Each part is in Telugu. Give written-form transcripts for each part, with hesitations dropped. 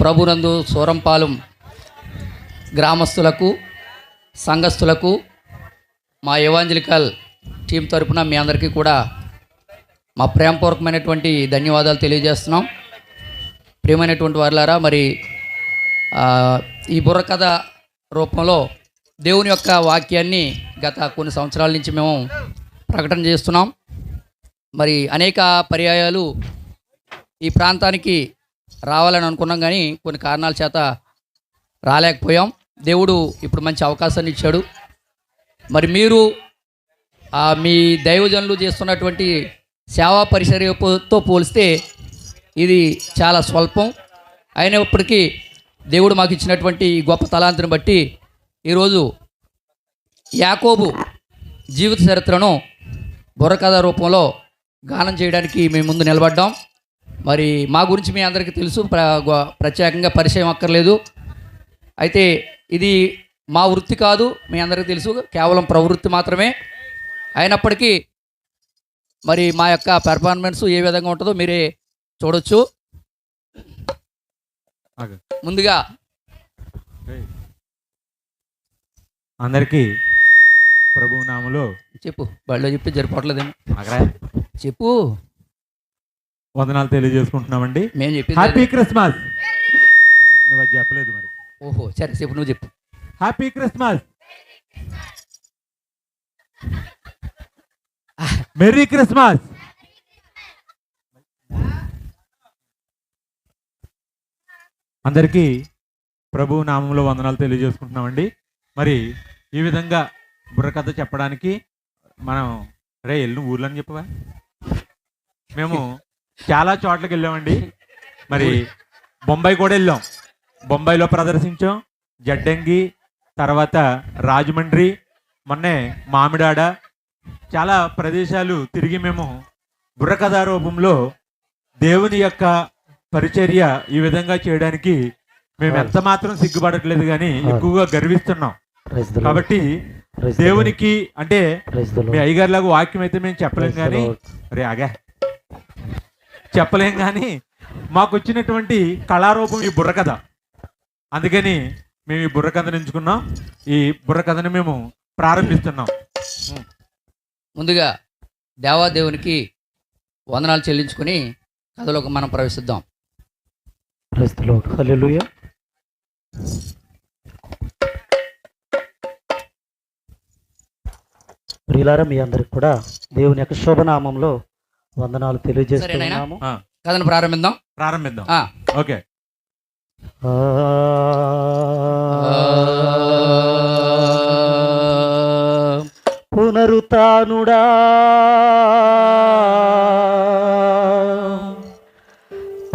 ప్రభునందు సూరంపాలెం గ్రామస్తులకు సంఘస్థులకు మా ఎవాంజలికల్ టీం తరపున మీ అందరికీ కూడా మా ప్రేమపూర్వకమైనటువంటి ధన్యవాదాలు తెలియజేస్తున్నాం. ప్రియమైనటువంటి వారులారా, మరి ఈ బుర్రకథ రూపంలో దేవుని యొక్క వాక్యాన్ని గత కొన్ని సంవత్సరాల నుంచి మేము ప్రకటన చేస్తున్నాం. మరి అనేక పర్యాయాలు ఈ ప్రాంతానికి రావాలని అనుకున్నాం, కానీ కొన్ని కారణాల చేత రాలేకపోయాం. దేవుడు ఇప్పుడు మంచి అవకాశాన్ని ఇచ్చాడు. మరి మీరు మీ దైవజనులు చేస్తున్నటువంటి సేవా పరిచర్యతో పోలిస్తే ఇది చాలా స్వల్పం. అయినప్పటికీ దేవుడు మాకు ఇచ్చినటువంటి గొప్ప తలాంతిని బట్టి ఈరోజు యాకోబు జీవిత చరిత్రను బుర్రకథ రూపంలో గానం చేయడానికి మేము ముందు నిలబడ్డాం. మరి మా గురించి మీ అందరికీ తెలుసు, ప్రత్యేకంగా పరిచయం అక్కర్లేదు. అయితే ఇది మా వృత్తి కాదు, మీ అందరికీ తెలుసు, కేవలం ప్రవృత్తి మాత్రమే. అయినప్పటికీ మరి మా యొక్క పెర్ఫార్మెన్స్ ఏ విధంగా ఉంటుందో మీరే చూడొచ్చు. ముందుగా అందరికీ ప్రభు నామములో చెప్పు, బడిలో చెప్తే జరిపోవట్లేదేమో చెప్పు. వందనాలు తెలియజేసుకుంటున్నామండి. మేము చెప్పి హ్యాపీ క్రిస్మస్. నువ్వు అది చెప్పలేదు మరి. ఓహో సరే, చెప్పు, నువ్వు చెప్పు. Happy Christmas, merry Christmas. అందరికీ ప్రభు నామంలో వందనాలు తెలియజేసుకుంటున్నామండి. మరి ఈ విధంగా బుర్రకథ చెప్పడానికి మనం ఎల్లు ఊర్లని చెప్పవా, మేము చాలా చోట్లకి వెళ్ళామండి. మరి బొంబాయి కూడా వెళ్ళాం, బొంబాయిలో ప్రదర్శించాం, జడ్డంగి, తర్వాత రాజమండ్రి, మొన్నే మామిడాడ, చాలా ప్రదేశాలు తిరిగి మేము బుర్రకథ రూపంలో దేవుని యొక్క పరిచర్య ఈ విధంగా చేయడానికి మేము ఎంత మాత్రం సిగ్గుపడట్లేదు, కానీ ఎక్కువగా గర్విస్తున్నాం. కాబట్టి దేవునికి అంటే మీ అయ్యగారిలాగా వాక్యం అయితే మేము చెప్పలేం, కానీ చెప్పలేం, కానీ మాకు వచ్చినటువంటి కళారూపం ఈ బుర్రకథ. అందుకని మేము ఈ బుర్రకథను ఎంచుకున్నాం. ఈ బుర్రకథను మేము ప్రారంభిస్తున్నాం. ముందుగా దేవాదేవునికి వందనాలు చెల్లించుకొని కథలోకి మనం ప్రవేశిద్దాం. హల్లెలూయా. ప్రియులారా, మీ అందరికి కూడా దేవుని యొక్క శోభనామంలో వందనాలు తెలియజేస్తున్నాము. కథను ప్రారంభిద్దాం. ఓకే. పునరుత్థానుడా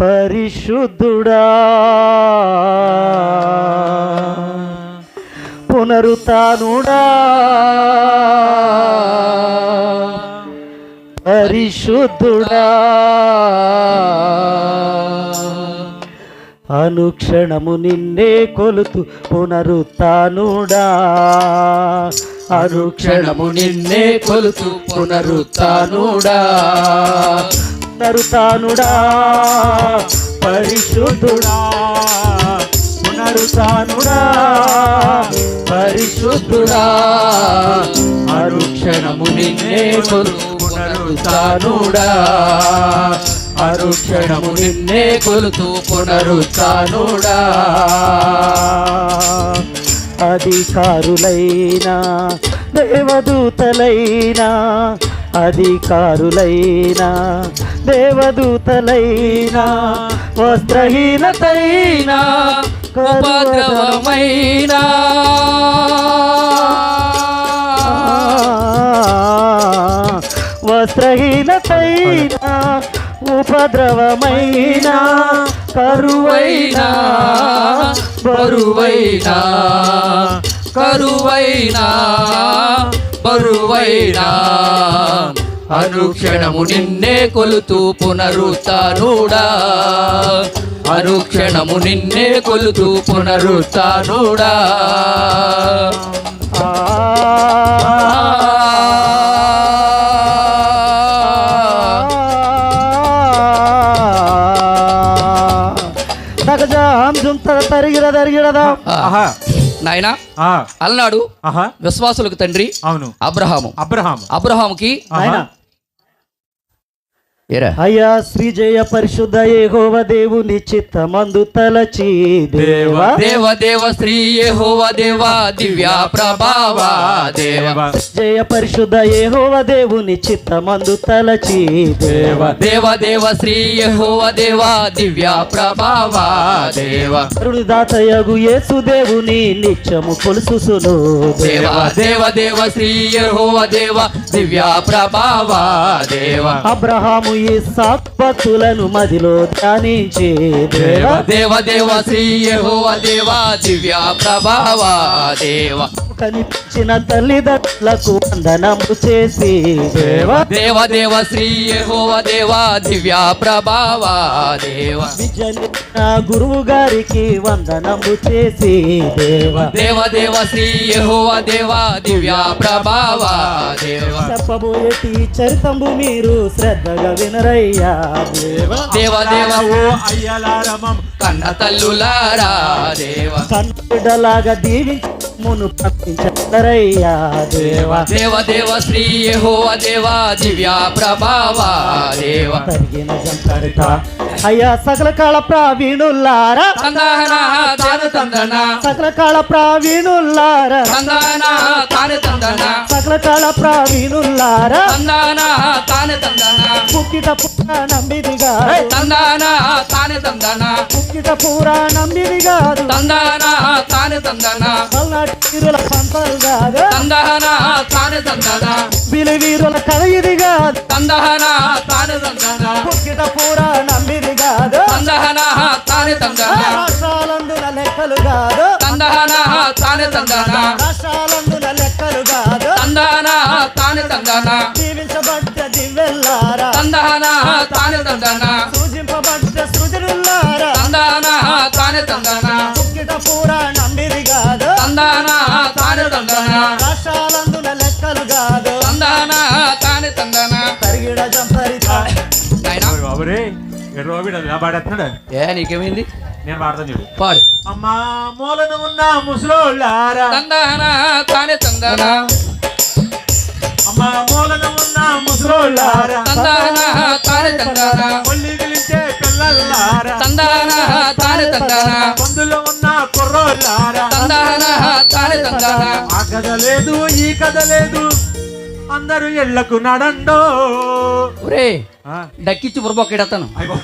పరిశుద్ధుడా, పునరుత్థానుడా పరిశుద్ధుడా, అనుక్షణము నిన్నే కొలుతు పునరుత్థానుడా, అనుక్షణము నిన్నే కొలుతు పునరుత్థానుడా, పునరుత్థానుడా పరిశుద్ధుడా, పునరుత్థానుడా పరిశుద్ధుడా, అనుక్షణము నిన్నే కొలుతు పునరుత్థానుడా, అనుక్షణము నిన్నే కొలుతు పునరుత్థానుడా. అధికారులైనా దేవదూతలైనా, అధికారులైనా దేవదూతలైనా, వస్త్రహీనతైనా ఉపద్రవమైనా, వస్త్రహీనతైనా ఉపద్రవమైనా, కరువైనా బరువైనా, కరువైనా బరువైనా, అనుక్షణము నిన్నే కొలుతూ పునరుత్థానుడా, అనుక్షణము నిన్నే కొలుతూ పునరుత్థానుడా. సగజా తాం జుంత తరిగిరదా ఆహా నాయనా ఆ, అలనాడు ఆహా విశ్వాసులకు తండ్రి అవును అబ్రహాము అబ్రహాం అబ్రహాముకి ఆయన ఏరా అయ్యా శ్రీజయ పరిశుద్ధ యెహోవ దేవుని చిత్తమందు తలచి దేవా దేవ దేవ శ్రీ యెహోవా దేవ దివ్య ప్రభావ దేవ జయ పరిశుద్ధ యెహోవ దేవుని చిత్తమందు తలచి దేవా దేవ దేవ శ్రీ యెహోవా దేవ దివ్య ప్రభావ దేవ దాతయగు యేసు దేవుని నిత్యము కొలుసును దేవ దేవ దేవ శ్రీ యెహోవా దేవ దివ్య ప్రభావ దేవ అబ్రహాము ఇస్సాకు భక్తులను మదిలో ధ్యానించి దేవా దేవ దేవ శ్రీ యెహోవా దేవ దివ్య ప్రభావ దేవ కనిపించిన తల్లిదండ్రులకు వందనము చేసి దేవా దేవ దేవ శ్రీ యెహోవా దేవ దివ్య ప్రభావ దేవ విజయనిచ్చిన గురువు గారికి వందనము చేసి దేవా దేవ దేవ శ్రీ యెహోవా దేవ దివ్య ప్రభావ దేవ చెప్పబోయేటి చరితంబు మీరు శ్రద్ధగా వినరయ్యా దేవా దేవ దేవ ఓ అయ్యలారమం కన్న తల్లులారా దేవ కన్నుడలాగా దీవించి మును పంపించరయ్యా దేవా దేవ దేవ శ్రీ యెహోవా దేవ దివ్య ప్రభావ దేవ తరిగిన జంకరిత అయ్యా సకల కాల ప్రావీణుల్లారా తందన తాను తందన సకల కాల ప్రావీణుల్లారా తందన తాను తందన సకల కాల ప్రావీణుల్లారా తందన తాను తందన పుక్కిట పురాణంబిది కాదు తందన తాను తందన పుక్కిట పురాణంబిది కాదు తందన తాను తందన పల్నాటి వీరుల పంపరు కాదు తందన తాను తందన విలు వీరుల కథ ఇది కాదు తందన తాను తందన పుక్కిట పురాణంబిది కాదు తందన తాను తందన రాష్ట్రాలందున లెక్కలు కాదు తందన తాను తందన రాష్ట్రాలందున లెక్కలు కాదు తందన తాను తందన దీవించబడ్డ దివ్వెల్లారా తందన తాను తందన సూచింపబడ్డ సృజనుల్లారా తందన తాను తందన పుక్కిట పురాణంబిది కాదు తందన తాను తందన రాష్ట్రాలందున లెక్కలు కాదు తందన తాను తందన తరిగిడ జంపరిత నాయనా బాబురే రోబిడ్ అది పాడేస్తున్నాడు ఏ నీకేమైంది నేను పాడతాను చూడు పాడు అమ్మా మూలను ఉన్న ముసలోళ్ళారా తందన తాను తందన అమ్మా మూలను ఉన్న ముసలోళ్ళారా తందన తాను తందన ఒళ్ళి గెలిచే పిల్లల్లారా తందన తాను తందన పొందులో ఉన్న కుర్రోళ్ళారా తందన తాను తందన ఆ కథ లేదు ఈ కథ లేదు అందరూ ఇళ్లకు నడండో ఒరే ఆ, డక్కిచ్చి బుర్రబొక్కెడతాను అయ్యో,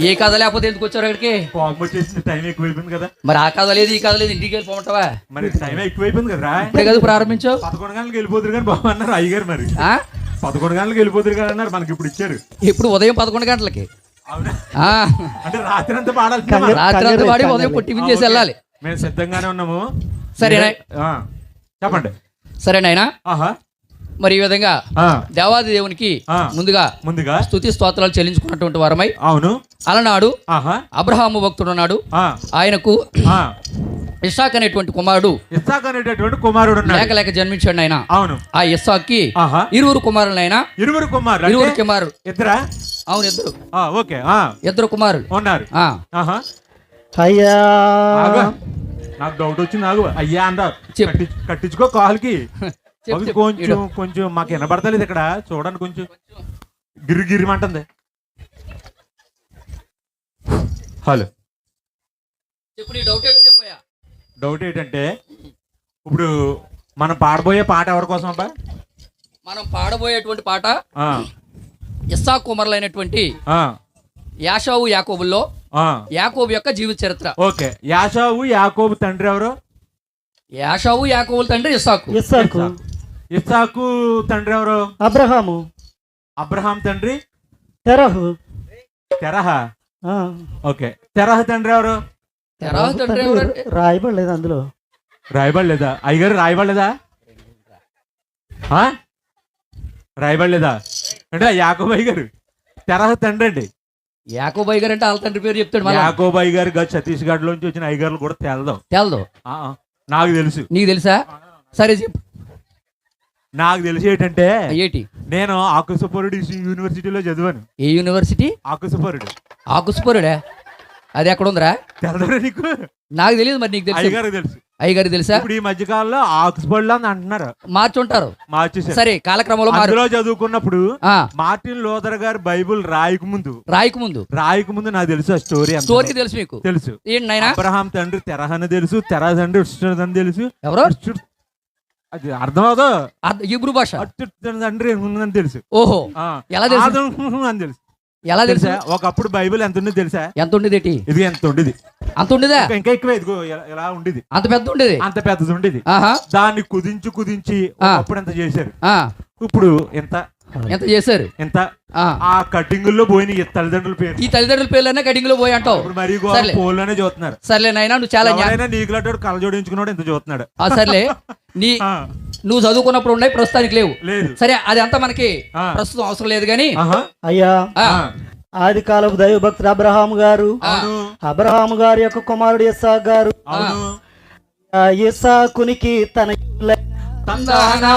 ఏ కథ లేకపోతే ఎందుకు వచ్చారు అక్కడికి కోపం వచ్చేసింది టైం ఎక్కువైపోయింది కదా మరి ఆ కథ లేదు ఈ కథ లేదు ఇంటికి వెళ్ళిపోమంటావా మరి టైం ఎక్కువైపోయింది కదరా ఇప్పుడే కదా ప్రారంభించావు 11 గంటలకు వెళ్ళిపోతురు కానీ బాబు అన్నారు అయ్యగారు మరి ఆ? 11 గంటలకు వెళ్ళిపోతురు కానీ అన్నారు మనకి ఇప్పుడు ఇచ్చారు ఇప్పుడు ఉదయం 11 గంటలకి అవునా ఆ, అంటే రాత్రి అంతా పాడాలి రాత్రి అంతా వాడి ఉదయం టిఫిన్ చేసి వెళ్ళాలి మేము సిద్ధంగానే ఉన్నాము సరేనా? ఆ, చెప్పండి సరేనాయనా ఆహా మరి ఈ విధంగా ఆ, దేవాది దేవునికి ఆ. ముందుగా ముందుగా స్తుతి స్తోత్రాలు చెల్లించుకున్నటువంటి వారమై అవును అలనాడు ఆహా అబ్రహాము భక్తుడు ఉన్నాడు ఆ, ఆయనకు ఆ. ఇస్సాక్ అనేటువంటి కుమారుడు ఇస్సాకు అనేటటువంటి కుమారుడు ఉన్నాడు లేక లేక జన్మించాడు ఆయన అవును ఆ ఇస్సాక్కి ఆహా ఇరువురు కుమారులైనా ఇరువురు కుమారులు ఇరువురు అంటే కుమారులు ఇద్దరా అవును ఇద్దరు ఓకే ఇద్దరు కుమారులు ఉన్నారు ఆ, ఆహా అయ్యా ఆగు. నాకు డౌట్ వచ్చింది ఆగు అయ్యా అంటారు చెప్పు. కట్టించుకో కాలుకి చెప్పు, అది చెప్పు. కొంచెం కొంచెం మాకు వినబడతలేదు ఇక్కడ చూడండి కొంచెం గిరి గిరిమంటుంది హలో చెప్పు నీ డౌట్ ఏంటో చెప్పయ్యా. డౌట్ ఏంటంటే ఇప్పుడు మనం పాడబోయే పాట ఎవరి కోసం అబ్బా మనం పాడబోయేటువంటి పాట ఆ, ఇస్సాకు కుమారులైనటువంటి ఆ, యాషావు యాకోబుల్లో ఆ. యాకోబు యొక్క జీవిత చరిత్ర. ఓకే యాషావు యాకోబు తండ్రి ఎవరు యాషావు యాకోబుల తండ్రి ఇస్సాకు. ఇస్సాకు ఇస్సాకు తండ్రి ఎవరు అబ్రహాము అబ్రహాం తండ్రి తెరహు తెరహ ఆ. ఓకే తెరహ తండ్రి ఎవరు తెరాహు తండ్రి ఎవరంటే రాయబడలేదు అందులో రాయబడలేదా అయ్యగారు రాయబడలేదా ఆ? రాయబడలేదా అంటే యాకోబయ్య గారు తెరహ తండ్రి అండి యాకోబయ్య గారు అంటే వాళ్ళ తండ్రి పేరు చెప్తాడు మళ్ళా. యాకోబయ్య గారు ఛత్తీస్గఢ్ లోంచి వచ్చిన అయ్యగారులు కూడా తెలదాం తెలదు నాకు తెలుసు నీకు తెలుసా? సరే చెప్పు. నాకు తెలిసి ఏంటంటే ఏటి నేను ఆకుసపరుడు యూనివర్సిటీలో చదివాను ఏ యూనివర్సిటీ? ఆకుసపరుడు ఆకుస్పరుడే అది ఎక్కడ ఉందిరా? తెలదరా నీకు? నాకు తెలియదు, మరి నీకు తెలుసు? అయ్యగారికి తెలుసు. అయ్యగారికి తెలుసా? ఇప్పుడు ఈ మధ్య కాలంలో ఆక్స్ఫర్డ్ అని అంటున్నారు, మార్చుంటారు. మార్చేసారు. సరే, కాలక్రమంలో అందులో చదువుకున్నప్పుడు ఆ, మార్టిన్ లూథర్ గారు బైబుల్ రాయకముందు నాకు తెలుసు ఆ స్టోరీ. స్టోరీ తెలుసు మీకు? తెలుసు. ఏంటి నాయనా? అబ్రహాం తండ్రి తెరహ అని తెలుసు, తెరహ తండ్రి ఉష్ణుడు అని తెలుసు. ఎవరో అది అర్థం అవదో, హిబ్రూ భాష తండ్రి ఉందని తెలుసు. ఓహో, ఆ, ఎలా తెలుసు? ఆదం అని తెలుసు. ఎలా తెలుసా? తెలుసా? ఒకప్పుడు బైబిల్ ఎంత ఉండేది తెలుసా? ఎంత ఉండేది? ఏంటి ఇది ఎంత ఉండేది? అంత ఉండేదా? ఇంకా ఎక్కువ ఇదిగో ఎలా ఉండేది, అంత పెద్ద ఉండేది? అంత పెద్దది ఉండేది. ఆహా, దాన్ని కుదించి ఒకప్పుడు ఎంత చేశారు, ఆ, ఇప్పుడు ఎంత ఎంత చేశారు? ఎంత ఆ, ఆ కటింగ్లో పోయిన ఈ తల్లిదండ్రుల పేరు ఈ తల్లిదండ్రుల పేర్లనే కటింగ్ లో పోయి అంటావు. ఇప్పుడు మరీ సర్లే. ఫోన్లోనే చూస్తున్నారు. సర్లే నాయనా, నువ్వు చాలా నీకులాటోడు కళ్ళ జోడించుకున్నాడు ఎంత చూస్తున్నాడు. సర్లే, నీ ఆ, నువ్వు చదువుకున్నప్పుడు ఉన్నాయి, ప్రస్తుతానికి లేవు. లేదు. సరే, అది అంతా మనకి ఆ. ప్రస్తుతం అవసరం లేదు గాని ఆహా. అయ్యా, ఆ, ఆది కాలపు దైవభక్తుడు అబ్రహాము గారు, అవును అబ్రహాము గారి యొక్క కుమారుడు ఇస్సాకు గారు, అవును. ఇస్సాకునికి తందానా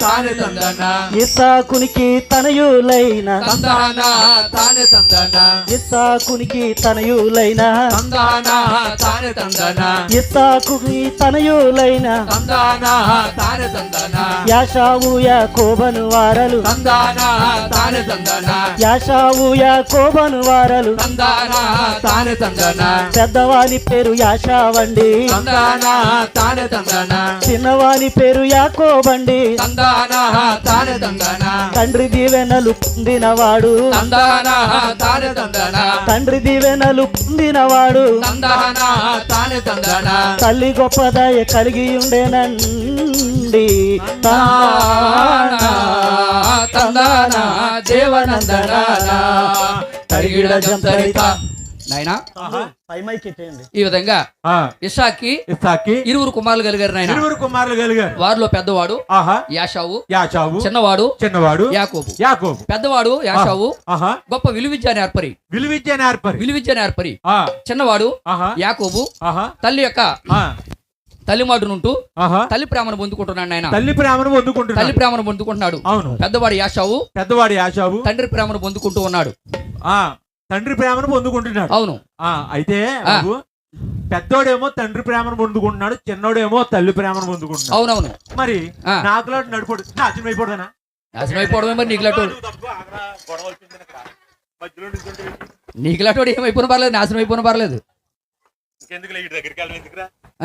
తానే తందానా, ఇస్సాకునికి తనయులైన తందానా తానే తందానా, ఇస్సాకునికి తనయులైన తందానా తానే తందానా, ఇస్సాకుని తనయులైన తందానా తానే తందానా, యాషావు యాకోబను వారలు, తందానా తానే తందానా, యాషావు యాకోబను వారలు, తందానా తానే తందానా, పెద్దవాని పేరు యాషావండి, తందానా తానే తందానా, చిన్నవాని పేరు యాకోబండి, తందానా తానే తందానా, తండ్రి దీవెనలు పొందినవాడు, తందానా తానే తందానా, తండ్రి దీవెనలు పొందినవాడు, తందానా తానే తందానా, తల్లి గొప్పదయ కలిగి ఉండేనండి. తందానా తందానా దేవనందనానా తరిగిడ జంతరిత. నాయనా, ఈ విధంగా ఆ, ఇస్సాకి ఇస్సాకి ఇరువురు కుమారులు కలిగారు నాయన. ఇరువురు కుమారులు కలిగారు. వారిలో పెద్దవాడు ఆహా, యాషావు, యాచావు చిన్నవాడు యాకోబు. పెద్దవాడు యాషావు ఆహా, గొప్ప విలువిద్య నేర్పరి, విలువిద్య నేర్పరి. ఆ, చిన్నవాడు ఆహా, యాకోబు ఆహా, తల్లి యొక్క ఆ, తల్లి మాటునుంటూ ఆహా, తల్లి ప్రేమను పొందుకుంటున్నాడు నాయన. తల్లి ప్రేమను తల్లి పొందుకుంటున్నాడు. ప్రేమను పొందుకుంటున్నాడు. అవును. పెద్దవాడు యాషావు పెద్దవాడు యాచావు తండ్రి ప్రేమను పొందుకుంటూ ఉన్నాడు. ఆ, తండ్రి ప్రేమను పొందుకుంటున్నాడు. అవును. ఆ, అయితే బాబు, పెద్దోడేమో తండ్రి ప్రేమను పొందుకుంటున్నాడు, చిన్నోడేమో తల్లి ప్రేమను పొందుకుంటున్నాడు. అవునవును. మరి ఆ. నాకులా నడుపుడు నాశనం అయిపోతానా? నాశనమైపోవడమే మరి. నీకులాటోడు ఏమైపోయినా పర్లేదు, నాశనం అయిపోయినా పర్లేదు.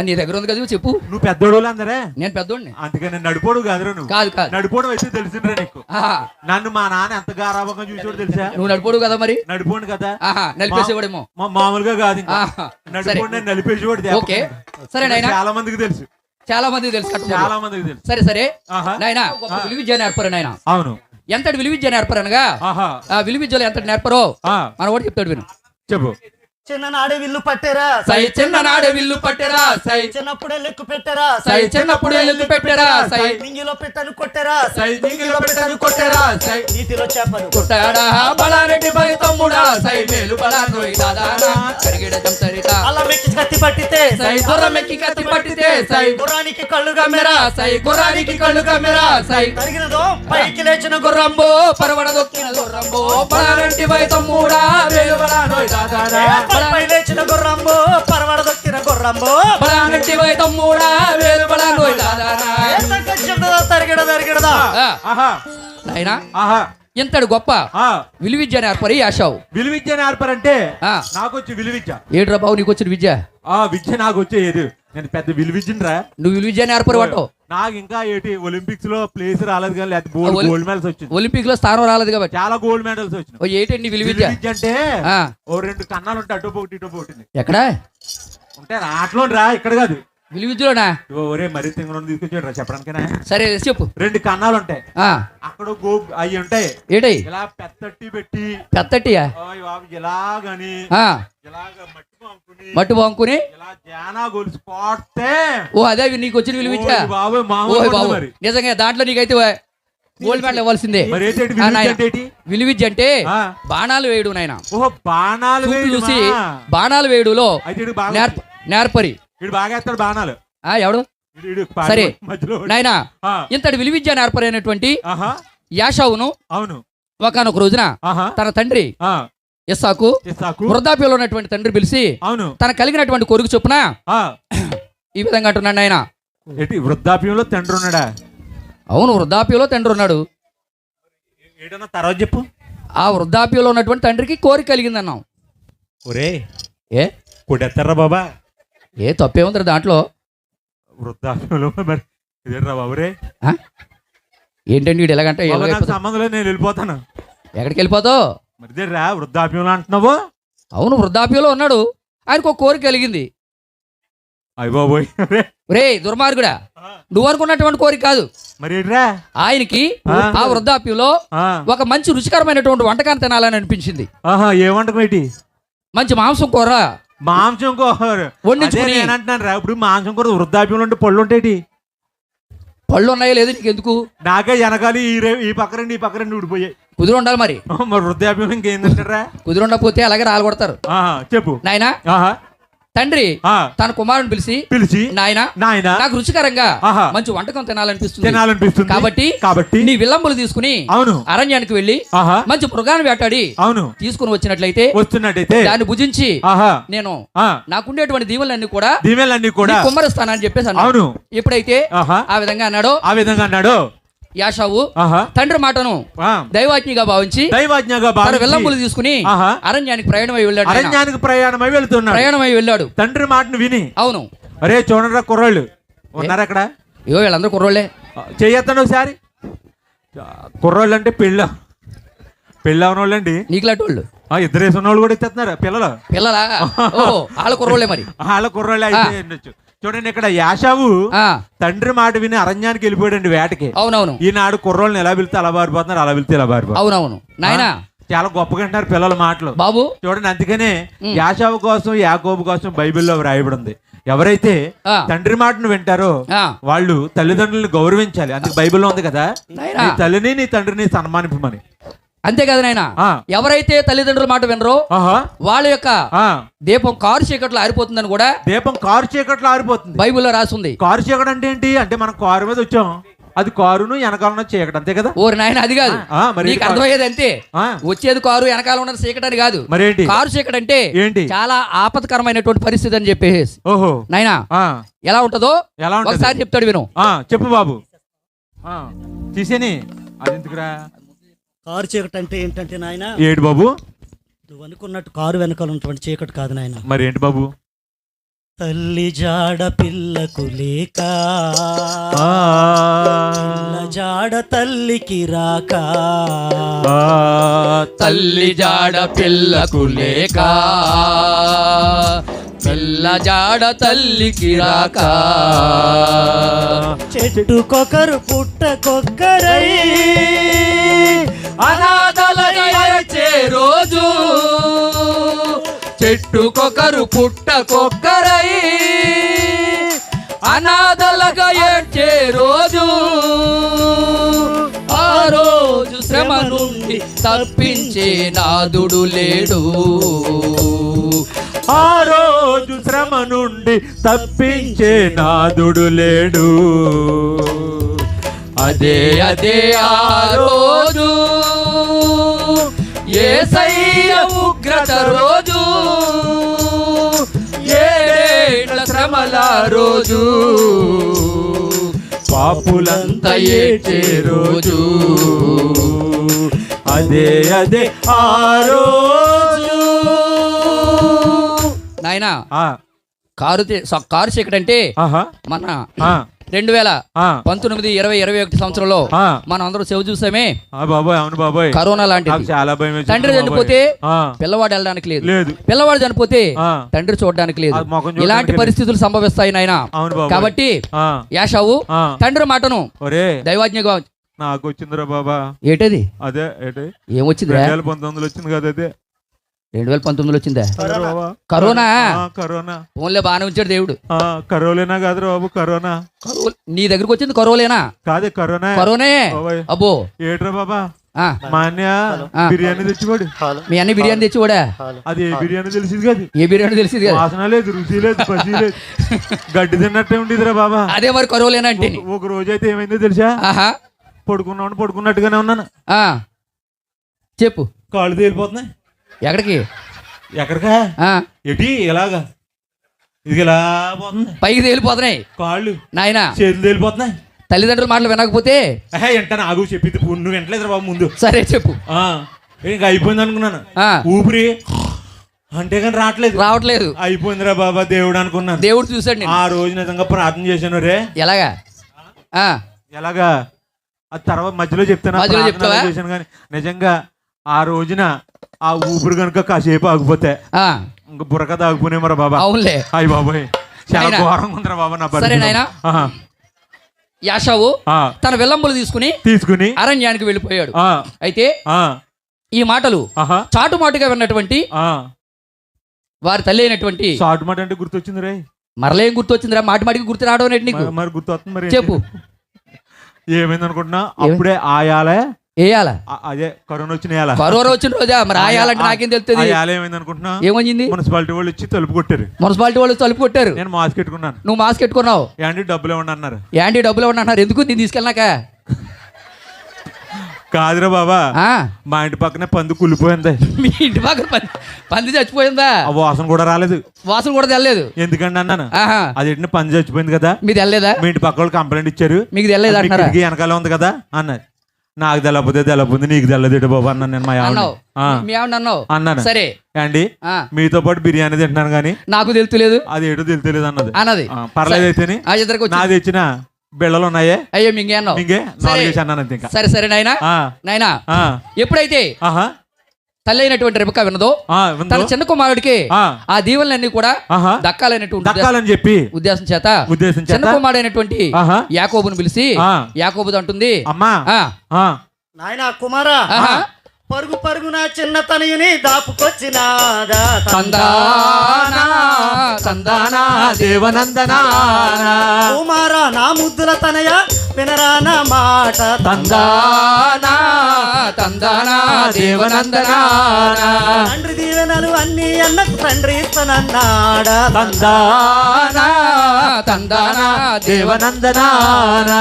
నీ దగ్గర ఉంది కదా, చెప్పు. నువ్వు పెద్దోడు అందరే, నేను పెద్దోడిని. అందుకని నడిపోడు కాదురా నువ్వు. కాదు కాదు, నడిపోవడం అయితే తెలిసిందిరా నీకు. ఆహా, నన్ను మా నాన్న ఎంత గారాభంగా చూసాడు తెలుసా? నువ్వు నడిపోడు కదా మరి. నడిపోండి కదా, ఆహా, నలిపేసేవాడేమో. మామూలుగా కాదు ఇంకా. ఆహా, సరే, నడిపోండి, నేను నలిపేసేవాడు. ఓకే, సరే నాయనా. చాలా మందికి తెలుసు, చాలా మంది తెలుసు, చాలా మందికి తెలుసు. సరే సరే ఆహా, నాయనా, గొప్ప విలువిద్య నేర్పరు నాయన. అవును. ఎంతటి విలువిద్య నేర్పరనగా, ఆహా, ఆ విలువిద్యలో ఎంతటి నేర్పరో ఆ, మన ఒకటి చెప్తాడు విను. చెప్పు. చిన్ననాడే విల్లు పట్టెరా సై, చిన్ననాడే విల్లు పట్టెరా సై, చిన్నప్పుడే లెక్కు పెట్టెరా సై, చిన్నప్పుడే లెక్కు పెట్టెరా సై, నింగిలో పెట్టను కొట్టెరా సై, దింగిలో పెట్టను కొట్టెరా సై, నీటిలో చేపలు కొట్టాడా బలారెడ్డి బలి తమ్ముడా సై, మేలు బలా నోయి దాదానా కరిగిడ జంతరిత. అలా మెక్కి కత్తి పట్టితే సై, గుర్రమెక్కి కత్తి పట్టితే సై, గుర్రానికి కళ్ళు గమ్మెరా సై, గుర్రానికి కళ్ళు గమ్మెరా సై, తరిగినదో పైకి లేచిన గుర్రంబో పరవడ దొక్కిన గుర్రంబో బలారెడ్డి బలి తమ్ముడా మేలు బలా నోయి దాదానా పై లేచిన గుర్రంబో పరవడ దొక్కిన గుర్రంబో బలారెడ్డి బలి తమ్ముడా మేలు బలా నోయి దాదానా. తరిగిడదా ఆహా, నాయనా, ఆహా, ఇంతడు గొప్ప ఆ, విలువిద్య నేర్పరి యాషావు. విలువిద్య నేర్పరంటే ఆ, నాకు వచ్చి విలువిద్య. ఏడ్రా బాబు నీకు వచ్చిన విద్య? ఆ విద్య నాకు వచ్చేది, నేను పెద్ద విలువిద్యరా. నువ్వు విలువిద్య నేర్పరి అంటావు. నాకు ఇంకా ఏంటి ఒలింపిక్స్ లో ప్లేస్ రాలేదు కానీ, లేకపోతే గోల్డ్ మెడల్స్ వచ్చింది. ఒలింపిక్ లో స్థానం రాలేదు కాబట్టి చాలా గోల్డ్ మెడల్స్ వచ్చినాయి. ఓ ఏంటండి విలువిద్య? విలువిద్య అంటే ఆ, ఓ రెండు కన్నాలు ఉంటాయి, అటు ఒకటి ఇటు ఒకటి ఎక్కడ ఉంటాయి. ఆటలో రా, ఇక్కడ కాదు. విలువిద్యలోనా? ఒరే మరీ తింగ తీసుకొచ్చాడు రా చెప్పడానికైనా. సరే చెప్పు. రెండు కన్నాలు ఉంటాయి, ఆ, అక్కడ అవి ఉంటాయి. ఏటై ఇలా పెద్దట్టి పెట్టి పెద్దటియా? ఓయ్ బాబు ఇలాగని ఆ, ఇలాగ మట్టి పంపుని మట్టు బాంకుని ఇలా జానా గొలుసు కొడితే, ఓ అదే నీకు వచ్చిన విలువిద్య. ఓయ్ బాబు ఓ మామూలు బాబు, మరి. నిజంగా దాంట్లో నీకైతే గోల్డ్ మెడల్ ఇవ్వాల్సిందే. మరి ఏంటి ఆ, విలువిద్య నాయనా, అంటే ఏంటి? విలువిద్య అంటే ఆ. బాణాలు వేయడు నాయన. ఓహో, బాణాలు చూపు వేయడమా? చూసి బాణాలు వేయడులో అయితే ఈడు బాగా నేర్పరి. వీడు బాగా వేస్తాడు బాణాలు. ఆ, ఎవడు? ఈడు పాడి సరే మధ్యలో నాయనా, ఆ, ఇంతటి విలువిద్య నేర్పరి అయినటువంటి ఆహా, యాషావును అవును, ఒకనొక రోజున ఆహా, తన తండ్రి ఆ, ఇస్సాకు ఇస్సాకు వృద్ధాప్యంలో ఉన్నటువంటి తండ్రి పిలిచి అవును తన కలిగినటువంటి కొడుకు చొప్పున ఆ, ఈ విధంగా అంటున్నాడు ఆయన. ఏంటి వృద్ధాప్యంలో తండ్రి ఉన్నాడా? అవును, వృద్ధాప్యంలో తండ్రి ఉన్నాడు. ఏడన్నా తర్వాత చెప్పు. ఆ వృద్ధాప్యంలో ఉన్నటువంటి తండ్రికి కోరిక కలిగింది అన్నాం. ఒరే ఏ కొడెత్తారా బాబా? ఏ తప్పేముంది దాంట్లో? వృద్ధాప్యంలో మరి ఇదేరా బాబు రే? ఆ? ఏంటండి వీడు ఎలాగంటే బాబా, నాకు సంబంధం లేదు, నేను వెళ్ళిపోతాను. ఎక్కడికి వెళ్ళిపోతావు? మరి ఇదేరా వృద్ధాప్యంలో అంటున్నావు? అవును, వృద్ధాప్యంలో ఉన్నాడు. ఆయనకు ఒక కోరిక కలిగింది. అయ్య బాబోయ్ రే దుర్మార్గుడా, నువ్వు అనుకున్నటువంటి కోరిక కాదు. మరి ఏంట్రా? ఆయనకి ఆ వృద్ధాప్యంలో ఒక మంచి రుచికరమైనటువంటి వంటకాన్ని తినాలని అనిపించింది. ఆహా, ఏ వంటకం ఏంటి? మంచి మాంసం కూర మాంసం కూర వండించుకుని. నేను అంటున్నాను రా, ఇప్పుడు మాంసం కూర వృద్ధాప్యంలో ఉంటే పళ్ళు ఉంటాయి. పళ్ళు ఉన్నాయో లేదు నీకు ఎందుకు? నాకే వెనకాలి ఈ పక్క రెండు ఈ పక్క రెండు ఊడిపోయాయి. కుదిరి ఉండాలి మరి. మరి వృద్ధాప్యం ఇంకేం తింటారా? కుదిరి ఉండకపోతే అలాగే రాలు కొడతారు. చెప్పు. నాయనా, ఆహా తండ్రి ఆ, తన కుమారుని పిలిచి నాయనా నాయన నాకు రుచికరంగా ఆహా మంచి వంటకం తినాలనిపిస్తుంది. తినాలనిపిస్తుంది కాబట్టి నీ విల్లంబులు తీసుకుని అవును అరణ్యానికి వెళ్ళి ఆహా మంచి మృగాన్ని వేటాడి అవును తీసుకుని వచ్చినట్లయితే వస్తున్నట్టయితే దాన్ని భుజించి ఆహా నేను నాకుండేటువంటి దీవులన్నీ కూడా దీవెలన్నీ కూడా కుమ్మరిస్తానని చెప్పేసి అన్నాడు. అవును. ఎప్పుడైతే ఆహా ఆ విధంగా అన్నాడో యాషావు ఆహా తండ్రి మాటను దైవాజ్ఞగా భావించి దైవాజ్ఞగా తన విల్లంబులు తీసుకుని అరణ్యానికి ప్రయాణమై వెళ్ళాడు. అరణ్యానికి ప్రయాణమై వెళ్తున్నాడు తండ్రి మాటను విని. అవును. అరే చూడండి, కుర్రాళ్ళు ఉన్నారు అక్కడ. ఇగో వీళ్ళందరూ కుర్రోళ్ళే. చెయ్యొద్దండి ఒకసారి. కుర్రాళ్ళు అంటే పెళ్ళి అవన వాళ్ళండి. నీకులాంటి వాళ్ళు ఇద్దరు వేసిన వాళ్ళు కూడా ఇస్తున్నారు పిల్లలా. ఓహో, వాళ్ళ కుర్రోళ్ళే మరి. వాళ్ళ కుర్రాళ్ళే అయితే ఉండొచ్చు. చూడండి, ఇక్కడ యాషావు తండ్రి మాట విని అరణ్యానికి వెళ్ళిపోయాడండి వేటకి. అవునవును. ఈనాడు కుర్రోళ్ళని ఎలా వెళ్తే అలా బారిపోతున్నారు, అలా వెళ్తే ఇలా బారిపోతున్నారు. అవునవును నాయనా, చాలా గొప్పగా అంటారు పిల్లల మాటలు బాబు. చూడండి, అందుకనే యాషావు కోసం యాకోబు కోసం బైబిల్లో వ్రాయబడి ఉంది. ఎవరైతే తండ్రి మాటను వింటారో వాళ్ళు తల్లిదండ్రులను గౌరవించాలి. అందుకు బైబిల్లో ఉంది కదా, నీ తల్లిని నీ తండ్రిని సన్మానింపమని. అంతే కదా నాయన. ఎవరైతే తల్లిదండ్రుల మాట వినరో వాళ్ళ యొక్క దీపం కారు చీకట్లో ఆరిపోతుందని కూడా. దీపం కారు చీకట్లో ఆరిపోతుంది బైబిల్లో రాసింది. కారు చీకటి అంటే ఏంటి అంటే మనం కారు మీద వచ్చాం, అది కారును వెనకాల చీకటి, అంతే కదా. ఓరి నాయన, అది కాదు నీకు అర్థమయ్యేది. అంతే, వచ్చేది కారు, వెనకాల ఉన్నది చీకటి అని కాదు. మరేంటి కారు చీకటి అంటే ఏంటి? చాలా ఆపత్కరమైనటువంటి పరిస్థితి అని చెప్పేసి. ఓహో నాయన, ఎలా ఉంటుందో ఒకసారి చెప్తాడు, విను. చెప్పు బాబు. తీసేని అది ఎందుకురా? కారు చీకటి అంటే ఏంటంటే నాయన, ఏంటి బాబు? నువ్వు అనుకున్నట్టు కారు వెనకాల ఉన్నటువంటి చీకటి కాదు నాయన. మరి ఏంటి బాబు? తల్లి జాడ పిల్లకు లేక, జాడ తల్లికి రాక, తల్లి జాడ పిల్లకు లేక, పిల్ల జాడ తల్లికి రాక, చెట్టుకొకరు పుట్టకొక్కరై అనాథలుగా ఏడ్చే రోజు, చెట్టుకొకరు పుట్టకొక్కరై అనాథలుగా ఏడ్చే రోజు, ఆ రోజు శ్రమ నుండి తప్పించే నాదుడు లేడు, ఆ రోజు శ్రమ నుండి తప్పించే నాదుడు లేడు. అదే ఆ రోజు యేసయ్య ఉగ్రత రోజు, ఏడేళ్ల శ్రమల రోజు, పాపులంతా ఏడ్చే రోజు, అదే ఆ రోజు. నాయనా, కారు చీకటి అంటే మన 2019, 20, 21 సంవత్సరంలో మనం అందరూ సేవ చూసామే బాబాయ్. అవును బాబాయ్, కరోనా లాంటిది. చాలా భయం. తండ్రి చనిపోతే పిల్లవాడు వెళ్ళడానికి లేదు, పిల్లవాడు చనిపోతే తండ్రి చూడడానికి లేదు. ఇలాంటి పరిస్థితులు సంభవిస్తాయి నాయన. కాబట్టి యాషావు తండ్రి మాటను దైవాజ్ఞగా నాకు వచ్చిందిరా బాబా. ఏటది? అదే ఏమొచ్చింది? 2019 వచ్చింది కదా. అదే 2019 వచ్చిందా? కరోనా. ఫోన్లే బాగానే ఉంచాడు దేవుడు. కరోలేనా కాదురా బాబు, కరోనా. నీ దగ్గరకు వచ్చింది కరోలేనా? కాదే, కరోనే. అబ్బో ఏట్రా బాబా, మా అన్నయ్య బిర్యానీ తెచ్చివాడు. మీ అన్ని బిర్యానీ తెచ్చివాడా? అది ఏ బిర్యానీ తెలిసింది కదా. ఏ బిర్యానీ తెలిసింది కదా? వాసన లేదు, రుచి లేదు, పసి లేదు, గడ్డి తిన్నట్టే ఉండేదిరా బాబా. అదే మరి కరోలేనా అంటే. ఒక రోజు అయితే ఏమైందో తెలుసా? పడుకున్నట్టుగానే ఉన్నాను. చెప్పు. కాళ్ళు తేలిపోతున్నాయి. ఎక్కడికి? ఎక్కడికా? ఆ, ఎటి ఇలాగా ఇది ఇలా పోతుంది, పైకి తేలిపోతున్నాయి కాళ్ళు నాయన. చేతులు తేలిపోతున్నాయి. తల్లిదండ్రుల మాటలు వినకపోతే వెంటనే ఆగు చెప్పింది నువ్వు వెంటలేదు బాబు ముందు. సరే చెప్పు. ఇంకా అయిపోయింది అనుకున్నాను, ఆ, ఊపిరి అంటే కానీ రావట్లేదు. అయిపోయిందిరా బాబా దేవుడు అనుకున్నాను. దేవుడు చూశాడు నేను. ఆ రోజు నిజంగా ప్రార్థన చేశాను. రే ఎలాగా? ఆ, ఎలాగా అది తర్వాత మధ్యలో చెప్తాను, మధ్యలో చెప్తావా? చేశాను కానీ నిజంగా ఆ రోజున ఆ ఊపిరి కనుక కాసేపు ఆగిపోతే ఆ, ఇంకా బుర్రక తాగిపోయినా మరి బాబా. అవునులే. అయ్యి బాబాయ్ చాలా నాయనా. ఘోరంగా ఉందిరా బాబా నా సరే పరిస్థితి. నాయనా. ఆహా. యాషావు ఆ, తన విల్లంబులు తీసుకుని అరణ్యానికి వెళ్ళిపోయాడు. ఆ, అయితే ఆ, ఈ మాటలు ఆహా, చాటుమాటుగా విన్నటువంటి ఆ. వారి తల్లి అయినటువంటి షార్ట్ మాట అంటే గుర్తొచ్చింది రే. మరలేం గుర్తొచ్చిందిరా? మాటికి గుర్తు రావడం ఏంటి నీకు? మరి గుర్తు వస్తుంది మరి. చెప్పు. ఏమైంది అనుకుంటున్నా? అప్పుడే ఆయాలే వేయాల అదే కరోనా వచ్చిన కరోనా వచ్చిన రోజా మరి ఆయాలంటే నాకేం తెలుస్తుంది? ఏమైంది అనుకుంటున్నా? ఏమైంది? మున్సిపాలిటీ వాళ్ళు వచ్చి తలుపు కొట్టారు. మున్సిపాలిటీ వాళ్ళు తలుపు కొట్టారు. నేను మాస్క్ పెట్టుకున్నాను. నువ్వు మాస్క్ పెట్టుకున్నావు. యాంటీ డబ్బులు ఇవ్వండి అన్నారు. యాంటీ డబ్బులు ఇవ్వండి అన్నారు. ఎందుకు? నేను తీసుకెళ్ళినాక కాదురా బాబా, ఆ, మా ఇంటి పక్కనే పంది కుళ్ళిపోయింది. మీ ఇంటి పక్కన పంది చచ్చిపోయిందా? ఆ వాసన కూడా రాలేదు. వాసన కూడా తెల్లలేదు. ఎందుకండి అన్నాను. ఆహా, అది ఎట్టిన పంది చచ్చిపోయింది కదా, మీది తెల్లలేదా? మీ ఇంటి పక్క వాళ్ళు కంప్లైంట్ ఇచ్చారు, మీకు తెల్లలేదు మీ అంటారా? కిటికీ వెనకాల ఉంది కదా అన్నారు. నాకు తెల్లపోతే నీకు తెల్లదేటి బాబు అన్నాను నేను. మా అన్నావు. మీ ఆవిడ అన్నావు. అన్నాను. సరే అండి, ఆ, మీతో పాటు బిర్యానీ తింటున్నాను కానీ నాకు తెలుతులేదు అది ఏటో తెలియదు అన్నది. అన్నది. పర్లేదు అయితేని ఆ ఇద్దరికి నాది తెచ్చిన బిళ్ళలు ఉన్నాయే అయ్యో మింగే అన్నావు. ఇంకే నాలుగేసి అన్నాను అంతే. ఇంకా సరే సరే నాయనా. ఆ, నాయనా, ఆ, ఎప్పుడైతే ఆహా, తల్లి అయినటువంటి రెబెకా విన్నదో ఆ, తన విందో? చిన్న కుమారుడికి ఆ, ఆ దీవెనలన్నీ కూడా ఆహా, దక్కాలనేటువంటి దక్కాలని చెప్పి ఉద్దేశం చేత ఉద్దేశం చిన్న చేత కుమారుడైనటువంటి ఆహా, యాకోబును పిలిచి ఆ, యాకోబు అంటుంది, అమ్మా, ఆ, ఆ, నాయనా కుమారా, ఆహా, పరుగు పరుగున చిన్న తనయుని దాపుకొచ్చినాదా తందానా తందానా దేవనందనానా కుమారా, నా ముద్దుల తనయ వినరా నా మాట తందానా తందానా దేవనందనానా తండ్రి దీవెనలు అన్ని అన్నకు తండ్రి ఇస్తానన్నాడా తందానా తందానా దేవనందనానా.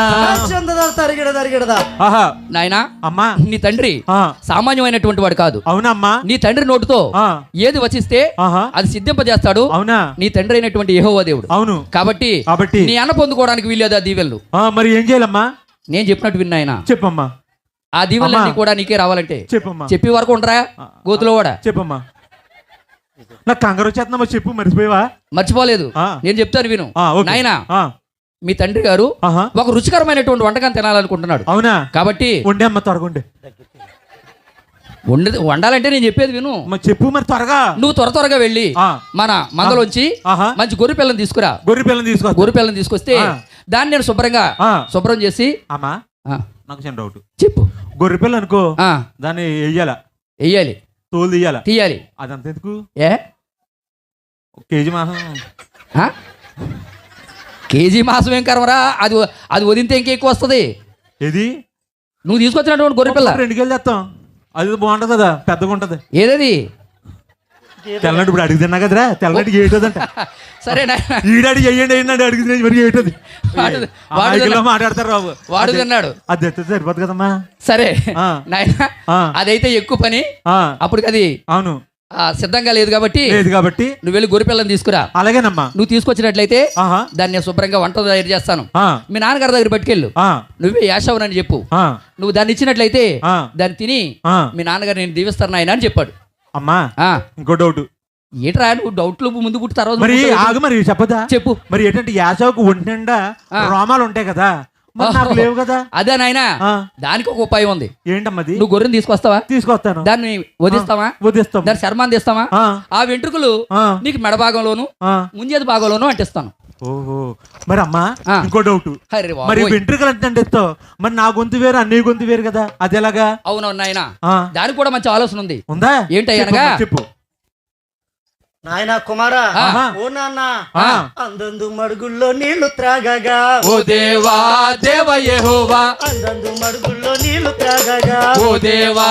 చందదా తరిగిడదా ఆహా, నాయనా, అమ్మా, నీ తండ్రి ఆ, సామాన్యమైనటువంటి వాడు కాదు. అవునమ్మా, నీ తండ్రి నోటుతో ఆ, ఏది వచిస్తే ఆహా, అది సిద్ధింపజేస్తాడు అవునా, నీ తండ్రి అయినటువంటి యెహోవా దేవుడు. అవును. కాబట్టి కాబట్టి నీ అన్న పొందుకోవడానికి వీల్లేదు ఆ దీవెనలు. మరి ఏం చేయాలమ్మా? నేను చెప్పినట్టు విన్నాయన. చెప్పమ్మా, ఆ దీవెనలన్నీ అమ్మా. కూడా నీకే రావాలంటే చెప్పమ్మా, చెప్పి వరకు ఉండరా గోతులో కూడా. చెప్పమ్మా. నాకు కంగారు వచ్చేస్తున్నామా? చెప్పు, మర్చిపోయావా? మర్చిపోలేదు. ఆ, నేను చెప్తాను విను. ఓకే. నాయనా, ఆ, మీ తండ్రి గారు ఆహా, ఒక రుచికరమైనటువంటి వంటకం తినాలనుకుంటున్నాడు. అవునా? కాబట్టి ఉండే అమ్మ త్వరగా ఉండే. వండాలంటే నేను చెప్పేది విను. చెప్పు మరి త్వరగా. నువ్వు త్వరగా వెళ్ళి ఆ, మన మందలోంచి ఆహా, మంచి గొర్రె పిల్లని తీసుకురా. గొర్రె పిల్లని తీసుకో. గొర్రె పిల్లని తీసుకొస్తే ఆ. దాన్ని నేను శుభ్రంగా ఆ, శుభ్రం చేసి అమ్మా, ఆ, నాకు చిన్న డౌట్. చెప్పు. గొర్రె పిల్ల అనుకో, ఆ, దాన్ని వెయ్యాలా, వెయ్యాలి, తోలు తీయాలా? తీయాలి. అదంతా ఎందుకు? ఏ కేజీ మాసం. ఆ? కేజీ మాసం ఏం కర్మరా? అది అది వదిలితే ఇంకెక్కువ వస్తుంది. ఏది? నువ్వు తీసుకొచ్చినటువంటి గొర్రె పిల్ల 2 కేజీలు తెస్తాం. అది బాగుంటది కదా, పెద్దగా ఉంటది. ఏదది? తెల్లటి ఇప్పుడు అడిగి తిన్నా కదరా, తెల్లటికి ఏటదంట. సరే ఈడాడి వేయండి అడిగింది మరి ఏటది. మాట్లాడతారు బాబు. వాడు తిన్నాడు. అది తెస్తే సరిపోదు కదమ్మా. సరే ఆ, నాయన, ఆ, అదైతే ఎక్కువ పని. ఆ, అప్పటికి అది అవును, సిద్ధంగా లేదు కాబట్టి లేదు కాబట్టి నువ్వు వెళ్ళి గొర్రె పిల్లని తీసుకురా. అలాగేనమ్మా. నువ్వు తీసుకొచ్చినట్లయితే ఆహా, దాన్ని నేను శుభ్రంగా వంట తయారు చేస్తాను. ఆ, మీ నాన్నగారి దగ్గర పట్టుకెళ్ళు. ఆ, నువ్వే యాషవునని చెప్పు. ఆ, నువ్వు దాన్ని ఇచ్చినట్లయితే ఆ, దాన్ని తిని ఆ. మీ నాన్నగారు నేను దీవిస్తాను ఆయన అని చెప్పాడు. అమ్మా, ఆ, ఇంకో డౌట్. ఏంట్రా నువ్వు డౌట్లు ముందు పుట్టి తర్వాత మరి పుట్టావు? ఆగు, మరి చెప్పదా? చెప్పు. మరి ఏంటంటే యాసవకు ఒంటి నిండా ఆ. రోమాలు ఉంటాయి కదా, మరి నాకు లేవు కదా. అదే నాయన, ఆ, దానికి ఒక ఉపాయం ఉంది. ఏంటమ్మది? నువ్వు గొర్రెని తీసుకొస్తావా? తీసుకొస్తాను. దాన్ని వదిస్తావా? వదిస్తాం. దాని చర్మాన్ని తీస్తావా? ఆ, ఆ వెంట్రుకలు ఆ, నీకు మెడ భాగంలోను ఆ. ముంజేది భాగంలోను అంటిస్తాను. ఓహో, మరి అమ్మా ఆ. ఇంకో డౌట్. హరి బాబోయ్. మరి వెంట్రుకలు అంటే ఇస్తావు, మరి నా గొంతు వేరు అన్నయ్య గొంతు వేరు కదా, అది ఎలాగా? అవునవును నాయన, ఆ, దానికి కూడా మంచి ఆలోచన ఉంది. ఉందా? ఏంటయ్యా అనగా? చెప్పు. నాయన కుమారా ఆహా. ఓ నాన్న ఆ. అందందు మడుగుల్లో నీళ్లు త్రాగగా ఓ దేవా దేవ యెహోవా, అందందు మడుగుల్లో నీళ్లు త్రాగగా ఓ దేవా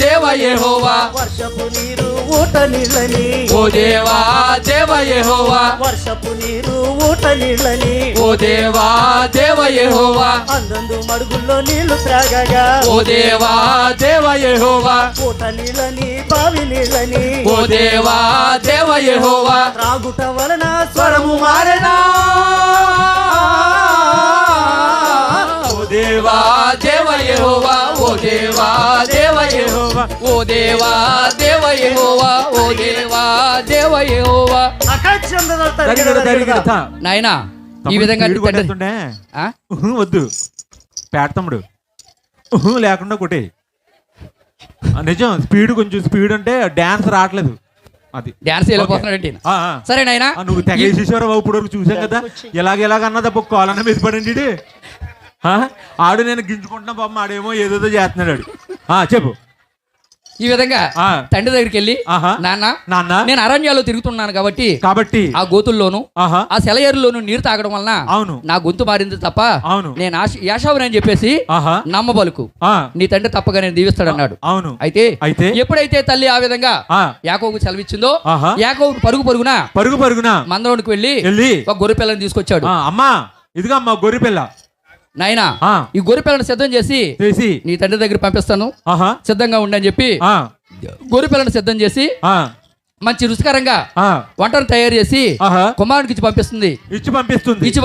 దేవ యెహోవా, వర్షపు నీరు ఊట నీళ్ళని ఓ దేవా దేవ యెహోవా, వర్షపు నీరు ఊట నీళ్ళని ఓ దేవా దేవ యెహోవా, అందందు మడుగుల్లో నీళ్లు త్రాగగా ఓ దేవా దేవ యెహోవా, ఊట నీళ్ళని బావి నీళ్ళని ఓ దేవా దేవ యెహోవా, త్రాగుట వలన స్వరము మారెనా. ఓ దేవా దేవ యెహోవా, ఓ దేవా దేవ యెహోవా, ఓ దేవా దేవ యెహోవా, ఓ దేవా దేవ యెహోవా. దరిగిడతా. నాయనా ఈ విధంగా స్పీడ్ తండ్రి కొట్టేస్తుండే. ఆ? వద్దు పేడతమ్ముడు లేకుండా కొట్టే. నిజం స్పీడ్ కొంచెం స్పీడ్ అంటే డాన్స్ రావట్లేదు అది. డాన్స్ వెళ్ళిపోతున్నాడండి ఆ, ఆ. సరే నాయనా నువ్వు తెగేసేసారు ఇప్పుడు వరకు చూసాం కదా. ఎలాగన్నా తప్ప కాలన్న మీద పడండి ఈడు. ఆడు నేను గింజుకుంటున్నా పాపం, ఆడేమో ఏదేదో చేస్తున్నాడు ఆడు. చెప్పు. ఈ విధంగా ఆ. తండ్రి దగ్గరికి వెళ్ళి ఆహా. నాన్న నేను అరణ్యాల్లో తిరుగుతున్నాను కాబట్టి ఆ గోతుల్లోను ఆహా. ఆ సెలయేరులోను నీరు తాగడం వలన అవును. నా గొంతు మారింది తప్ప అవును. నేను యాషావుని అని చెప్పేసి ఆహా. నమ్మబలుకు ఆ. నీ తండ్రి తప్పగా నేను దీవిస్తాడన్నాడు. అవును. అయితే అయితే ఎప్పుడైతే తల్లి ఆ విధంగా ఆ. యాకోబుకు సెలవిచ్చిందో ఆహా. యాకోబు పరుగున మందలోనికి వెళ్ళి ఒక గొర్రె పిల్లని తీసుకొచ్చాడు. అమ్మా ఇదిగా అమ్మా గొర్రె పిల్ల నాయనా ఆ. ఈ గొర్రె పిల్లని సిద్ధం చేసి నీ తండ్రి దగ్గర పంపిస్తాను ఆహా. సిద్ధంగా ఉండని చెప్పి గొర్రె పిల్లని సిద్ధం చేసి మంచి రుచికరంగా వంటను తయారు చేసి ఆహా. కుమారుడికి ఇచ్చి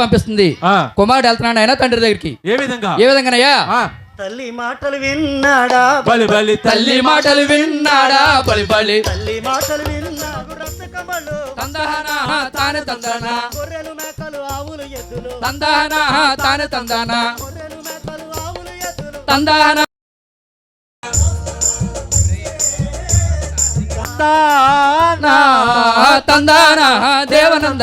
పంపిస్తుంది. ఆ. కుమారుడు వెళ్తున్నాడు ఆయన తండ్రి దగ్గరికి. ఏ విధంగానయ్యా తల్లి మాటలు విన్నాడా బలి బలి తల్లి మాటలు విన్నాడా బలి బలి తల్లి మాటలు విన్నాడు రక్తకమలు తందహనా తానే తందనా గొర్రెలు మేకలు ఆవులు ఎద్దులు తందహనా తానే తందనా గొర్రెలు మేకలు ఆవులు ఎద్దులు తందహనా తందనా దేవనంద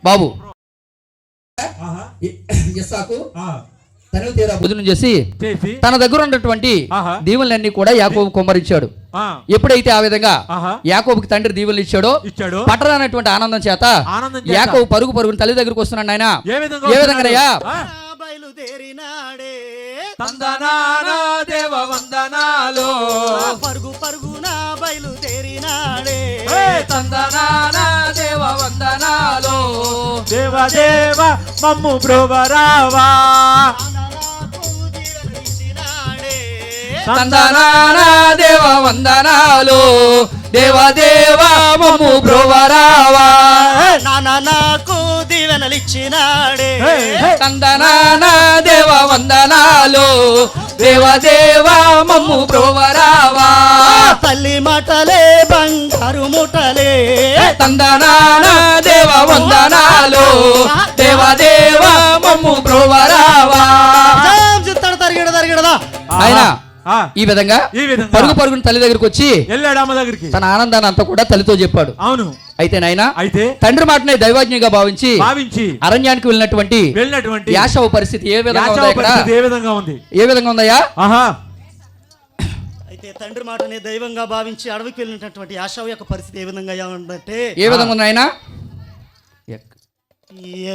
బాబు ఇస్సాకు భోజనం చేసి తన దగ్గర ఉన్నటువంటి దీవులన్నీ కూడా యాకోబు కుమ్మరించాడు. ఎప్పుడైతే ఆ విధంగా యాకోబుకి తండ్రి దీవులు ఇచ్చాడో పట్టరానటువంటి ఆనందం చేత యాకోబు పరుగున తల్లి దగ్గరకు వస్తున్నాడు. ఆయన ఏ విధంగానయ్యా బయలుదేరినాడే దేవ వందనాలు పరుగున బయలుదేరినాడే దేవ వందనాలు దేవ దేవ మమ్ము బ్రోవరావా దేవ వందనాలు దేవ దేవ మమ్ము బ్రోవరావా నాకు దీవెనలిచ్చినాడే దేవ వందనాలు దేవ దేవ మమ్ము బ్రోవరావా తల్లి మాటలే బంగారు ముటలే దేవ వందనాలు దేవ దేవ మమ్ము బ్రోవరావా తరిగిడదా ఆయన ఈ విధంగా పరుగున తల్లి దగ్గరికి వచ్చి వెళ్ళాడు అమ్మ దగ్గరికి. తన ఆనందాన్ని అంతా కూడా తల్లితో చెప్పాడు. అవును. అయితే నాయనా అయితే తండ్రి మాటనే దైవాజ్ఞగా భావించి అరణ్యానికి వెళ్ళినటువంటి యాషావు పరిస్థితి ఏ విధంగా ఉంది? ఏ విధంగా ఉందయ్యా? అయితే తండ్రి మాటనే దైవంగా భావించి అడవికి వెళ్ళినటువంటి యాషావు యొక్క పరిస్థితి ఏ విధంగా ఉందంటే ఏ విధంగా ఉంది ఆయన?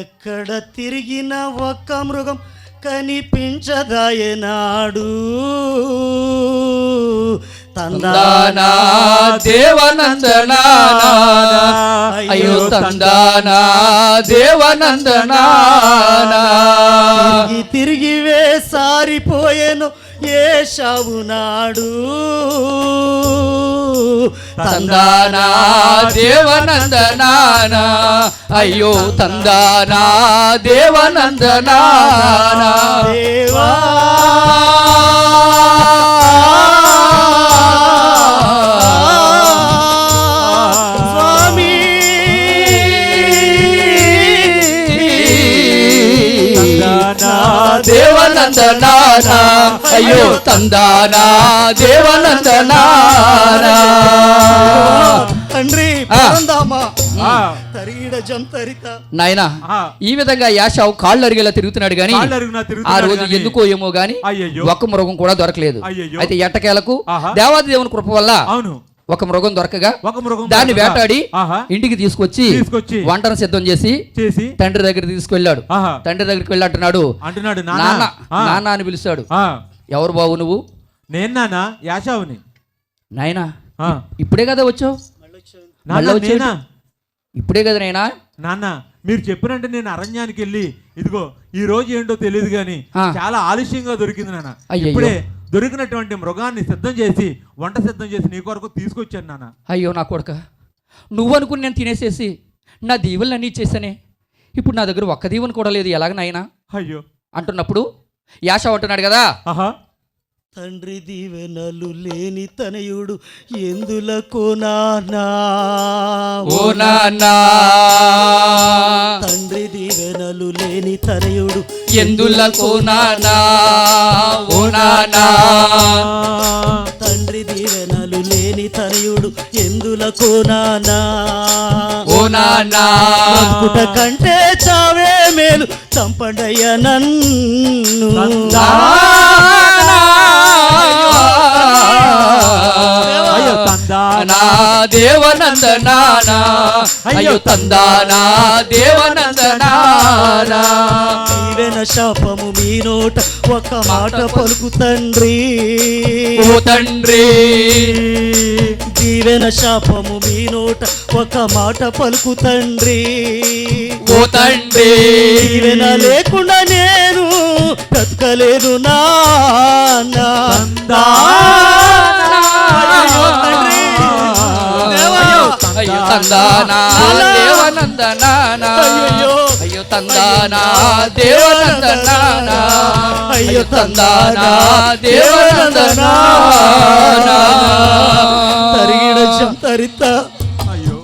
ఎక్కడ తిరిగిన ఒక్క మృగం కనిపించదాయనాడు తందానా దేవనందనా అయ్యో తందానా దేవనందనా తిరిగి వేసారిపోయేను ఏషావు నాడు తందానా దేవనందనా అయ్యో తందానా దేవనందనా దేవా స్వామి దేవనందనా అయ్యో తందానా దేవనందనా తండ్రి పరందామా ఆ, తరిగిడ జంతరిత. నాయనా ఆ, ఈ విధంగా యాషావు కాళ్ళు అరిగేలా తిరుగుతున్నాడు గాని కాళ్ళు అరుగునా ఆ తిరుగుతున్నాడు రోజు గాని, ఎందుకో ఏమో గాని అయ్యయ్యో, ఒక్క మృగం కూడా దొరకలేదు. అయ్యయ్యో. అయితే ఎట్టకేలకు ఆహా. దేవాది దేవుని కృప వల్ల అవును, ఒక మృగం దొరకగా ఒక మృగం దాన్ని దొరకగా, వేటాడి ఆహా, ఇంటికి తీసుకొచ్చి వంటను సిద్ధం చేసి చేసి తండ్రి దగ్గర తీసుకెళ్ళాడు. ఆహా, తండ్రి దగ్గరికి వెళ్ళి అంటున్నాడు, అంటున్నాడు నాన్న నాన్న. ఆ, నాన్న అని పిలుస్తాడు. ఆ, ఎవరు బాబు నువ్వు? నేను నాన్న యాషావుని. నాయనా ఆ, ఇప్పుడే కదా వచ్చావు? నాన్న మళ్ళా వచ్చేది? నేనా? ఇప్పుడే కదా నాయనా? నాన్న మీరు చెప్పినట్టు నేను అరణ్యానికి వెళ్ళి ఇదిగో ఈ రోజు ఏంటో తెలియదు కానీ ఆ. చాలా ఆలస్యంగా దొరికింది నాన్న. అయ్యయ్యో. ఇప్పుడే దొరికినటువంటి మృగాన్ని సిద్ధం చేసి వంట సిద్ధం చేసి నీ కొరకు తీసుకొచ్చాను నాన్న. అయ్యో నా కొడుక, నువ్వు అనుకుని నేను తినేసేసి నా దీవెనలన్నీ ఇచ్చేసానే. ఇప్పుడు నా దగ్గర ఒక్క దీవెన కూడా లేదు, ఎలాగ నాయనా అయ్యో అంటున్నప్పుడు యాషావు అంటున్నాడు కదా, ఆహా, తండ్రి దీవెనలు లేని తనయుడు ఎందులకు నానా? ఓ నాన్నా తండ్రి దీవెనలు లేని తనయుడు ఎందులకు నానా? ఓ నాన్నా తండ్రి దీవెనలు లేని తనయుడు ఎందులకు నానా? ఓ నాన్నా పుట కంటే చావే మేలు, చంపడయ్య నన్ను. అయ్యో తందానా, నా దేవనందనానా, అయ్యో తందానా దేవనందనానా. దీవెన శాపము మీ నోట ఒక మాట పలుకు తండ్రి. ఓ తండ్రి దీవెన శాపము మీ నోట ఒక మాట పలుకు తండ్రి. ఓ తండ్రి దీవెన లేకుండా నేను బ్రతకలేదు నాన్న. అయ్యో తండ్రి, దేవా. అయ్యో తందానా దేవనందనానా, అయ్యయ్యో. అయ్యో తందానా దేవనందనానా, అయ్యో తందానా దేవనందనానా. తరిగిడ జంతరిత. అయ్యో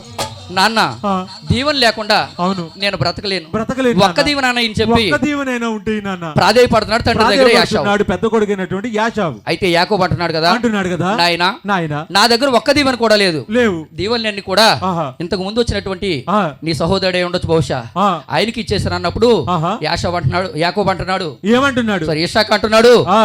నాన్న ఆ, దీవెన లేకుండా అవును నేను బ్రతకలేను, బ్రతకలేదు ఒక్క దీవెన అని చెప్పి ఒక్క దీవెనైనా ఉంటే నాన్న. ప్రాధేయపడుతున్నాడు తండ్రి దగ్గర యాషావు. ప్రాధేయపడుతున్నాడు పెద్ద కొడుకైనటువంటి యాషావు. అయితే యాకోబు అంటున్నాడు కదా, అంటున్నాడు కదా, నాయనా నాయన నా దగ్గర ఒక్క దీవెన కూడా లేదు, లేవు. దీవెనలన్నీ కూడా ఆహా, ఇంతకు ముందు వచ్చినటువంటి ఆ, నీ సహోదరుడే ఉండొచ్చు బహుశా, ఆ, ఆయనకి ఇచ్చేసాను అన్నప్పుడు ఆహా. యాషావు అంటున్నాడు, యాకోబు అంటున్నాడు, ఏమంటున్నాడు? సారీ ఇషాక్ అంటున్నాడు, ఆ,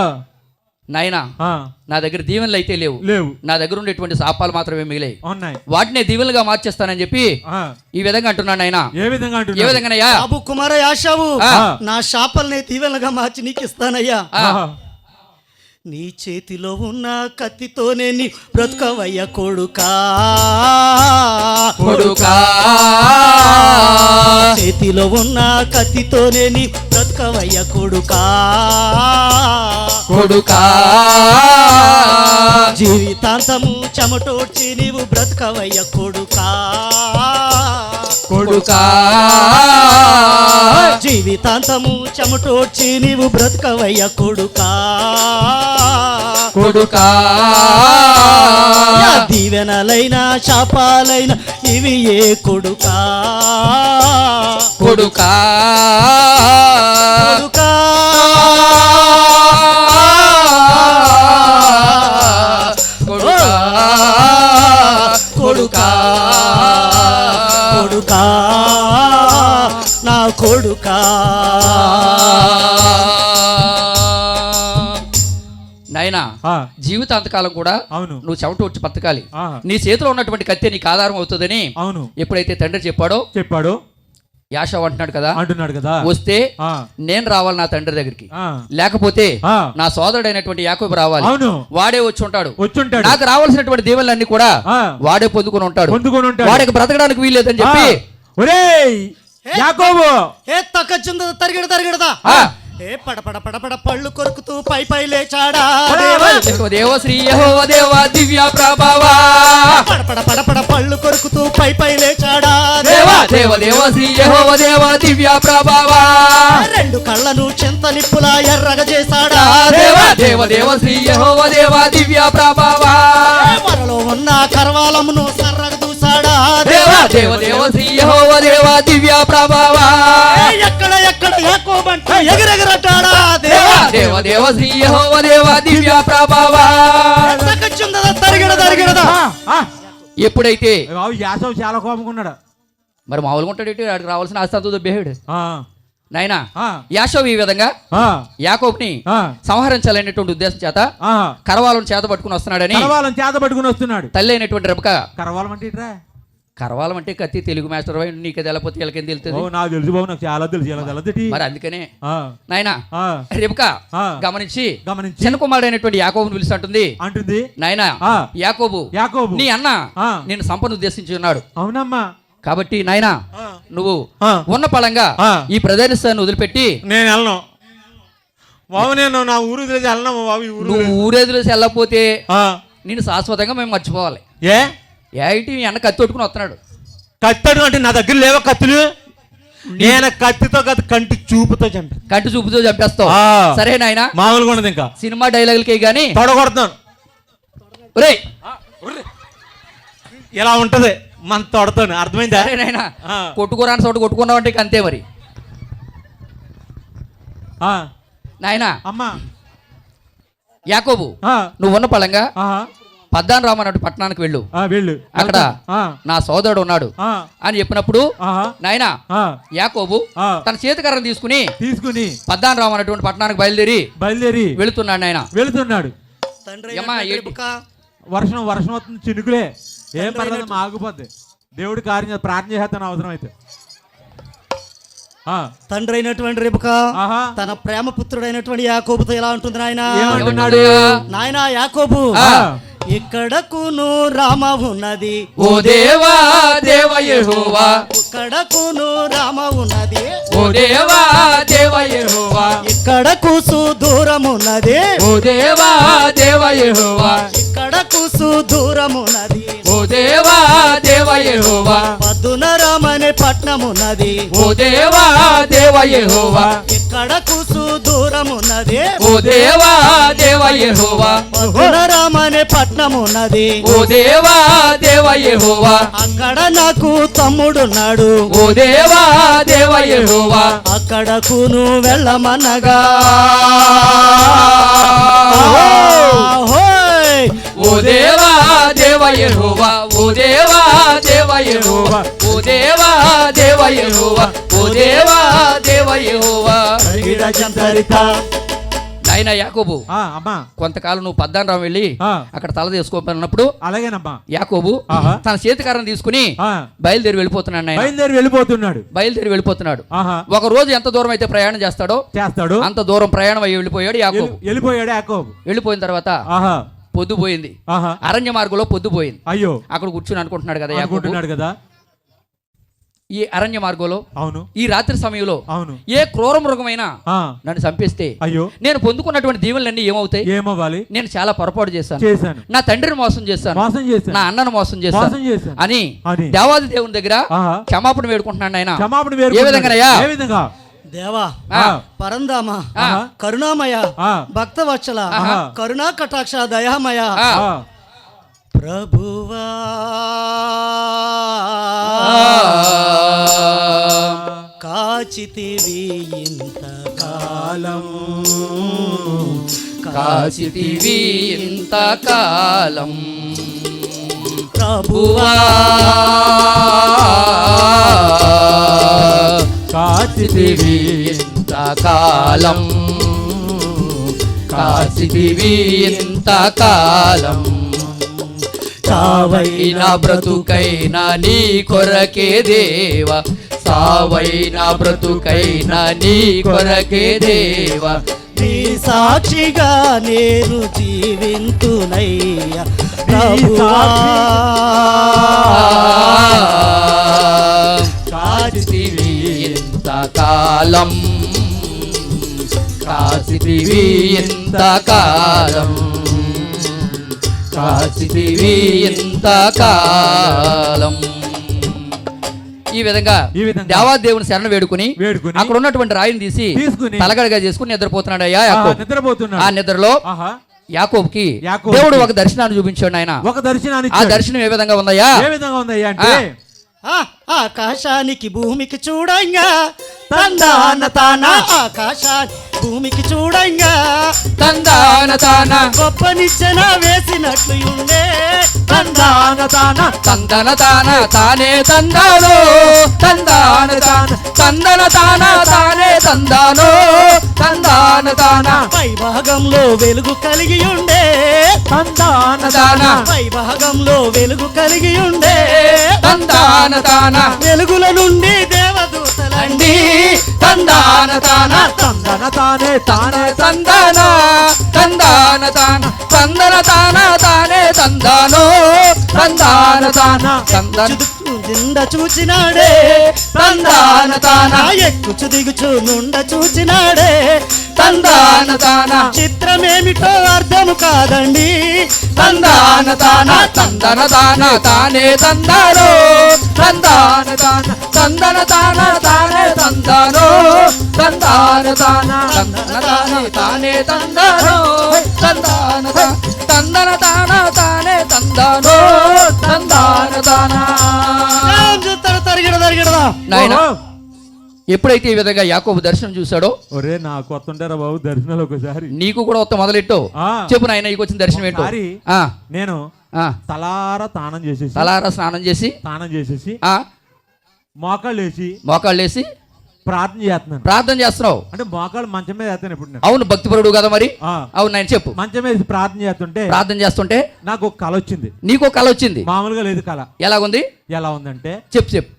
నాయనా ఆ, నా దగ్గర దీవెనలు అయితే లేవు, లేవు, నా దగ్గర ఉండేటువంటి శాపాలు మాత్రమే మిగిలాయి, ఉన్నాయి. వాటినే దీవెనలుగా మార్చేస్తానని చెప్పి ఆ, ఈ విధంగా అంటున్నాడు ఆయన. ఏ విధంగా ఏ అంటున్నాడు? విధంగానయ్యా? బాబు కుమార యాషావు, ఆ. నా శాపల్ని దీవెనగా మార్చి నీకు ఇస్తానయ్యా. ఆ, ఆహా, నీ చేతిలో ఉన్న కత్తితోనే నీ బ్రతుకవయ్య కొడుకా. కొడుకా చేతిలో ఉన్న కత్తితోనే నీ బ్రతుకవయ్య కొడుకా. కొడుకా జీవితాంతము చెమటోడ్చి నీవు బ్రతుకవయ్య కొడుకా. కొడుకా జీవితాంతము చెమటోడ్చి నీవు బ్రతుకవయ్య కొడుకా. కొడుకా దీవెనలైన శాపాలైన ఇవి ఏ కొడుకా. కొడుకా కొడుకా కొడుకా కొడుకా కొడుకా నా కొడుకా. నాయనా ఆ, జీవితాంతకాలం కూడా అవును, నువ్వు చెమట వచ్చి బతకాలి, ఆ, నీ చేతిలో ఉన్నటువంటి కత్తి నీకు ఆధారం అవుతుందని అవును ఎప్పుడైతే తండ్రి చెప్పాడో చెప్పాడు. యాషావు అంటున్నాడు కదా, అంటున్నాడు కదా, వస్తే ఆ, నేను రావాలి నా తండ్రి దగ్గరికి, ఆ, లేకపోతే ఆ, నా సోదరుడైనటువంటి యాకోబు రావాలి, అవును వాడే వచ్చి ఉంటాడు, వచ్చుంటాడు. నాకు రావాల్సినటువంటి దీవెనలన్నీ కూడా ఆ, వాడే పొందుకొని ఉంటాడు, పొందుకొని ఉంటాడు. వాడికి బ్రతకడానికి వీల్లేదని చెప్పి ఒరేయ్ యాకోబు, ఏ తగ్గచ్చుందో తరిగిడ తరిగిడదా. ఆ, ఏ పడపడ పడపడ పళ్ళు కొరుకుతూ పై పై లేచాడా. దేవ శ్రీ యెహోవా దేవ దివ్య ప్రభావా, పడపడ పడపడ పళ్ళు కొరుకుతూ పై పై లేచాడా. దేవ దేవ దేవ శ్రీ యెహోవా దేవ దివ్య ప్రభావా, రెండు కళ్ళను చింత నిప్పులా ఎర్రగా చేశాడా. దేవ దేవ దేవ శ్రీ యెహోవా దేవ దివ్య ప్రభావా, వరలో ఉన్న కర్వాలమును సర్రగా దూసాడా. దేవ దేవ దేవ శ్రీ యెహోవా దేవ దివ్య ప్రభావా, ఎక్కడ ఎక్కడ యాకోబంట ఎగిరెగరటాడా. దేవ దేవ దేవ శ్రీ యెహోవా దేవ దివ్య ప్రభావా. తగ్గచ్చుందా తరిగిడ తరిగిడదా. ఆ, ఆ, ఎప్పుడైతే బాబు యాసవ్ చాలా కోపంగా ఉన్నాడు. మరి మామూలుగా ఉంటాడు ఏంటి? వాడికి రావాల్సిన ఆస్తి అంతా దొబ్బేహాడు. ఆ, నాయనా ఆ, యాషోబు ఈ విధంగా ఆ, యాకోబుని ఆ, సంహరించాలనేటువంటి ఉద్దేశం చేత ఆ. కరవాలను చేత పట్టుకుని వస్తున్నాడని కరవాలం చేత పట్టుకుని వస్తున్నాడు. తల్లి అయినటువంటి రెబకా, కరవాలం అంటే ఇట్రా? కరవాలం అంటే కత్తి, తెలుగు మాస్టర్ నీకు తెలపోతే వీళ్ళకేం ఓ తెలుస్తుంది? నాకు తెలుసు బాబు, నాకు చాలా తెలుసు. ఎలా తెలదటి? మరి అందుకనే ఆ, నాయనా ఆ, రెబకా ఆ. గమనించి గమనించి చిన్న కుమారుడైనటువంటి యాకోబుని పిలిచి అంటుంది, అంటుంది, నాయనా ఆ, యాకోబు యాకోబు నీ అన్న ఆ. నేను సంపను ఉద్దేశించి ఉన్నాడు అవునమ్మా. కాబట్టి నాయనా ఆ. నువ్వు ఆ. ఉన్న పళంగా ఆ. ఈ ప్రదేశాన్ని వదిలిపెట్టి నేను వెళ్ళను బాబు, నేను నా ఊరు తెలిసి వెళ్ళను బాబు. ఈ ఊరు నువ్వు ఊరేదులేసి వెళ్ళకపోతే ఆ. నేను శాశ్వతంగా మేము మర్చిపోవాలి. ఏ ఏటి మీ అన్న కత్తి కొట్టుకుని వస్తున్నాడు. కత్తాడు అంటే నా దగ్గర లేవా కత్తులు? నేను కత్తితో కాదు, కంటి చూపుతో చంపా. కంటి చూపుతో చంపేస్తావు. ఆ. సరే నాయనా, మామూలుగా ఉండదు. ఇంకా సినిమా డైలాగులకే గాని తొడగొడతాను. ఒరేయ్ ఇలా ఉంటది మన తొడతాను, అర్థమైందా? సరే నాయనా, ఆ. కొట్టుకోరాని చోట కొట్టుకున్నావు అంటే ఇక అంతే మరి. ఆ, నాయనా అమ్మా. యాకోబు ఆ, నువ్వు ఉన్న పళంగా ఆహా, పద్దాన్ రామన్నట్టు పట్టణానికి వెళ్ళు, ఆ, వెళ్ళు. అక్కడ ఆ, నా సోదరుడు ఉన్నాడు ఆ, అని చెప్పినప్పుడు ఆహా, నాయనా ఆ, యాకోబు ఆ. తన చేతికర్రను తీసుకుని తీసుకుని పద్దాన్ రామ అన్నటువంటి పట్టణానికి బయలుదేరి వెళుతున్నాడు నాయన. వెళుతున్నాడు. ఏమ్మా, ఏంటి? వర్షం వస్తుంది, చినుకులే. ఏం పర్లేదు, మా ఆగిపోద్ది. దేవుడి కార్యం ప్రార్థన చేస్తాను అవసరం అయితే. ఆ, తండ్రి అయినటువంటి రెబకా ఆహా, తన ప్రేమ పుత్రుడైనటువంటి యాకోబుతో ఎలా ఉంటుంది నాయన? ఏమంటున్నాడు? నాయన యాకోబు, ఆ. ఇక్కడకును రామ ఉన్నది, ఓ దేవా దేవ యెహోవా, ఇక్కడకును రామ ఉన్నది, ఓ దేవా దేవ యెహోవా, ఇక్కడకు సుదూరమున్నది, ఓ దేవా దేవ యెహోవా, ఇక్కడకు సుదూరమున్నది, ఓ దేవా దేవ యెహోవా, పద్దున రామనే పట్నమున్నది, ఓ దేవా దేవ యెహోవా, ఇక్కడకు సుదూరమున్నది, ఓ దేవా దేవ యెహోవా, పద్దున రామనే పట్నమున్నది, ఓ దేవా దేవ యెహోవా, అక్కడ నాకు తమ్ముడున్నాడు, ఓ దేవా దేవ యెహోవా, అక్కడకును వెళ్ళమనగా ఆహోయ్! ఓ దేవా దేవ యెహోవా, ఓ దేవా దేవ యెహోవా, ఓ దేవా దేవ యెహోవా, ఓ దేవా దేవ యెహోవా. నాయనా యాకోబు, ఆ, అమ్మా. కొంతకాలం నువ్వు పద్దానరావు వెళ్ళి ఆ, అక్కడ తల తీసుకోమన్నప్పుడు అలాగేనమ్మా. యాకోబు ఆహా. తన చేతికారం తీసుకుని ఆ, బయలుదేరి వెళ్ళిపోతున్నాడు నాయనా. బయలుదేరి వెళ్ళిపోతున్నాడు. బయలుదేరి వెళ్ళిపోతున్నాడు. ఆహా, ఒక రోజు ఎంత దూరం అయితే ప్రయాణం చేస్తాడో చేస్తాడు. అంత దూరం ప్రయాణం అయ్యి వెళ్ళిపోయాడు యాకోబు. వెళ్ళిపోయాడు యాకోబు. వెళ్ళిపోయిన తర్వాత ఆహా, పొద్దుపోయింది. ఆహా, అరణ్య మార్గంలో పొద్దుపోయింది. అయ్యో అక్కడ కూర్చుని అనుకుంటున్నాడు కదా యాకోబు, అనుకుంటున్నాడు కదా. ఈ అరణ్య మార్గంలో అవును, ఈ రాత్రి సమయంలో అవును. ఏ క్రూర మృగమైనా ఆ, నన్ను చంపేస్తే అయ్యో నేను పొందుకున్నటువంటి దీవెనలన్నీ ఏమవుతాయి? ఏమవ్వాలి? నేను చాలా పొరపాటు చేశాను, చేశాను, నా తండ్రిని మోసం చేశాను, మోసం చేశాను, నా అన్నను మోసం మోసం చేశాను చేశాను అని అని దేవాది దేవుని దగ్గర ఆహా, క్షమాపణ వేడుకుంటున్నాడు ఆయన. క్షమాపణ ఏ వేడుకుంటున్నాడు. విధంగానయ్యా? ఏ విధంగా? దేవా, ఆ, పరందామ, ఆ, కరుణామయ, ఆ, భక్తవత్సల, ఆహా. కరుణా కటాక్ష దయామయ, ఆ, ఆ, ప్రభువా కాచితివి ఇంతకాలం, కాచితివి ఇంతకాలం, ప్రభువా కాచితివి ఇంతకాలం, కాచితివి ఇంతకాలం, సావైన బ్రతుకైనా నీ కొరకే దేవా, సావైన బ్రతుకైనా నీ కొరకే దేవా, నీ సాక్షిగా నేను జీవింతునయ్యా ప్రభువా కాచితివి ఇంతకాలం, కాచితివి ఇంతకాలం, కాచితివి ఇంతకాలం. ఈ విధంగా దేవాదేవుని శరణ వేడుకుని అక్కడ ఉన్నటువంటి రాయిని తీసుకుని తలగడగా చేసుకుని నిద్రపోతున్నాడు అయ్యా యాకోబు. నిద్రపోతున్నాడు. ఆ నిద్రలో ఆహా, యాకోబుకి యాకోబుకి దేవుడు ఒక దర్శనాన్ని చూపించాడు ఆయన. ఒక దర్శనాన్ని ఆ దర్శనం ఏ విధంగా ఉందయ్యా? ఏ విధంగా ఉందయ్యా అంటే ఆకాశానికి భూమికి చూడంగా తందాన తాన, ఆకాశానికి భూమికి చూడంగా తందాన తాన గొప్ప నిచ్చెన వేసినట్లు ఉండే తందాన తాన తందన తాన తానే తందానో తందాన తాన తందన తాన తానే తందానో తందాన తాన పై భాగంలో వెలుగు కలిగి ఉండే తందాన తాన పై భాగంలో వెలుగు కలిగి ఉండే తందాన తాన వెలుగుల నుండి దేవదూతలండి తందాన తాన తందన తానే తానే తందాన తందాన తాన తందన తాన తానే తందానో తందాన తాన తందన నిండ చూచినాడే తందాన తాన ఎక్కుచు దిగుచు నుండ చూచినాడే తందాన తాన చిత్రమేమిటో అర్థము కాదండి తందాన తాన తందన తాన తానే తందానో తందాన తాన తందన తాన తానే తందానో తందాన తాన తందన తాన తానే తందానో తందాన తాన తందన తాన తానే తందానో తందాన తాన చూస్తాడు తరిగిడదా నాయనా ఎప్పుడైతే ఈ విధంగా యాకోబు దర్శనం చూశాడో ఒరే నాకు వస్తుంటారా బాబు దర్శనాలు ఒకసారి నీకు కూడా వస్తా మొదలెట్టు ఆ. చెప్పు నాయన నీకు వచ్చిన దర్శనం ఏంటో ఒకసారి ఆ, నేను ఆ. తలారా తానం చేసేసి తలారా స్నానం చేసి తానం చేసేసి ఆ మోకాళ్ళు వేసి మోకాళ్ళు వేసి ప్రార్థన చేస్తున్నాను. ప్రార్థన చేస్తున్నావు. అంటే మోకాళ్ళు మంచం మీద వేస్తాను ఇప్పుడు నేను. అవును భక్తిపరుడు కదా మరి. ఆ. అవును నాయన చెప్పు. మంచం మీద ప్రార్థన చేస్తుంటే ప్రార్థన చేస్తుంటే నాకు ఒక కళ వచ్చింది. నీకు ఒక కళ వచ్చింది. మామూలుగా లేదు కళ. ఎలాగుంది? ఎలా ఉందంటే చెప్పు.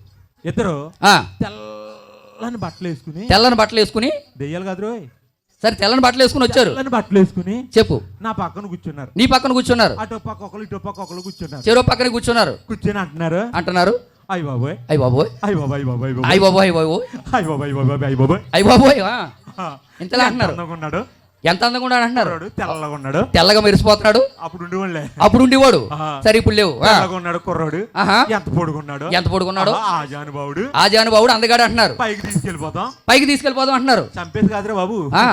ఇద్దరు ఆ తెల్లని బట్టలు వేసుకుని తెల్లని బట్టలు వేసుకుని దెయ్యాలు కాదు రోయ్, సరే తెల్లని బట్టలు వేసుకుని వచ్చారు. తెల్లని బట్టలు వేసుకుని చెప్పు. నా పక్కన కూర్చున్నారు. నీ పక్కన కూర్చున్నారు. అటు పక్క ఒకరు ఇటు పక్క ఒకరు కూర్చున్నారు. చెరో పక్కన కూర్చున్నారు. కూర్చొని అంటున్నారు అయ్య బాబోయ్ అయ్య బాబోయ్ అయ్య బాబాయ్ అయ్య బాబాయ్ అయ్య బాబోయ్ అయ్య బాబోయ్ అయ్య బాబాయ్ అయ్య బాబాయ్ అయ్య బాబాయ్ అయ్య బాబోయ్ ఇంతలా అంటున్నారు. ఉన్నాడు, ఎంత అందంగా ఉన్నాడు అంటున్నారు. తెల్లగా ఉన్నాడు, తెల్లగా మెరిసిపోతున్నాడు. అప్పుడు ఉండేవాళ్ళే, అప్పుడు ఉండేవాడు. సరే ఇప్పుడు లేవు. తెల్లగా ఉన్నాడు కుర్రాడు. ఆహా. ఎంత పొడుగున్నాడు, ఎంత పొడుగున్నాడు. ఆజానుబావుడు, ఆజానుబావుడు అందగాడు అంటున్నారు. పైకి తీసుకెళ్ళిపోతాం, పైకి తీసుకెళ్ళిపోదాం అంటున్నారు. చంపేసి కాదురా బాబు. ఆ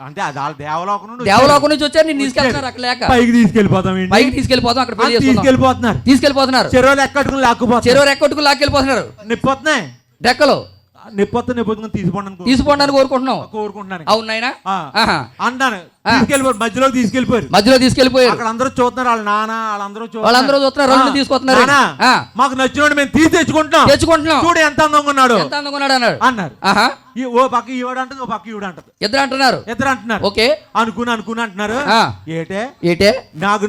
అంటే అది వాళ్ళ దేవలోకం నుండి దేవలోకం నుంచి వచ్చారు. నేను తీసుకెళ్తున్నారు అక్కడ లేక పైకి తీసుకెళ్ళిపోతాం, పైకి తీసుకెళ్ళిపోతాం. అక్కడ పెళ్లి చేసుకుందాం. తీసుకెళ్ళిపోతున్నారు. చెరువులు ఎక్కడుకుని లాక్కుపోతారు. చెరువు రెక్కొట్టుకు లాక్కెళ్ళిపోతున్నారు. నిప్పొస్తున్నాయి రెక్కలు నిప్పొత్తుకుని తీసుకోండి కోరుకుంటున్నాం. కోరుకుంటున్నాను. అవును నాయనా అంటాను తీసుకెళ్ళిపోయారు, మధ్యలో తీసుకెళ్ళిపోయారు. మధ్యలో తీసుకెళ్ళిపోయారు. అక్కడ అందరూ చూస్తున్నారు, వాళ్ళ నాన్న వాళ్ళందరూ చూస్తున్నారు. రెండు తీసుకొస్తున్నారు. మాకు నచ్చినోడు మేము తెచ్చుకుంటున్నాం చూడు ఎంత అందంగా ఉన్నాడు, ఎంత అందంగా ఉన్నాడు అన్నారు. అన్నారు. ఓ పక్క ఈవాడు అంటది, ఓ పక్క ఈవిడ అంటది. ఇద్దరు అంటున్నారు. ఓకే అనుకుని అంటున్నారు. ఏటే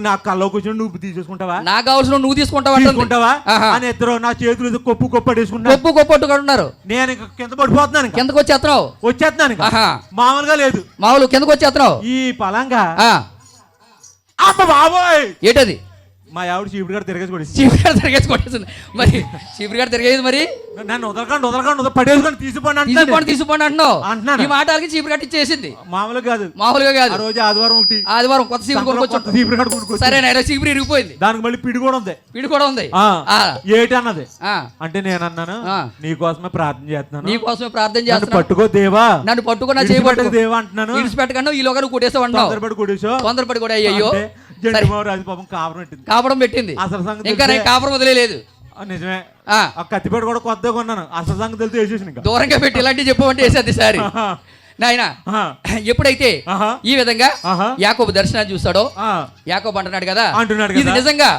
నా కల్లో కూర్చొని నువ్వు తీసేసుకుంటావా, నాకు కావాల్సిన నువ్వు తీసుకుంటావా అని ఇద్దరు నా చేతులు కొప్పు కొప్పట్టేసుకుంటా కొప్పట్టుకుంటున్నారు. నేను కింద పడిపోతున్నాను. కిందకు వచ్చేస్తున్నావు. మామూలుగా లేదు, మామూలు కిందకు వచ్చేస్తున్నావు. ఈ పలంగా అమ్మ బాబోయ్ ఏంటది? మా ఆవిడ చీపుడు గారు తిరిగేసి కొట్టేసింది. మరి చీపురు గారు తిరిగేది. మరి నన్ను వదలకండి పడేసుకొని తీసుకోండి అంటున్నావు. ఈ మాటలకి చీపురు కట్టి చేసింది. మామూలుగా కాదు. రోజు ఆదివారం కొత్త చీపురు కొనుక్కొచ్చు. సరే నైనా చీపురు ఇరిగిపోయింది. దానికి మళ్ళీ పిడి కూడా ఉంది. ఏటి అన్నది అంటే నేను అన్నాను నీకోసమే ప్రార్థన చేస్తున్నాను. పట్టుకో దేవా, నన్ను పట్టుకో, నా చేయబట్టు దేవా అంటున్నాను. విడిచిపెట్టకుండా ఈలోగా నువ్వు కొట్టేసావు అన్నావు. తొందరపడి కూడా అయ్యో కాపడం పెట్టింది. ఇంకా నేను కాపురం వదిలేదు. నిజమే, కత్తిపేట కూడా కొత్తగా కొన్నాను. అసలు సంగతి తెలిసి వేసేసి దూరంగా పెట్టి ఇలాంటివి చెప్పమంటే వేసేది సారి. నాయన ఎప్పుడైతే ఈ విధంగా యాకోబు దర్శనాన్ని చూస్తాడో యాకోబు అంటున్నాడు కదా, ఇది నిజంగా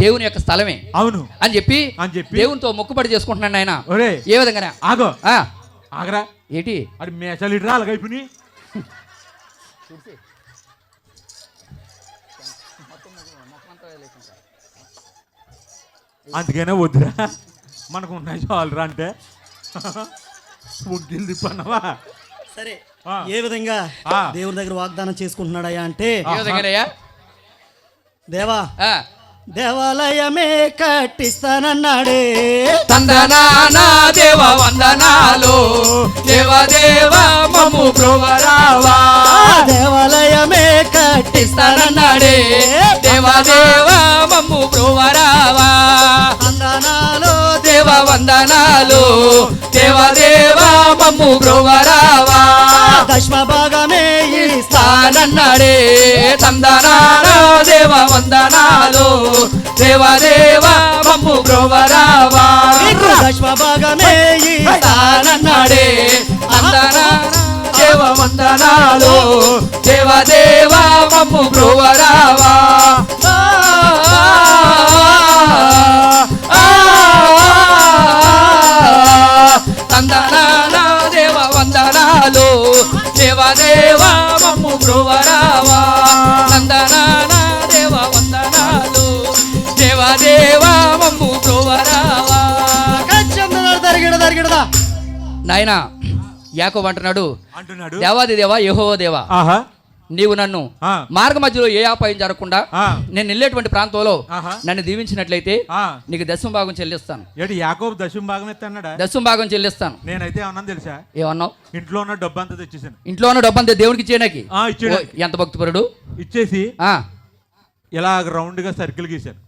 దేవుని యొక్క స్థలమే అవును అని చెప్పి దేవునితో మొక్కుబడి చేసుకుంటున్నాడు ఆయన. ఏ విధంగా ఆగరా ఏంటి అది మేషాలు ఇటురా అలాగైపోయి అందుకనే వద్దురా మనకు ఉన్నాయి చాలురా అంటే ముగ్గులు తిప్పన్నావా. సరే ఏ విధంగా దేవుని దగ్గర వాగ్దానం చేసుకుంటున్నాడయ్యా అంటే దేవా దేవాలయమే కట్టిస్తానన్నాడే. తందనానా దేవ వందనాలు దేవ మమ్ము బ్రోవరావా. దేవాలయమే కట్టిస్తానన్నాడే దేవ మమ్ము బ్రోవరావా. వందనాలు దేవ వందనాలు దేవ మమ్ము బ్రోవరావా. దశమ భాగమే ఇస్తానన్నాడే. తందనానా దేవ వందనాలు దేవ మమ్ము బ్రోవరావా. దశమ భాగమే ఇస్తానన్నాడే. తందనానా దేవ వందనాలు దేవదేవా మమ్ము బ్రోవరావా తందనానా దేవ వందనాలు దేవదేవా మమ్ము బ్రోవరావా నందనానా దేవ వందనాలు దేవదేవా మమ్ము బ్రోవరావా. నాయనా యాకోబు అంటున్నాడు దేవాది దేవా యెహోవా దేవా, నీవు నన్ను మార్గ మధ్యలో ఏ అపాయం జరగకుండా నేను వెళ్ళేటువంటి ప్రాంతంలో నన్ను దీవించినట్లయితే నీకు దశమ భాగం చెల్లిస్తాను. యాకోబు దశమ భాగం ఎత్తన్నాడా? దశమ భాగం చెల్లిస్తాను. నేనైతే ఏమన్నా తెలుసా? ఏమన్నావు? ఇంట్లో ఉన్న డబ్బు అంతా తెచ్చేసాను. ఇంట్లో ఉన్న డబ్బు అంతా దేవుడికి ఇచ్చేయడానికి. ఎంత భక్తిపరుడు. ఇచ్చేసి ఇలా రౌండ్ గా సర్కిల్ గీశాను.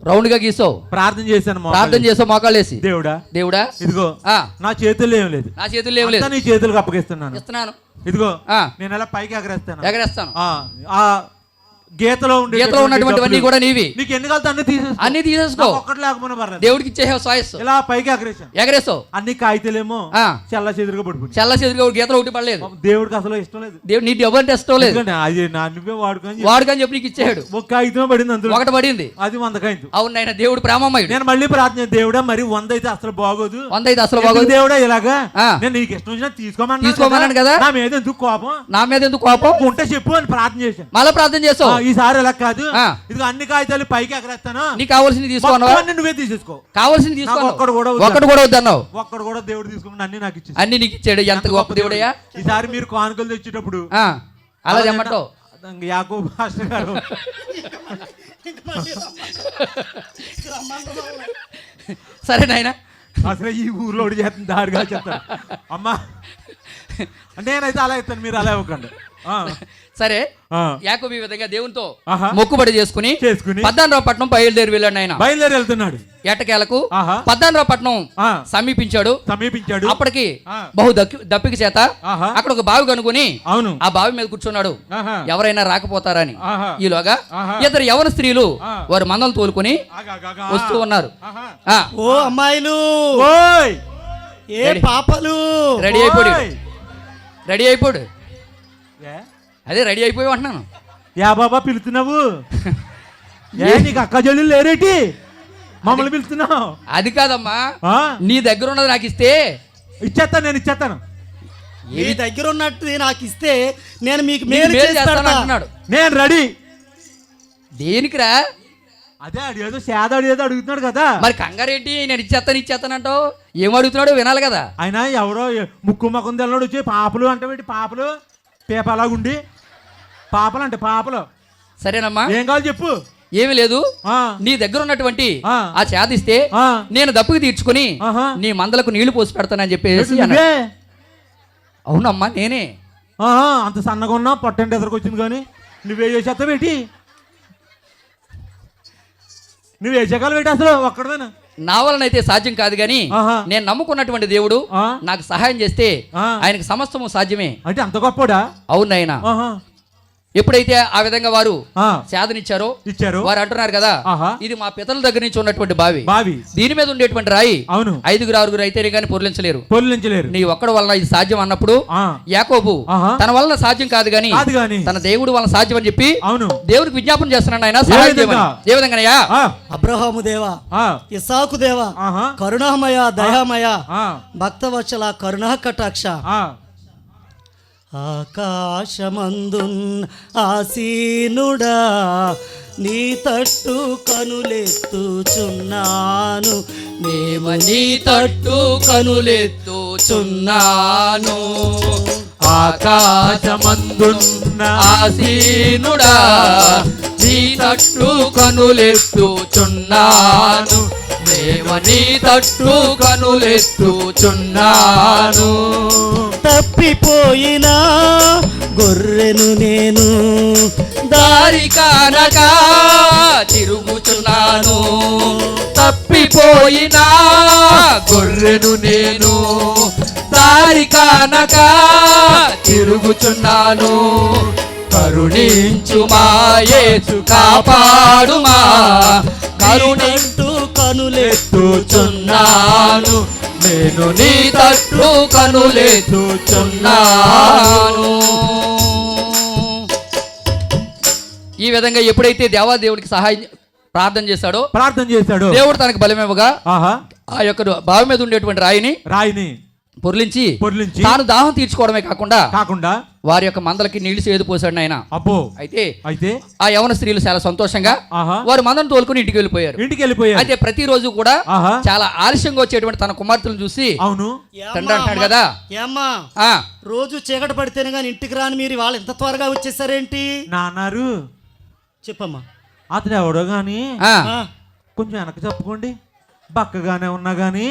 రౌండ్ గా గీసావు. ప్రార్థన చేశాను. ప్రార్థన చేసావు మోకాళ్ళు వేసి. దేవుడా దేవుడా ఇదిగో నా చేతుల్లో ఏం లేదు, నా చేతుల్లో ఏం లేదు, నీ చేతులకు అప్పగిస్తున్నాను. ఇస్తున్నాను. ఇదిగో నేను అలా పైకి ఎగరేస్తాను. ఆ గీతలో ఉన్నటువంటివన్నీ కూడా నీవి. నీకు ఎన్ని కలితే అన్ని తీసేసుకో. ఒక్కటి లేకపోయినా పర్లేదు. దేవుడికి ఇచ్చేసావు చాయిస్. ఇలా పైకి ఎగరేసావు. అన్ని కాగితాలేమో చల్ల చెదురుగా పడుకుంది. చల్ల చెదురుగా గీతలో ఒకటి పడలేదు. దేవుడికి అసలు ఇష్టం లేదు. దేవుడు నీ ఎవరికి ఇష్టం లేదు. అది నువ్వే వాడుకని చెప్పి నీకు ఇచ్చాడు. ఒక కాగితం పడింది, అందులో ఒకటి పడింది. అది 100 కాగితం. అవును నాయన, దేవుడు ప్రేమమయుడు. నేను మళ్ళీ ప్రార్థన, దేవుడా మరి 100 అయితే అసలు బాగోదు, 100 అయితే అసలు బాగోదు దేవుడా ఇలాగా నేను నీకు ఇష్టం వచ్చినా తీసుకోమన్నాను కదా. నా మీద ఎందుకు కోపం? నా మీద ఎందుకు కోపం ఉంటే చెప్పు అని ప్రార్థన చేశాను. మళ్ళీ ప్రార్థన చేసావు. ఈసారి ఎలా కాదు, ఇది అన్ని కాగితాలు పైకి ఎగరేస్తాను, నీకు కావాల్సింది తీసుకో. నువ్వే తీసేసుకో. కావాల్సింది తీసుకో. ఒక్కడు కూడా వద్దన్నావు. ఒక్కడు కూడా దేవుడు తీసుకుని అన్ని నాకు ఇచ్చి అన్ని నీకు ఇచ్చాడు. ఎంత గొప్ప దేవుడయ్యా. ఈసారి మీరు కానుకలు తెచ్చేటప్పుడు అలా తెమ్మంటావు. యాకోబు పాస్టర్ గారు సరే నాయన, అసలు ఈ ఊర్లో చేస్తుంది దారిగా చెప్తాను అమ్మా. నేనైతే అలా ఇస్తాను, మీరు అలా ఇవ్వకండి. సరే యాకోబు ఈ విధంగా దేవునితో మొక్కుబడి చేసుకుని పద్దానరావుపట్నం బయలుదేరి వెళ్ళాడు. ఆయన బయలుదేరి వెళ్తున్నాడు. ఏటకేలకు పద్దానరావుపట్నం సమీపించాడు. అప్పటికి బహు దప్పిక చేత అక్కడ ఒక బావి కనుగొని ఆ బావి మీద కూర్చున్నాడు, ఎవరైనా రాకపోతారని. ఈలోగా ఇద్దరు యవన స్త్రీలు వారి మందలు తోలుకొని వస్తూ ఉన్నారు. ఓ అమ్మాయిలు, ఏ పాపలు, రెడీ అయిపోడు. అదే రెడీ అయిపోయి అంటున్నాను. యా బాబా పిలుతున్నావు? నీకు అక్క చెల్లెలు లేరేటి మమ్మల్ని పిలుస్తున్నావు? అది కాదమ్మా, నీ దగ్గర ఉన్నది నాకు ఇస్తే ఇచ్చేస్తాను. నేను ఇచ్చేస్తాను. మీ దగ్గర ఉన్నట్టు నాకు ఇస్తే నేను మీకు మేలు చేస్తాను అంటున్నాడు. నేను రెడీ. దేనికిరా? అదే అడిగేదో సేద అడిగేదో అడుగుతున్నాడు కదా. మరి కంగారేంటి? నేను ఇచ్చేస్తానంటావు. ఏం అడుగుతున్నాడు వినాలి కదా. ఆయన ఎవరో ముక్కు మొక్కం తెల్లడు వచ్చి పాపలు అంటే పాపలు పేపలాగుండి పాపలు అంటే పాపలు. సరేనమ్మా, ఏం కావాలి చెప్పు. ఏమి లేదు, నీ దగ్గర ఉన్నటువంటి ఆ చేదిస్తే నేను దప్పుకి తీర్చుకుని నీ మందలకు నీళ్లు పోసి పెడతానని చెప్పేసి. అవునమ్మా నేనే. అంత సన్నగా ఉన్నా పొట్టంటే ఎదురుకొచ్చింది కానీ నువ్వే చేసేస్తావు ఏంటి? నువ్వు వేసేకాలు పెట్టి అసలు ఒక్కడదేనా? నా వలనైతే సాధ్యం కాదు గాని నేను నమ్ముకున్నటువంటి దేవుడు నాకు సహాయం చేస్తే ఆయనకు సమస్తము సాధ్యమే. అంటే అంత గొప్పడా? అవును నాయనా. ఎప్పుడైతే ఆ విధంగా వారు సేదనిచ్చారో వారు అంటున్నారు కదా, ఇది మా పితల దగ్గర నుంచి ఉన్నటువంటి బావి, దీని మీద ఉండేటువంటి రాయి 5-6 అయితేనే కానీ పొర్లించలేరు. నీ ఒక్కడి వలన ఇది సాధ్యం అన్నప్పుడు యాకోబు తన వలన సాధ్యం కాదు గాని తన దేవుడు వలన సాధ్యం అని చెప్పి దేవుడికి విజ్ఞాపన చేస్తున్నాడు. ఆయన సహాయం చేయమని. ఏ విధంగానయ్యా? అబ్రహాము దేవా, ఇస్సాకు దేవా, కరుణామయ, దయామయ, భక్తవత్సల, కరుణా కటాక్ష, ఆకాశమందున్ ఆసీనుడా, నీ తట్టు కనులెత్తుచున్నాను, మేము నీ తట్టు కనులెత్తుచున్నాను. ఆకాశమందున్న ఆసీనుడా, నీ తట్టు కనులెత్తుచున్నాను, మేము నీ తట్టు కనులెత్తుచున్నాను. తప్పిపోయిన గొర్రెను నేను, దారి కానక తిరుగుచున్నాను. తప్పిపోయిన గొర్రెను నేను, దారి కానక తిరుగుచున్నాను. కరుణించుమా యేసు, కాపాడుమా, కరుణించు కనులెత్తుచున్నాను, నేను నీ తట్టు కనులెత్తుచున్నాను. ఈ విధంగా ఎప్పుడైతే దేవాదేవుడికి సహాయం ప్రార్థన చేశాడో దేవుడు తనకు బలమివ్వగా ఆ యొక్క బావి మీద ఉండేటువంటి రాయిని పొర్లించి తాను దాహం తీర్చుకోవడమే కాకుండా వారి యొక్క మందలకి నీళ్లు సేదు పోసాడు ఆయన. అయితే ఆ యవన స్త్రీలు చాలా సంతోషంగా వారు మందను తోలుకుని ఇంటికి వెళ్ళిపోయారు. అయితే ప్రతిరోజు కూడా చాలా ఆలస్యంగా వచ్చేటువంటి తన కుమార్తెలను చూసి తండ్రి అంటాడు కదా, ఏమ్మా రోజు చీకటి పడితేనే కానీ ఇంటికి రాని మీరు వాళ్ళు ఎంత త్వరగా వచ్చేసారేంటి నాన్నారు? చెప్పమ్మా. అతను ఎవడో గాని కొంచెం వెనక చెప్పుకోండి, బక్కగానే ఉన్నా గాని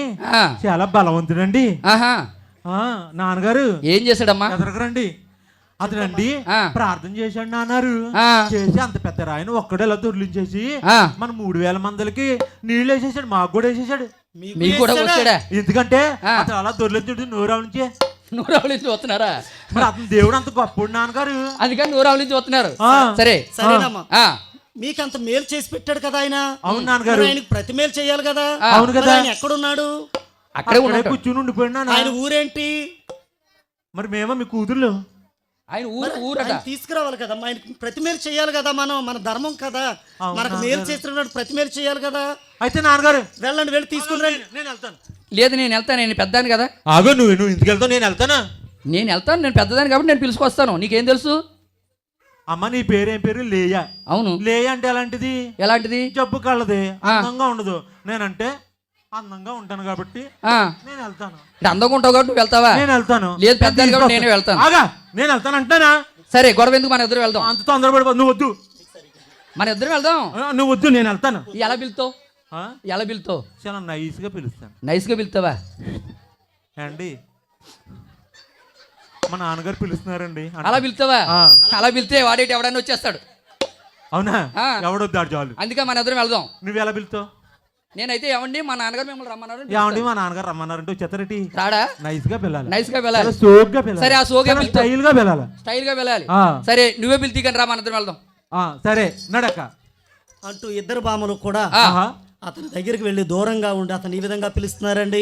చాలా బలవంతుడండి. నాన్నగారు ఏం చేశాడమ్మా? ఎదరగరండి. అతనండి ప్రార్థన చేశాడు నాన్నారు. చేసి అంత పెద్ద రాయిని ఒక్కడే ఇలా దొర్లించేసి మన 3000 మందికి నీళ్ళు వేసేసాడు. మాకు కూడా వేసేసాడు. మీకు కూడా వచ్చాడా? ఎందుకంటే అతను అలా దొర్లించుడు నూరావు నుంచి వస్తున్నారా? మరి అతను దేవుడు అంత గొప్ప నాన్నగారు, అందుకని నూరావు నుంచి వస్తున్నారు. సరే సరేనమ్మా, మీకంత మేలు చేసి పెట్టాడు కదా ఆయన. అవును నాన్నగారు, ఆయనకు ప్రతి మేలు చేయాలి కదా. అవును కదా. ఆయన ఎక్కడున్నాడు? అక్కడే కూర్చుని ఉండిపోయినా. ఆయన ఊరేంటి? మరి మేమో మీ కూతుర్లు. ఆయన ఊరట తీసుకురావాలి కదా. ఆయన ప్రతి మేలు చేయాలి కదా. మన ధర్మం కదా. మనకు మేలు చేస్తున్నాడు, ప్రతి మేలు చేయాలి కదా. అయితే నాన్నగారు వెళ్ళండి, వెళ్ళి తీసుకుని రండి. నేను వెళ్తాను. లేదు నేను వెళ్తాను, నేను పెద్దాను కదా. ఆగో, నువ్వు ఇంటికి వెళ్తావు, నేను వెళ్తానా? నేను వెళ్తాను, నేను పెద్దదాన్ని కాబట్టి నేను పిలుచుకొస్తాను. నీకేం తెలుసు? అమ్మ నీ పేరేం పేరు? లేయా. అవును. లేయా అంటే ఎలాంటిది? జబ్బు కళ్ళది, అందంగా ఉండదు. నేనంటే అందంగా ఉంటాను కాబట్టి నేను వెళ్తాను. అందంగా ఉంటావు కాబట్టి నువ్వు వెళ్తావా? నేను వెళ్తాను. లేదు పెద్దాన్ని కాబట్టి నేనే వెళ్తాను. ఆగా, నేను వెళ్తాను అంటానా? సరే, గొడవ ఎందుకు, మన ఇద్దరు వెళ్దాం. అంత తొందరపడిపో. నువ్వు వద్దు, మన ఇద్దరు వెళ్దాం. నువ్వు వద్దు, నేను వెళ్తాను. ఎలా పిలుతావు? చాలా నైస్గా పిలుస్తాను. నైస్గా పిలుతావా అండి? మా నాన్నగారు పిలుస్తున్నారండి. అలా పిలుతావా? అలా పిలితే వాడేటి ఎవడన్నా వచ్చేస్తాడు. అవునా? ఎవడొద్దాడు చాలు. అందుకే మన ఇద్దరం వెళ్దాం. నువ్వు ఎలా పిలుతావు? నేనైతే ఏమండి మా నాన్నగారు మిమ్మల్ని రమ్మన్నారు. ఏమండి మా నాన్నగారు రమ్మన్నారంటే వచ్చేస్తారేటి? రాడా? నైస్గా పిలాలి. నైస్గా పిలాలి. సోగ్గా పిలాలి. సరే, ఆ సోగ్గా స్టైల్గా పిలాలి. స్టైల్గా పిలాలి. సరే, నువ్వే పిలిచి కానీ రా, మన ఇద్దరం వెళ్దాం. సరే నడక అంటూ ఇద్దరు బామలు కూడా అతని దగ్గరికి వెళ్ళి దూరంగా ఉండి అతను ఈ విధంగా పిలుస్తున్నారండి.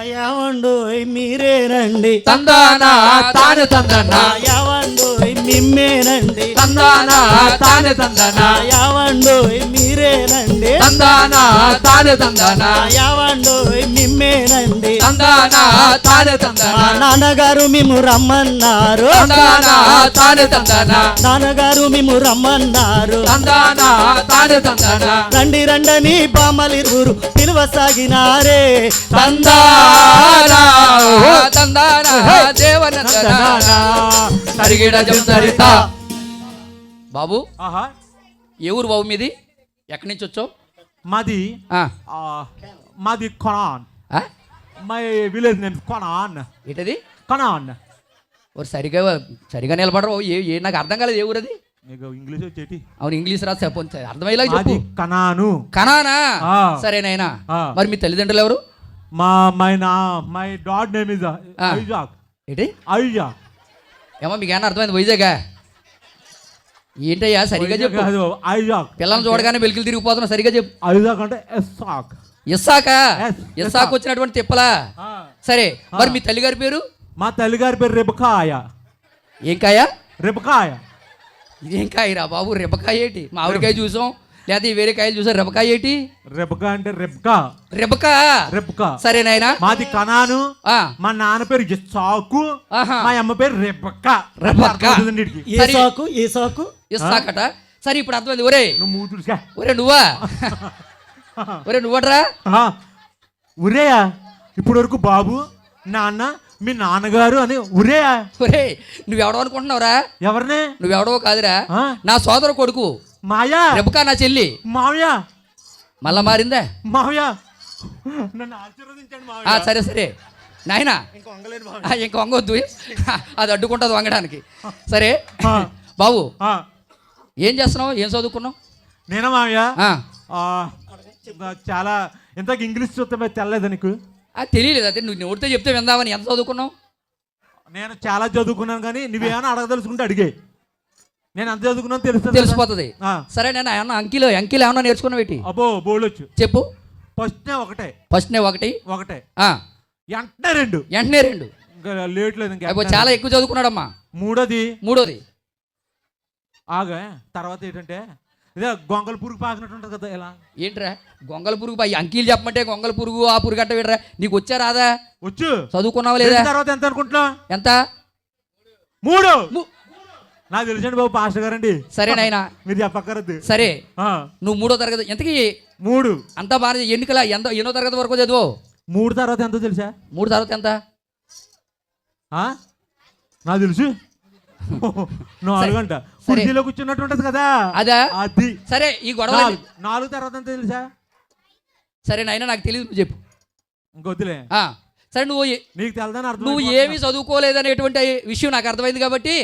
అయ్యావండు మీరేనండి, తందానా తాను తందనా, అయ్యావండు మిమ్మేనండి, తందానా తాను తందనా, అయ్యావండు మీరేనండి, తందానా తాను తందనా, అయ్యావండు మిమ్మేనండి, తందానా తాను తందనా, నాన్నగారు మిమ్ము రమ్మన్నారు, తందానా తాను తందనా, నాన్నగారు మిమ్ము రమ్మన్నారు, తందానా తాను తందనా, రండి రండని బామలిరువురు పిలువసాగినారే. తందానా తందానా దేవనందనా సరిగిడ జంసరిత. బాబు, ఏ ఊరు బాబు మీది? ఎక్కడి నుంచి వచ్చావు? మాది Konan. My village name Konan. ఏంటది? కొనాన్. సరిగా నిలబడరు. నాకు అర్థం కాలేదు. ఏ ఊరు అది? ఇంగ్లీష్ వచ్చేటి. అవును, ఇంగ్లీష్ రాసి అర్థమయ్యేలా చెప్పు. కనానా? సరేనైనా. మరి మీ తల్లిదండ్రులు ఎవరు? My dad name is Isaac. ఏంటి? ఐజాక్. ఏమో మీకు ఏమన్నా అర్థమైంది? వైజాగా? ఏంటయ్యా సరిగా చెప్పు. ఐజాక్. పిల్లల్ని చూడగానే వెలికిలు తిరిగిపోతున్నా. సరిగా చెప్పు. ఐజాక్ అంటే ఇస్సాక్. ఇస్సాక్ వచ్చినటువంటి తిప్పలా? సరే, మరి మీ తల్లిగారి పేరు? మా తల్లిగారి పేరు రెబకాయ. ఏం కాయ? రెబకాయ. ఇదేం కాయరా బాబు? రెబకాయ ఏంటి? మామిడికాయ చూసాం, లేదా వేరే కాయలు చూసాం. రెబకాయ ఏంటి? రెబకా అంటే రెబకా. సరే నాయనా. మాది కనాను. మా నాన్న పేరు ఇస్సాకు, మా అమ్మ పేరు రెబకా. ఇస్సాకట. సరే, ఇప్పుడు అర్థమైంది. ఒరే నువ్వా? నువ్వట్రా? ఒరేయా, ఇప్పటి వరకు బాబు, నాన్న, మీ నాన్నగారు అని ఒరే. నువ్వెవడో అనుకుంటున్నావురా? ఎవరినే? నువ్వెవడో కాదురా, నా సోదరు కొడుకు మాయా. రెబకా నా చెల్లి. మావయ్య. మళ్ళా మారిందా? మావయ్య నన్ను ఆశీర్వదించండి మావయ్య. సరే నాయనా, ఇంక వంగొద్దు, అది అడ్డుకుంటుంది వంగడానికి. సరే బాబు, ఏం చేస్తున్నావు? ఏం చదువుకున్నావు? నేనా మావయ్య? చాలా ఇంతకు ఇంగ్లీష్ చూస్తే తెల్లలేదు నీకు? తెలియలేదు. అదే నువ్వు నోటితో చెప్తే విందామని. ఎంత చదువుకున్నావు? నేను చాలా చదువుకున్నాను, కానీ నువ్వేమైనా అడగదలుచుకుంటే అడిగే. నేను ఎంత చదువుకున్నాను తెలిసిపోతుంది. సరే, నేను ఏమన్నా అంకిలో ఏమన్నా నేర్చుకున్నావు ఏంటి? అబ్బో బోళ్ళొచ్చు. చెప్పు. ఫస్ట్ ఒకటే ఫస్ట్నే ఒకటి ఒకటే ఆ, వెంటనే రెండు వెంటనే రెండు. ఇంకా లేట్ లేదు ఇంకా అబ్బో, చాలా ఎక్కువ చదువుకున్నాడమ్మా. మూడోది మూడోది ఆగా తర్వాత ఏంటంటే ఇదే గొంగల పురుగు పాకినట్టు ఉంటుంది కదా ఇలా ఏంట్రా గొంగల పురుగు పై అంకీలు చెప్పమంటే గొంగల పురుగు ఆ పురుగు అంటే విడరా. నీకు వచ్చా రాదా? వచ్చు చదువుకున్నావా లేదా? రెండు తర్వాత ఎంత అనుకుంటున్నా ఎంత? మూడు ము- నాకు తెలిసండి బాబు పాస్టర్ గారండి సరే నాయనా, మీరు చెప్పక్కర్లేదు సరే. నువ్వు మూడో తరగతి ఎంతకి? మూడు అంతా బాగా ఎన్నికల ఎన్నో తరగతి వరకు చదువు? మూడు తర్వాత ఎంతో తెలుసా? మూడు తర్వాత ఎంత? నాకు తెలుసు 4 గంట కుర్చీలో కూర్చున్నట్టు ఉంటది కదా అదా? అది సరే ఈ గొడవ 4 తర్వాత ఎంత తెలుసా? సరే నాయనా, నాకు తెలియదు, నువ్వు చెప్పు. ఇంకొద్దులే. సరే నువ్వు నీకు తెలదని అర్థం. నువ్వు ఏమీ చదువుకోలేదనేటువంటి విషయం నాకు అర్థమైంది కాబట్టి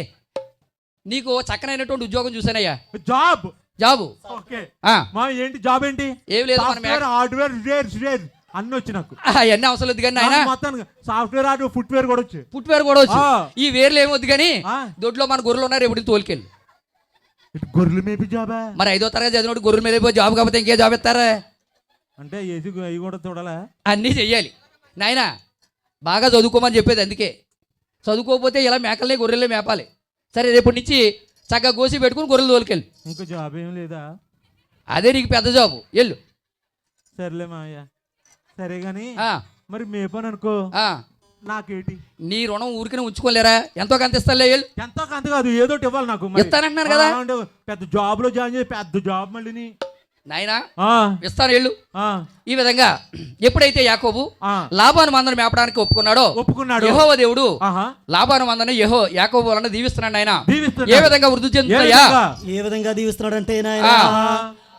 నీకు చక్కనైనటువంటి ఉద్యోగం చూసానయ్యా. Job okay. ఆ, మా ఏంటి జాబ్ ఏంటి? ఏం లేదు, మన హార్డ్వేర్ రేర్ అన్ని వచ్చి నాకు అవన్నీ అవసరం లేదు కానీ ఆయన మొత్తం సాఫ్ట్వేర్ హార్డ్వేర్ ఫుట్వేర్ కూడా వచ్చు. ఫుట్వేర్ కూడా వచ్చు. ఈ వేర్లు ఏమొద్దు కానీ దొడ్లో మన గొర్రెలు ఉన్నారు, ఎప్పుడు తోలుకెళ్ళి. గొర్రెలు మేపి జాబా? మరి 5వ తరగతి చదివినప్పుడు గొర్రెల మీద పోయి జాబ్ కాకపోతే ఇంకే జాబ్ ఇస్తారా? అంటే ఏసీ అవి కూడా చూడాలా? అన్నీ చెయ్యాలి నాయనా. బాగా చదువుకోమని చెప్పేది అందుకే. చదువుకోకపోతే ఇలా మేకలనే గొర్రెలే మేపాలి. సరే రేపటి నుంచి చక్కగా గోసి పెట్టుకుని గొర్రెలు తోలుకెళ్ళి. ఇంకో జాబ్ ఏం లేదా? అదే నీకు పెద్ద జాబు, వెళ్ళు. సరేలే మాయ, సరే గాని మరి మేపని అనుకో నాకేటి? నీ రుణం ఊరికనే ఉంచుకోలేరా? ఎంతో కొంత ఇస్తాలే, వెళ్ళు. ఎంతో కొంత కాదు, ఏదో ఇవ్వాలి నాకు. ఇస్తానంటున్నారు కదా. పెద్ద జాబ్ లో జాయిన్ చేసి పెద్ద జాబ్ మళ్ళీ నాయనా ఇస్తాను, వెళ్ళు. ఈ విధంగా ఎప్పుడైతే యాకోబు ఆ లాబాను మందను మేపడానికి ఒప్పుకున్నాడు, యెహోవా దేవుడు లాబాను మందను యాకోబు వలన దీవిస్తున్నాడు. ఆయన ఏ విధంగా వృద్ధి చెందుతాయా? ఏ విధంగా దీవిస్తున్నాడంటే నాయనా,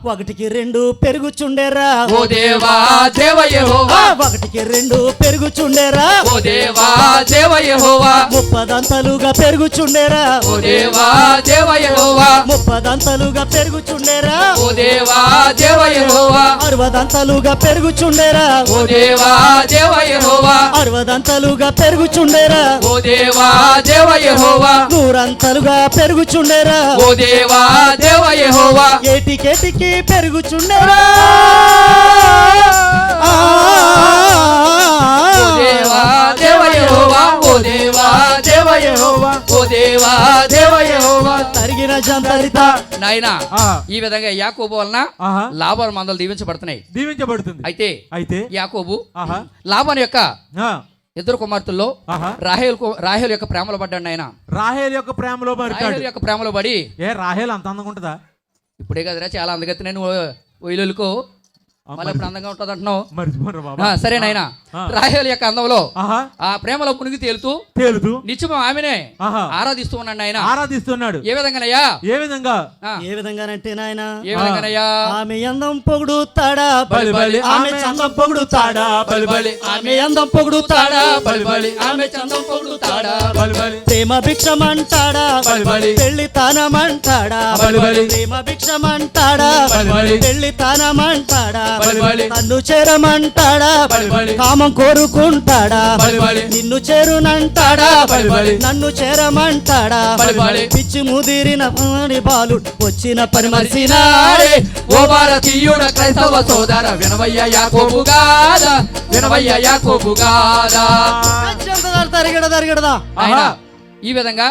1కి 2 పెరుగుచుండేరా ఓ దేవా దేవ యెహోవా. 1కి 2 పెరుగుచుండేరా ఓ దేవా దేవ యెహోవా. 30 దంతలుగా పెరుగుచుండేరా ఓ దేవా దేవ యెహోవా. 30 దంతలుగా పెరుగుచుండేరా ఓ దేవా దేవ యెహోవా. 60 దంతలుగా పెరుగుచుండేరా ఓ దేవా దేవ యెహోవా. 60 దంతలుగా పెరుగుచుండేరా ఓ దేవా దేవ యెహోవా. 100 అంతలుగా పెరుగుచుండేరా ఓ దేవా దేవ యెహోవా. ఏటికేటికి పెరుగుచుండేరా ఓ దేవా దేవ యెహోవా. ఓ దేవా దేవ యెహోవా. ఓ దేవా దేవ యెహోవా. తరిగిన జంతరిత నాయనా, ఈ విధంగా యాకోబు వలన లాబాను మందలు దీవించబడుతుంది. అయితే యాకోబు లాబాను యొక్క ఇద్దరు కుమార్తెల్లో రాహేలు యొక్క ప్రేమలో పడ్డాడు. ఆయన రాహేలు యొక్క ప్రేమలో పడి రాహేలు అంత అందంగా ఉంటుందా? ఇప్పుడే కదరా చాలా అందగత్తి. నేను ఒయిలుకో మళ్ళీ ఇప్పుడు అందంగా ఉంటుంది అంటున్నావు. మర్చిపోరా బాబా. సరే నాయనా, రాహేలు యొక్క అందంలో ఆ ప్రేమలో మునిగి తేలుతూ నిత్యం ఆమెనే ఆరాధిస్తున్నాడు. ఏ విధంగానంటే నాయన, ఏ విధంగానయ్యా? ఆమె అందం పొగుడుతాడా, ఆమె చందం పొగుడుతాడా, ఆమె అందం పొగుడుతాడా, ఆమె చందం పొగుడుతాడా. ప్రేమ భిక్షమంటాడా, పెళ్లి తానమంటాడా, ప్రేమ భిక్షమంటాడా, పెళ్లి తానమంటాడా, నన్ను చేరమంటాడా, కామం కోరుకుంటాడా, నిన్ను చేరునంటాడా, నన్ను చేరమంటాడా, పిచ్చి ముదిరిన బాలు వచ్చిన పని మరిసినాడే. ఓ భారతీయుడ క్రైస్తవ సోదర వినవయ్య యాకోబు గాదా, వినవయ్య యాకోబు గాదా. తరిగడదా ఈ విధంగా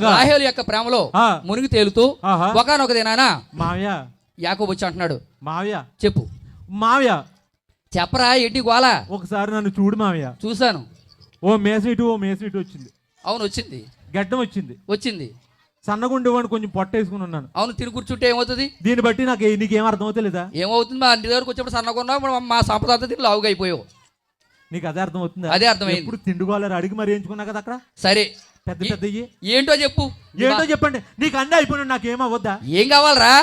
రాహేలు యొక్క ప్రేమలో మునిగి తేలుతూ ఒకనొక దినాన మావయ్య యాకోబు వచ్చి అంటున్నాడు, మావయ్య చెప్పు మావయ్య, చెప్పరా ఏంటి గోలా? ఒకసారి నన్ను చూడు మావయ్య. చూశాను. ఓ మేసం ఇటు వచ్చింది. అవును వచ్చింది. గడ్డం వచ్చింది. సన్నగుండేవాడిని కొంచెం పొట్ట వేసుకుని ఉన్నాను. అవును, తిని కూర్చుంటే ఏమవుతుంది? దీన్ని బట్టి నీకేం అర్థమవుతలేదా? ఏమవుతుంది? మా ఇంటి దగ్గరకు వచ్చినప్పుడు సన్నగా ఉన్నావు, మా సంపద తిని లావుగా అయిపోయావు. నీకు అదే అర్థమవుతుందా? అదే అర్థమైంది. ఇప్పుడు తిండుగోళారు అడిగి మరి వేయించుకున్నా కదా అక్కడ. సరే పెద్ద ఏంటో చెప్పు. ఏంటో చెప్పండి. నీకు అన్నీ అయిపోయినా నాకేమవద్దా? ఏం కావాలరా?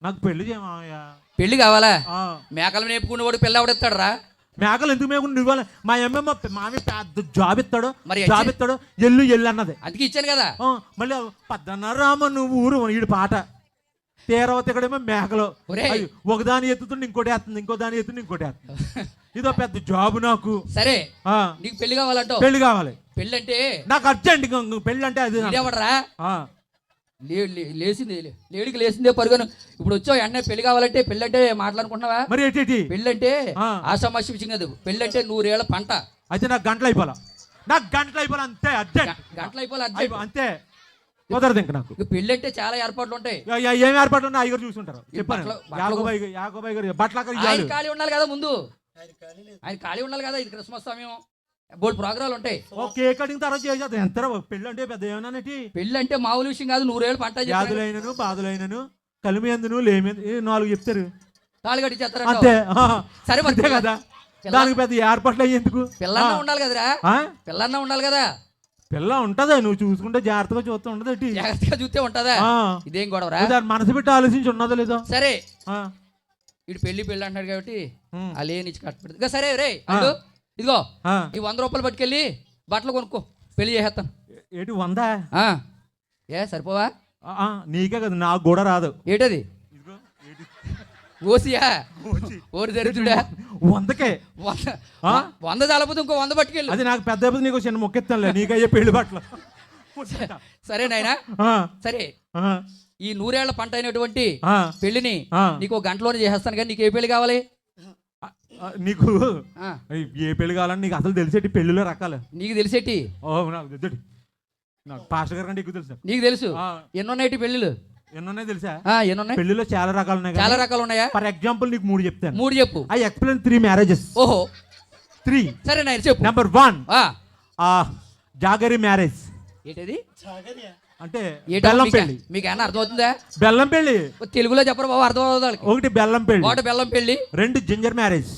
నాకు పెళ్లి చేయమావయ్య. పెళ్లి కావాలా? మేకలు మేపుకునేవాడు పిల్ల ఎవడెత్తాడు రా? మేకలు ఎందుకు మేపుకుని ఇవ్వాలి? మా అమ్మమ్మ మామి పెద్ద జాబ్ ఇస్తాడు, ఎల్లు అన్నది, అందుకే ఇచ్చాను కదా. మళ్ళీ 10:30 రామ నువ్వు ఊరు ఈడు పాట తీరవత ఇక్కడేమో మేకలు ఒకదాని ఎత్తుతుండే ఇంకోటి వేస్తుంది, ఇంకో దాని ఎత్తుండే ఇంకోటి వేస్తుంది. ఇదో పెద్ద జాబ్ నాకు. సరే నీకు పెళ్లి కావాలంటో? పెళ్లి కావాలి. పెళ్లి అంటే నాకు అర్జెంట్. పెళ్లి అంటే అది ఎవడరా? లేచింది లేడికి లేచిందే పరుగును. ఇప్పుడు వచ్చావు వెంటనే పెళ్లి కావాలంటే పెళ్ళి అంటే మాట్లాడుకుంటున్నావా? మరి ఏంటి పెళ్ళి అంటే ఆ. ఆషామాషి విషయం కాదు. పెళ్ళి అంటే 100 ఏళ్ల పంట. అయితే నాకు గంటలు అయిపోవాలా, అంతే అర్జెంట్. గంటలు అయిపోవాలి అంతే కుదరదు ఇంక నాకు. ఇక పెళ్ళి అంటే చాలా ఏర్పాట్లు ఉంటాయి. ఏం ఏర్పాటు ఉన్నా అయ్యగారు చూసుకుంటారు. చెప్పాను బట్టలు- యాకోబాయి గారు బట్టలు ఆయన ఖాళీ ఉండాలి కదా ముందు. ఆయన ఖాళీ ఉండాలి కదా. ఇది క్రిస్మస్ సమయం, బోల్డ్ ప్రోగ్రాలు ఉంటాయి. కేక్ కటింగ్ తర్వాత చేసేది ఎంత పెళ్ళి అంటే పెద్ద ఏమన్నా పెళ్ళి అంటే మామూలు విషయం కాదు. 100 ఏళ్ళ పంట అని చెప్పారు. వ్యాధులైనను బాధులైనను కలిమి ఎందును లేమి 4 చెప్తారు తాళి కట్టి చేస్తారు. అంతే. సరే మరి అంతే కదా. దానికి పెద్ద ఏర్పాట్లు అయ్యి ఎందుకు? పిల్లన్నా ఉండాలి కదరా. ఆ? పిల్లన్నా ఉండాలి కదా. పిల్ల ఉంటదా? నువ్వు చూసుకుంటే జాగ్రత్తగా చూస్తూ ఉండదు. జాగ్రత్తగా చూస్తే ఉంటదా? ఇదేం గొడవరా? దాని మనసు పెట్టి ఆలోచించి ఉన్నదో లేదో. సరే ఆ. ఇటు పెళ్లి అంటున్నాడు కాబట్టి ఉమ్. అలే నుంచి కట్టబెడదు. సరే రే అల్లు, ఇదిగో ఆ. ఈ 100 రూపాయలు పట్టుకెళ్ళి బట్టలు కొనుక్కో, పెళ్లి చేసేస్తాను. ఏంటి 100? ఏ సరిపోవా? నీకే కదా, నాకు కూడా రాదు. ఏటది? ఇదిగో, ఏంటి? ఓసియా ఓరి జరుగుతుడా 100కే 100 చాలపోతే ఇంకో 100 పట్టుకెళ్ళు. అది నాకు పెద్ద అయిపోతే నీకు చిన్న మొక్కెత్తానులే, నీకయ్యే పెళ్లి బట్టలు. సరే నాయనా. ఆ. సరే ఆ. ఈ 100 ఏళ్ల పంట అయినటువంటి ఆ. పెళ్లిని ఆ. నీకు ఒక గంటలోనే చేసేస్తాను. కానీ నీకు ఏ పెళ్లి కావాలి? నీకు ఆ, ఏ పెళ్లి కావాలని నీకు అసలు తెలిసేటి పెళ్లిలో రకాలు. నీకు తెలిసేటి? నాకు తెలుసటి. నాకు పాస్టర్ గారు కంటే ఎక్కువ తెలుసు. నీకు తెలుసు ఎన్నున్నాయి పెళ్ళిళ్ళు? ఎన్నున్నాయి తెలుసా? ఎన్నున్నాయి? పెళ్లిలో చాలా రకాలు ఉన్నాయి. చాలా రకాలు ఉన్నాయా? ఫర్ ఎగ్జాంపుల్ నీకు 3 చెప్తాను. 3 చెప్పు. I explain 3 marriages. ఓహో 3. సరే నాయన చెప్పు. Number 1 jaggery marriage. ఏంటది? అంటే ఏంటో బెల్లం పెళ్లి. మీకు ఏమన్నా అర్థమవుతుందా? బెల్లం పెళ్లి. తెలుగులో చెప్పరు బాబు, అర్థం అవుతుంది వాళ్ళకి. 1 బెల్లం పెళ్లి. ఒకటి బెల్లం పెళ్లి. 2 జింజర్ మ్యారేజ్.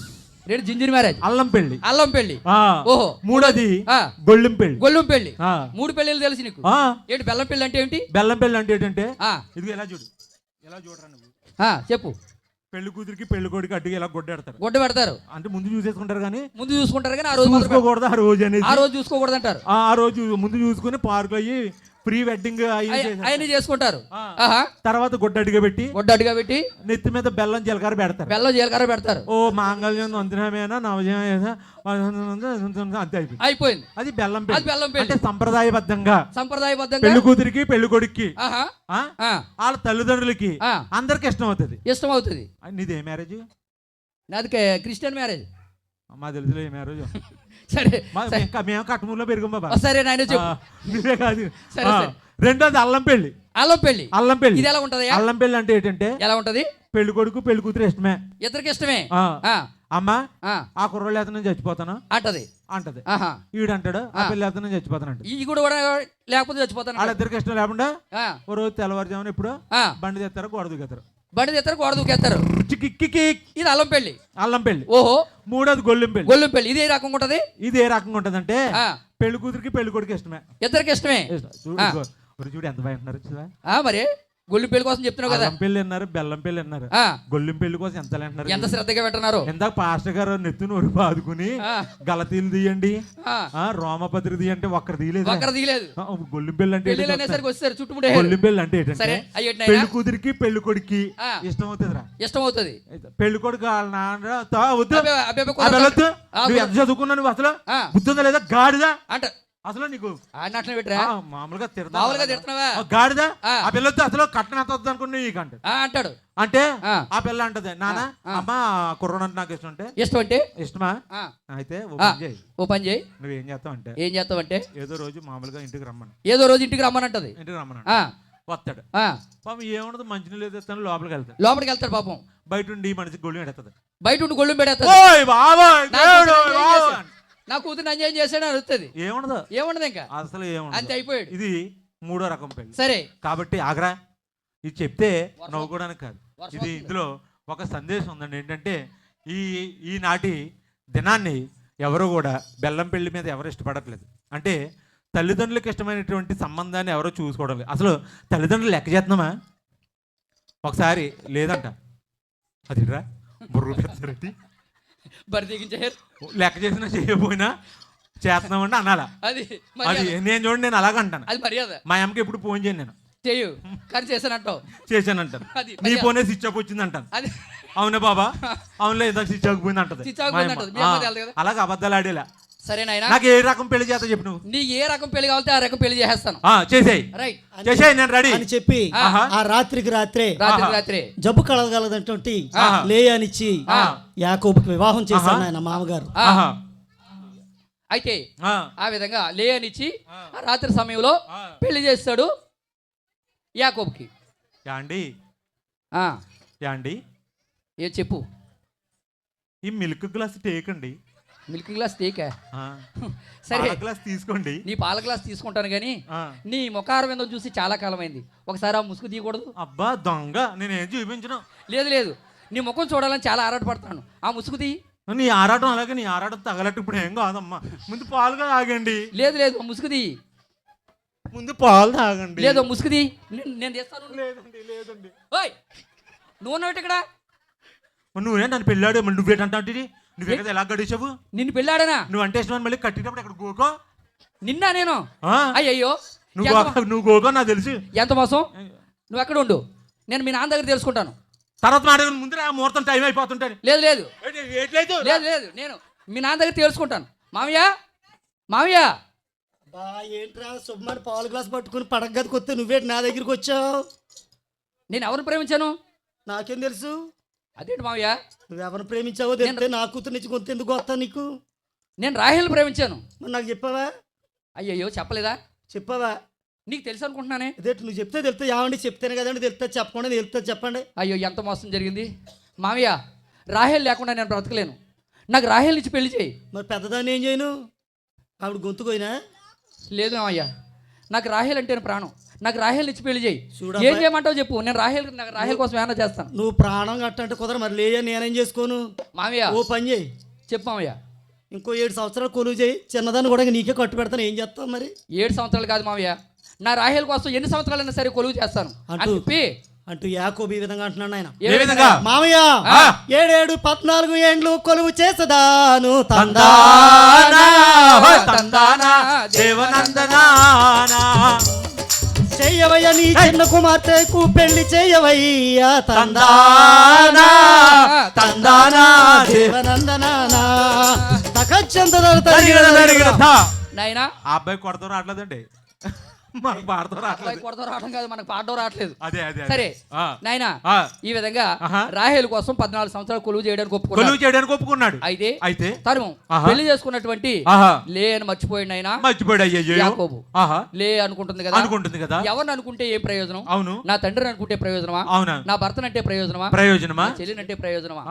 2 ginger marriage. అల్లం పెళ్లి. అల్లం పెళ్లి. ఓహో 3ది ఆ, గొళ్ళెం పెళ్లి. గొల్లం పెళ్లి. ఆ. 3 పెళ్ళిళ్ళు తెలుసు నీకు. ఏంటి బెల్లం పెళ్లి అంటే ఏంటి? బెల్లం పెళ్లి అంటే ఏంటంటే ఆ, ఇది ఎలా చూడు, ఎలా చూడరా నువ్వు. చెప్పు. పెళ్లి కూతురికి పెళ్లి కొడుకు అడ్డుగా ఇలా గొడ్డెడతారు. గుడ్డ పెడతారు. అంటే ముందు చూసేసుకుంటారు కానీ ముందు చూసుకుంటారు కానీ ఆ రోజు మాత్రం చూసుకోకూడదు. ఆ రోజు అనేది ఆ రోజు చూసుకోకూడదు అంటారు. ఆ రోజు ముందు చూసుకుని పార్క్ అయ్యి ప్రీ వెడ్డింగ్ అవన్నీ చేసుకుంటారు. తర్వాత గుడ్డ అడిగా పెట్టి గుడ్డ అడ్డుగా పెట్టి నెత్తి మీద బెల్లం జీలకర్ర పెడతారు. బెల్లం జీలకర్ర పెడతారు. ఓ మాంగళ్యం అంతనమేనా నవజమేనా అంతే అయిపోయింది. అయిపోయింది. అది బెల్లం అది బెల్లం పెళ్లి. పెళ్లి. అంటే సంప్రదాయబద్ధంగా సంప్రదాయబద్ధంగా పెళ్లి కూతురికి పెళ్లి కొడుక్కి ఆహా, వాళ్ళ తల్లిదండ్రులకి ఆ, అందరికి ఇష్టం అవుతుంది. ఇష్టం అవుతుంది. నీదే మ్యారేజ్? నాది క్రిస్టియన్ మ్యారేజ్. మా తెలుసులే మ్యారేజ్. సరే మేము కట్టుమూరులో పెరిగాం బాబా. సరే నాయన చెప్పు. నువ్వే కాదు. సరే, సరే. 2ది అల్లం పెళ్లి. అల్లం పెళ్లి. అల్లం పెళ్లి ఇది ఎలా ఉంటది? అల్లం పెళ్లి అంటే ఏంటంటే ఎలా ఉంటది? పెళ్లి కొడుకు పెళ్లి కూతురు ఇష్టమే. ఇద్దరికి ఇష్టమే. అమ్మా ఆ, ఆ కుర్రోళ్ళు అయితే నేను చచ్చిపోతాను అంటది. అంటది. ఆహా, ఈడంటాడు ఆ పెళ్లి అయితే నేను చచ్చిపోతాను అంటే. ఈ కూడా లేకపోతే చచ్చిపోతాను. వాళ్ళిద్దరికి ఇష్టం లేకుండా ఆ, ఓ రోజు తెల్లవారుజామున ఇప్పుడు ఆ, బండి తెస్తారు, గొడవ దిగుతారు. బండి తెస్తారు, గోడ దూకేస్తారు. ఇది అల్లం పెళ్లి. అల్లం పెళ్లి. ఓహో 3ది గొల్లెం పెళ్లి. గొల్లం పెళ్లి. ఇది ఏ రకంగా ఉంటది? ఇది ఏ రకంగా ఉంటదంటే ఆ, పెళ్లి కూతురికి పెళ్లి కొడుకు ఇష్టమే. ఇద్దరికి ఇష్టమే. చూడు ఆ. ఇదిగో. ఒరేయ్ చూడు ఎంత భయంటున్నారు చూసావా? మరి గొల్లు పెళ్లి కోసం చెప్తున్నావు కదా. అల్లం పెళ్లి అన్నారు, బెల్లం పెళ్లి అన్నారు, ఆ, గొల్లెం పెళ్లి కోసం ఎంత అంటున్నారు. ఎంత శ్రద్ధగా పెట్టన్నారు. ఇందాక పాస్టర్ గారు నెత్తుని ఒరి బాదుకుని ఆ, గలతీలు తీయండి, ఆ, రోమపత్రి తీయంటే ఒక్కరు తీయలేదు. ఒక్కరు తీయలేదు. గొల్లెం పెళ్లి అంటే పెళ్లి అనేసరికి వచ్చారు చుట్టుముడే. గొల్లెం పెళ్లి అంటే ఏంటంటే సరే అయ్యేటి పెళ్లి కూతురికి పెళ్లి కొడుకి ఆ. ఇష్టం అవుతుందిరా. ఇష్టం అవుతుంది. పెళ్లి కొడుకు వాళ్ళ నాన్న వద్దు అబ్బే, అబ్బే, అబ్బే, ఆ వెళ్ళొద్దు. ఆ, నువ్వు ఎంత చదువుకున్నావు నువ్వు అసలు ఆ, బుద్ధుందా లేదా గాడిదా అంట అసలు నీకు అట్లా పెట్టరా? మామూలుగా మామూలుగా తిడుతున్నావా? గాడిదా ఆ. ఆ పిల్లొద్దు అసలు కట్నం ఎంత వద్దు అనుకున్నా నీకంటే అంటాడు. అంటే ఆ, ఆ పిల్ల అంటది నాన్న ఆ. అమ్మ కుర్రోడు అంటే నాకు ఇష్టం అంటే ఇష్టం అంటే ఇష్టమా ఆ, అయితే ఓ ఆ, పని చేయి. ఓ పని చేయి. నువ్వేం చేస్తావు అంటే ఏం చేస్తావంటే ఏదో రోజు మామూలుగా ఇంటికి రమ్మను. ఏదో రోజు ఇంటికి రమ్మనంటది. ఇంటికి రమ్మను ఆ, వస్తాడు. ఆ, పాపం ఏముండదు మంచినీళ్ళు ఎత్తాను లోపలికి వెళ్తాడు. లోపలికి వెళ్తాడు పాపం. బయట ఉండి ఈ మనిషికి గొళ్ళు ఎడుతుంది. బయట ఉండి గొళ్ళుం పెడతాడు. ఓయ్ బాబాయ్ దేవుడు బాబాయ్. నా కూతురు ఎంజాయ్ చేశాడు అని అడుగుతుంది. ఏముండదు ఏముండదు ఇంకా, అసలు అంతే ఏముండదు. అయిపోయాడు. ఇది 3వ రకం పెళ్లి. సరే కాబట్టి ఆగ్రా ఇది చెప్తే వర్షం నవ్వుకోవడానికి కాదు, వర్షం ఇది వస్తుంది. ఇందులో ఒక సందేశం ఉందండి. ఏంటంటే ఈనాటి దినాన్ని ఎవరు కూడా బెల్లం పెళ్లి మీద ఎవరు ఇష్టపడట్లేదు. అంటే తల్లిదండ్రులకు ఇష్టమైనటువంటి సంబంధాన్ని ఎవరో చూసుకోవడం లేదు. అసలు తల్లిదండ్రులు లెక్క చేస్తున్నామా ఒకసారి? లేదంట. అదిరా బుర్రు పెద్దరెడ్డి బరి తెగించారు. లెక్క చేసినా చేయకపోయినా చేస్తున్నామంటే అనాలా? అది అది మర్యాద. నేను చూడండి, నేను అలాగంటాను. అది మర్యాద. మా అమ్మకి ఎప్పుడు ఫోన్ చేయను, నేను చెయ్యు కానీ చేశానంటావు. చేశానంటాను. అది నీ ఫోనే స్విచ్ ఆఫ్ వచ్చింది అంటాను. అది అవునా బాబా? అవునులే ఇందాక స్విచ్ ఆఫ్ పోయింది అంటది. స్విచ్ ఆఫ్ మా పోయింది అమ్మ. అంటది. మీ అమ్మ తెలదు కదా. అలాగే అబద్ధాలు ఆడేలా సరే నాయనా, నాకు ఏ రకం పెళ్లి చేస్తా చెప్పు నువ్వు. నీ ఏ రకం పెళ్లి కావాలంటే ఆ రకం పెళ్లి చేసేస్తాను. చేసేయి రైట్, చేసేయి, నేను రెడీ అని చెప్పి ఆహా. ఆ రాత్రికి రాత్రే రాత్రి జబ్బు కలగలదంటే ఆహా. లేయానిచ్చి ఆ. యాకోబుకి వివాహం చేశాను ఆహా. ఆయన మామగారు. ఆహా. అయితే ఆ. ఆ విధంగా లేయనిచ్చి ఆ రాత్రి సమయంలో పెళ్లి చేస్తాడు యాకోబుకి. యాండి ఆ, యాండి ఏ చెప్పు. ఈ మిల్క్ గ్లాస్ టేకండి. మిల్క్ గ్లాస్ తీక సరే, పాల గ్లాస్ తీసుకోండి. నీ పాల గ్లాస్ తీసుకుంటాను కానీ ఆ. నీ ముఖారం ఏందో చూసి చాలా కాలం అయింది. ఒకసారి ఆ ముసుగు తీయకూడదు? అబ్బా దొంగ, నేనేం చూపించను. లేదు, నీ ముఖం చూడాలని చాలా ఆరాటపడతాను. ఆ ముసుగు తీ. నీ ఆరాటం అలాగే, నీ ఆరాటం తగలట్టు ఇప్పుడు ఏం కాదమ్మా. ముందు పాలుగా తాగండి. లేదు, ముసుగు తీ. ముందు పాలు తాగండి. లేదు, ముసుగు తీ. నేను తెస్తాను. లేదండి. ఓయ్, నువ్వు ఉన్నావు ఇక్కడ. నువ్వే నన్ను పెళ్ళాడు, నువ్వేంటావు? నువ్వే ఎలా గడిచావు? నిన్ను పెళ్ళాడనా? నువ్వు అంటే ఇష్టం, మళ్ళీ కట్టేటప్పుడు అక్కడ గోకో. నిన్నా నేను? ఆ? అయ్యయ్యో, నువ్వు గోకో నాకు తెలుసు. ఎంత మోసం. నువ్వు ఎక్కడ ఉండు, నేను మీ నాన్న దగ్గర తెలుసుకుంటాను. తర్వాత మాట ముందు ముహూర్తం టైం అయిపోతుంటాను. లేదు, నేను మీ నాన్న దగ్గర తెలుసుకుంటాను. మామయ్య బా ఏంట్రా శుభ్మని పాలు గ్లాస్ పట్టుకుని పడగదికి వస్తే నువ్వేంటి నా దగ్గరికి వచ్చావు? నేను ఎవరిని ప్రేమించాను? నాకేం తెలుసు? అదేంటి మామయ్య, నువ్వెవరిని ప్రేమించావో తెలిస్తే నా కూతురు నుంచి కొంత ఎందుకు వస్తా నీకు? నేను రాహేల్ని ప్రేమించాను. మరి నాకు చెప్పావా? అయ్యయ్యో, చెప్పలేదా? చెప్పావా? నీకు తెలుసు అనుకుంటున్నానే. అదే నువ్వు చెప్తే తెలుస్తా. ఏమండి చెప్తేనే కదండి తెలుస్తా, చెప్పకుండా తెలుస్తా. చెప్పండి. అయ్యో, ఎంత మోసం జరిగింది మామయ్య. రాహేల్ లేకుండా నేను బ్రతకలేను. నాకు రాహేల్ ఇచ్చి పెళ్లి చేయి. మరి పెద్దదాన్ని ఏం చేయను? ఆవిడ గొంతుకోయినా? లేదు మామయ్య, నాకు రాహేల్ అంటే ప్రాణం. నాకు రాహేల్ ఇచ్చి పెళ్లి చేయి. చూడమ్మా. ఏం చేయమంటావు చెప్పు, నేను రాహేల్ కోసం ఏమైనా చేస్తాను. నువ్వు ప్రాణం కట్టంటే కుదర. మరి లేయా నేనేం చేసుకోను? మామయ్య ఓ పని చేయి, చెప్పు మామయ్య. ఇంకో 7 సంవత్సరాలు కొలువు చేయి. చిన్నదాన్ని కూడా నీకే కట్టు పెడతాను. ఏం చేస్తావు మరి? 7 సంవత్సరాలు కాదు మామయ్య, నా రాహేల్ కోసం ఎన్ని సంవత్సరాలైనా సరే కొలువు చేస్తాను అని చెప్పి అంటూ యాకోబు ఈ విధంగా అంటున్నాడు ఆయన. ఏ విధంగా? మామయ్య 7 14 ఏండ్లు కొలువు చేసదాను తందానా తందానా దేవనందనానా. చెయ్యవయ్య నీ చిన్న కుమార్తెకు పెళ్లి చెయ్యవయ్యా. తందానా తందానా దేవనందనానా తకచ్చంత నాయనా. ఆ అబ్బాయి కొడతారు రావట్లేదండి, మనకు పాడతాం రావట్లేదు. కొడతాం రావడం కాదు, మనకు పాడడం రావట్లేదు. అదే సరే నాయనా, ఈ విధంగా ఆహా. రాహేల్ కోసం 14 సంవత్సరాలు కొలువు చేయడానికి కొలువు చేయడానికి ఒప్పుకున్నాడు. అయితే తను పెళ్లి చేసుకున్నటువంటి లే అని మర్చిపోయాడు ఆయన. మర్చిపోయాడు. అయ్యో యాకోబు లే అనుకుంటుంది కదా. ఎవరిని అనుకుంటే ఏం ప్రయోజనం? అవును. నా తండ్రిని అనుకుంటే ప్రయోజనమా? అవునా? నా భర్తనంటే ప్రయోజనమా? చెల్లినంటే ప్రయోజనమా?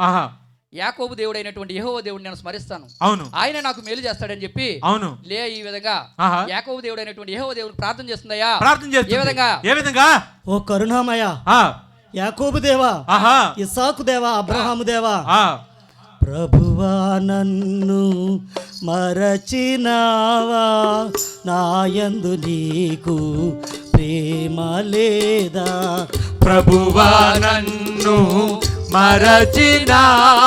యాకోబు దేవుడైనటువంటి యెహోవా దేవుడిని నేను స్మరిస్తాను. అవును. ఆయన నాకు మేలు చేస్తాడని చెప్పి అవును లే ఈ విధంగా యాకోబు దేవుడైనటువంటి యెహోవా దేవుడిని ప్రార్థన చేస్తుందయ్యా. ఏ విధంగా? ఓ కరుణామయ యాకోబు దేవా, ఇస్సాకు దేవా, అబ్రహాము దేవా, ప్రభువా నన్ను మరచినావా, నాయందు నీకు ప్రేమ లేదా? ప్రభువా నన్ను మరచినావా,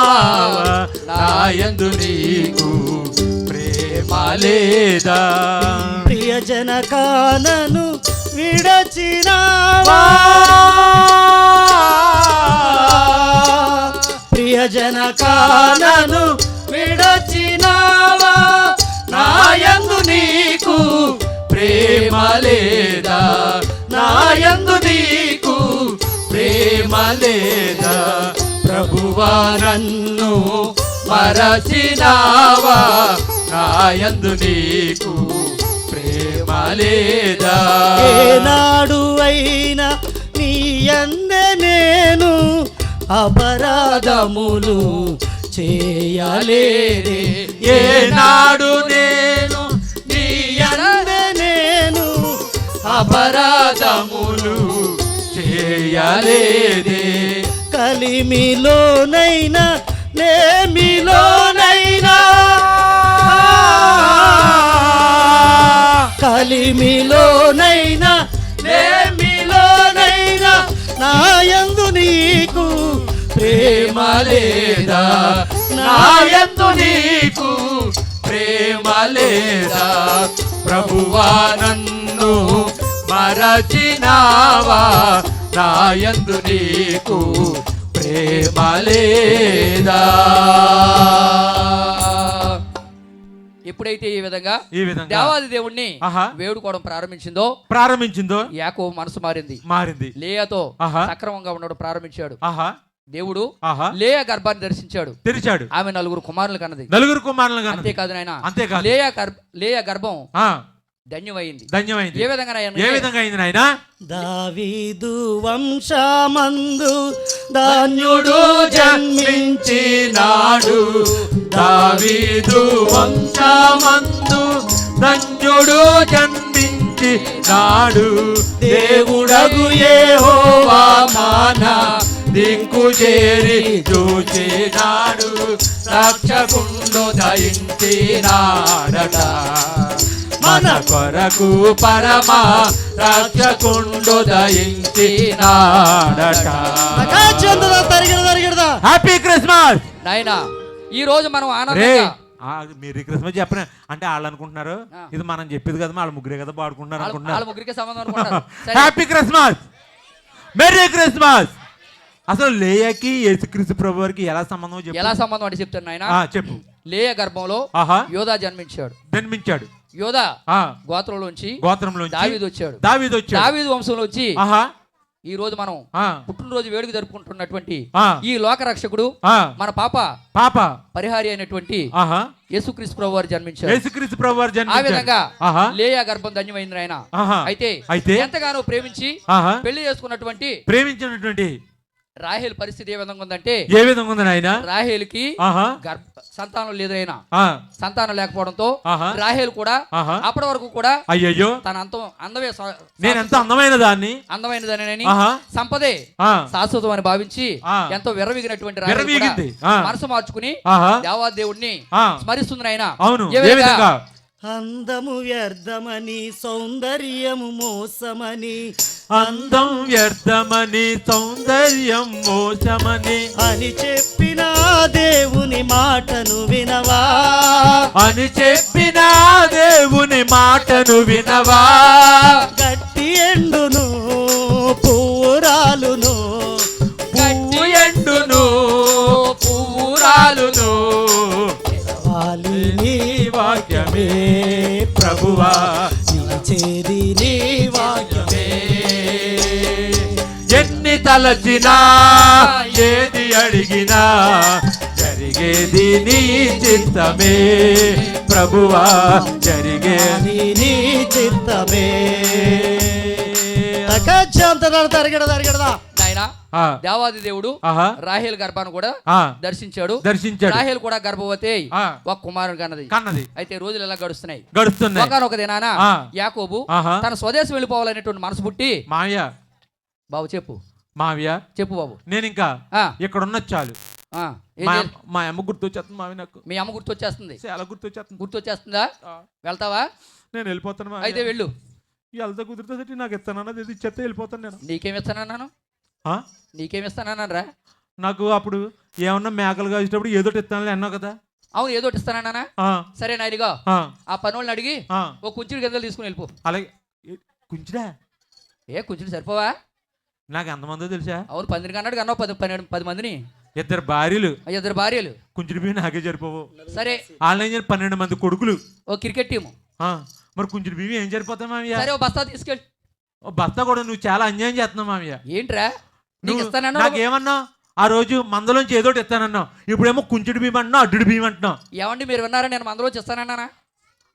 నాయందు నీకు ప్రేమ లేదా? ప్రియజనకానను విడచినావా, ప్రియజనకానను విడచినావా, నాయందు నీకు ప్రేమ లేదా? నాయందు నీకు ప్రేమ లేదా? ప్రభువా నన్ను మరచినావా, నాయందు నీకు ప్రేమ లేదా? ఏనాడు అయినా నీ యందే నేను అపరాధములు చేయలేదే. ఏనాడు నేను నీ యందే నేను అపరాధములు చేయలేదే. కలిమిలోనైనా లేమిలోనైనా, కలిమిలోనైనా లేమిలోనైనా, నాయందు నీకు ప్రేమ లేదా? నాయందు నీకు ప్రేమ లేదా? ప్రభువా నన్ను మరచినావా, నాయందు నీకు ప్రేమ లేదా? ఎప్పుడైతే ఈ విధంగా ఈ విధంగా దేవాది దేవుణ్ణి ఆహా వేడుకోవడం ప్రారంభించిందో యాకోబు మనసు మారింది లేయాతో ఆహా సక్రమంగా ఉండడం ప్రారంభించాడు. ఆహా దేవుడు ఆహా లేయా గర్భాన్ని తెరిచాడు. ఆమె 4 కుమారులు కన్నది. అంతేకాదు నాయన అంతేకాదు లేయా గర్భం ధన్యమైంది. ఏ విధంగా అయింది నాయన? దావీదు వంశమందు ధాన్యుడు జన్మించినాడు. దావీదు వంశమందు ధన్యుడు జన్మించినాడు. దేవుడగు యెహోవా మాన దిక్కు చేరి చూచినాడు. రక్షకుండు దయించినాడట మన కొరకు పరమ రక్షకుండు దయించినాడట. హ్యాపీ క్రిస్మస్ నాయనా. ఈ రోజు మనం ఆనందంగా మీరు క్రిస్మస్ చెప్పిన అంటే వాళ్ళు అనుకుంటున్నారు ఇది మనం చెప్పేది కదా, వాళ్ళ ముగ్గురే కదా పాడుకుంటున్నారు అనుకుంటున్నారు. ముగ్గురికి సంబంధం అనుకుంటారు. Happy Christmas, merry Christmas. అసలు లేయాకి యేసుక్రీస్తు ప్రభు వారికి ఎలా సంబంధం అంటే చెప్తాను నాయన. చెప్పు. లేయ గర్భంలో యోధా జన్మించాడు. యోధా గోత్రంలోంచి దావీదు వచ్చాడు. దావీదు వంశంలోంచి ఈ రోజు మనం పుట్టినరోజు వేడుక జరుపుకుంటున్నటువంటి ఈ లోక రక్షకుడు మన పాప పరిహారి అయినటువంటి యేసుక్రీస్తు ప్రభు వారు జన్మించారు. ఆ విధంగా లేయా గర్భం ధన్యమైంది ఆయన. అయితే ఎంతగానో పెళ్లి ప్రేమించినటువంటి రాహేల్ పరిస్థితి ఏ విధంగా ఉందంటే రాహేల్కి సంతానం లేదు. అయినా సంతానం లేకపోవడంతో రాహేల్ కూడా అప్పటి వరకు కూడా అయ్యయ్యో తన అందమైన దాన్ని సంపదే శాశ్వతం అని భావించి ఎంతో విర్రవీగినటువంటి రాహేల్ మనసు మార్చుకుని దేవాదేవుడిని స్మరిస్తుంది ఆయన. అందము వ్యర్థమని సౌందర్యము మోసమని అందం వ్యర్థమని సౌందర్యం మోసమని అని చెప్పిన దేవుని మాటను వినవా గట్టి ఎండును పువ్వురాలును నీ వాక్యమే ప్రభువా నిలిచేది నీ వాక్యమే. ఎన్ని తలచినా ఏది అడిగినా జరిగేది నీ చిత్తమే ప్రభువా, జరిగేది నీ చిత్తమే. దేవాది దేవుడు రాహేల్ గర్భాన్ని కూడా దర్శించాడు. రాహేల్ కూడా గర్భవతి ఒక కుమారుడు కన్నది. అయితే రోజులు ఎలా గడుస్తున్నాయి. ఒక దినాన యాకోబు తన స్వదేశం వెళ్ళిపోవాలనేటువంటి మనసు పుట్టి బాబు చెప్పు బాబు నేను ఇంకా ఇక్కడ ఉన్న చాలు మా అమ్మ గుర్తొచ్చేస్తుంది మావి, నాకు మీ అమ్మ గుర్తొచ్చేస్తుంది, చాలా గుర్తొచ్చేస్తుందా? వెళ్తావా? నేను వెళ్ళిపోతాను. అయితే వెళ్ళు. వెళ్తా కుదురుతుంది. నాకు ఇస్తానన్నది ఇచ్చేస్తే వెళ్ళిపోతాను. నేను నీకేమిస్తానన్నాను రా? నాకు అప్పుడు ఏమన్నా మేకలు కాసేటప్పుడు ఏదోటి ఇస్తాను అన్నావు కదా. అవును, ఏదోటి ఇస్తానన్నా. సరే నాయనగా ఆ పనులను అడిగి ఓ కుంచుడు గింజలు తీసుకుని వెళ్ళిపో. అలాగే. కుంచుడా? కుంచుడు సరిపోవా? నాకు ఎంతమందో తెలుసా? అవును, 12 అన్నాడు కన్నా 10 మందిని. 2 భార్యలు కుంచుడు బియ్యం నాకే సరిపోవు. సరే వాళ్ళని 12 మంది కొడుకులు, ఓ క్రికెట్ టీము. మరి కుంచుడు బియ్యం ఏం సరిపోతాయి మామయ్య? సరే ఓ బస్తా తీసుకెళ్ళి. బస్తా కూడా నువ్వు చాలా అన్యాయం చేస్తున్నావు మామయ్య. ఏంట్రా? నాకేమన్నా ఆ రోజు మందలోంచి ఏదోటి ఇస్తానన్నావు, ఇప్పుడేమో కుంచుడు బియ్యం అంటున్నావు, అడ్డుడు బియ్యం అంటున్నావు. ఏమండి మీరు విన్నారా? నేను మందలోంచి ఇస్తానన్నానా?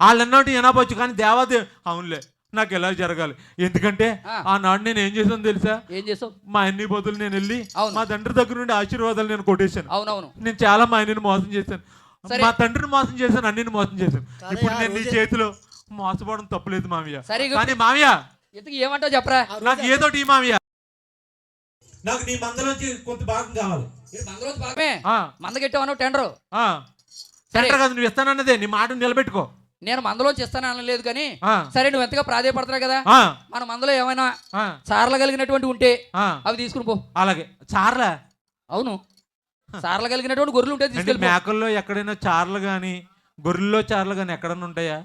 వాళ్ళు అన్నట్టు వినవచ్చు, కానీ దేవాదేవ్ అవునులే నాకు ఎలా జరగాలి. ఎందుకంటే ఆనాడు నేను ఏం చేసాను తెలుసా? ఏం చేసావు? మా అన్ని బదులు నేను వెళ్ళి మా తండ్రి దగ్గర నుండి ఆశీర్వాదాలు నేను కొట్టేశాను. అవునవును, నేను చాలా మా ఆయనని మోసం చేశాను, మా తండ్రిని మోసం చేశాను, అన్నిని మోసం చేశాను. ఇప్పుడు నేను నీ చేతిలో మోసపోవడం తప్పులేదు మామయ్య. కానీ మామయ్య ఏమంటావు చెప్పరా? నాకు ఏదోటి మామయ్య, నాకు నీ మందలోంచి కొంత భాగం కావాలి. మందకెట్టావు టెండర్. సరే కాదు, నువ్వు ఇస్తానన్నదే, నీ మాట నిలబెట్టుకో. నేను మందలోంచి ఇస్తానలేదు కానీ సరే నువ్వు ఎంతగా ప్రాధాయపడుతున్నావు కదా, మన మందలో ఏమైనా చార్ల కలిగినటువంటి ఉంటే అవి తీసుకుని పో. అలాగే. చార్లా? అవును, చార్ల కలిగినటువంటి గొర్రెలు ఉంటే తీసుకెళ్ళి. మేకల్లో ఎక్కడైనా చార్లు గాని గొర్రెల్లో చార్లు గాని ఎక్కడైనా ఉంటాయా?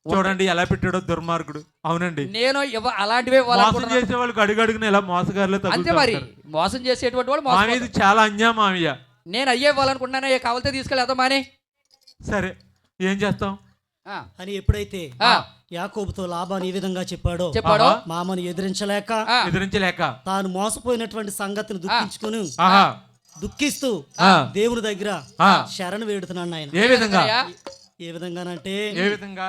చూడండి ఎలా పెట్టాడో దుర్మార్గుడు. అవునండి, నేను అలాంటివే మోసం చేసే వాళ్ళకి అడుగడుగున ఇలా మోసగారులు అంతే. మరి మోసం చేసేటువంటి వాళ్ళు ఇది చాలా అన్యాయం మామయ్య. నేను అయ్యే ఇవ్వాలనుకుంటున్నాను, కావాలితే తీసుకెళ్ళి అదో మానే. సరే ఏం చేస్తాం? ఆ. అని ఎప్పుడైతే ఆ. యాకోబుతో లాబాను ఈ విధంగా చెప్పాడో చెప్పాడో మామను ఎదిరించలేక ఆ. ఎదిరించలేక తాను మోసపోయినటువంటి సంగతిని దుఃఖించుకుని ఆహా దుఃఖిస్తూ ఆ. దేవుని దగ్గర ఆ. శరణు వేడుతున్నాడు ఆయన. ఏ విధంగా ఏ విధంగానంటే ఏ విధంగా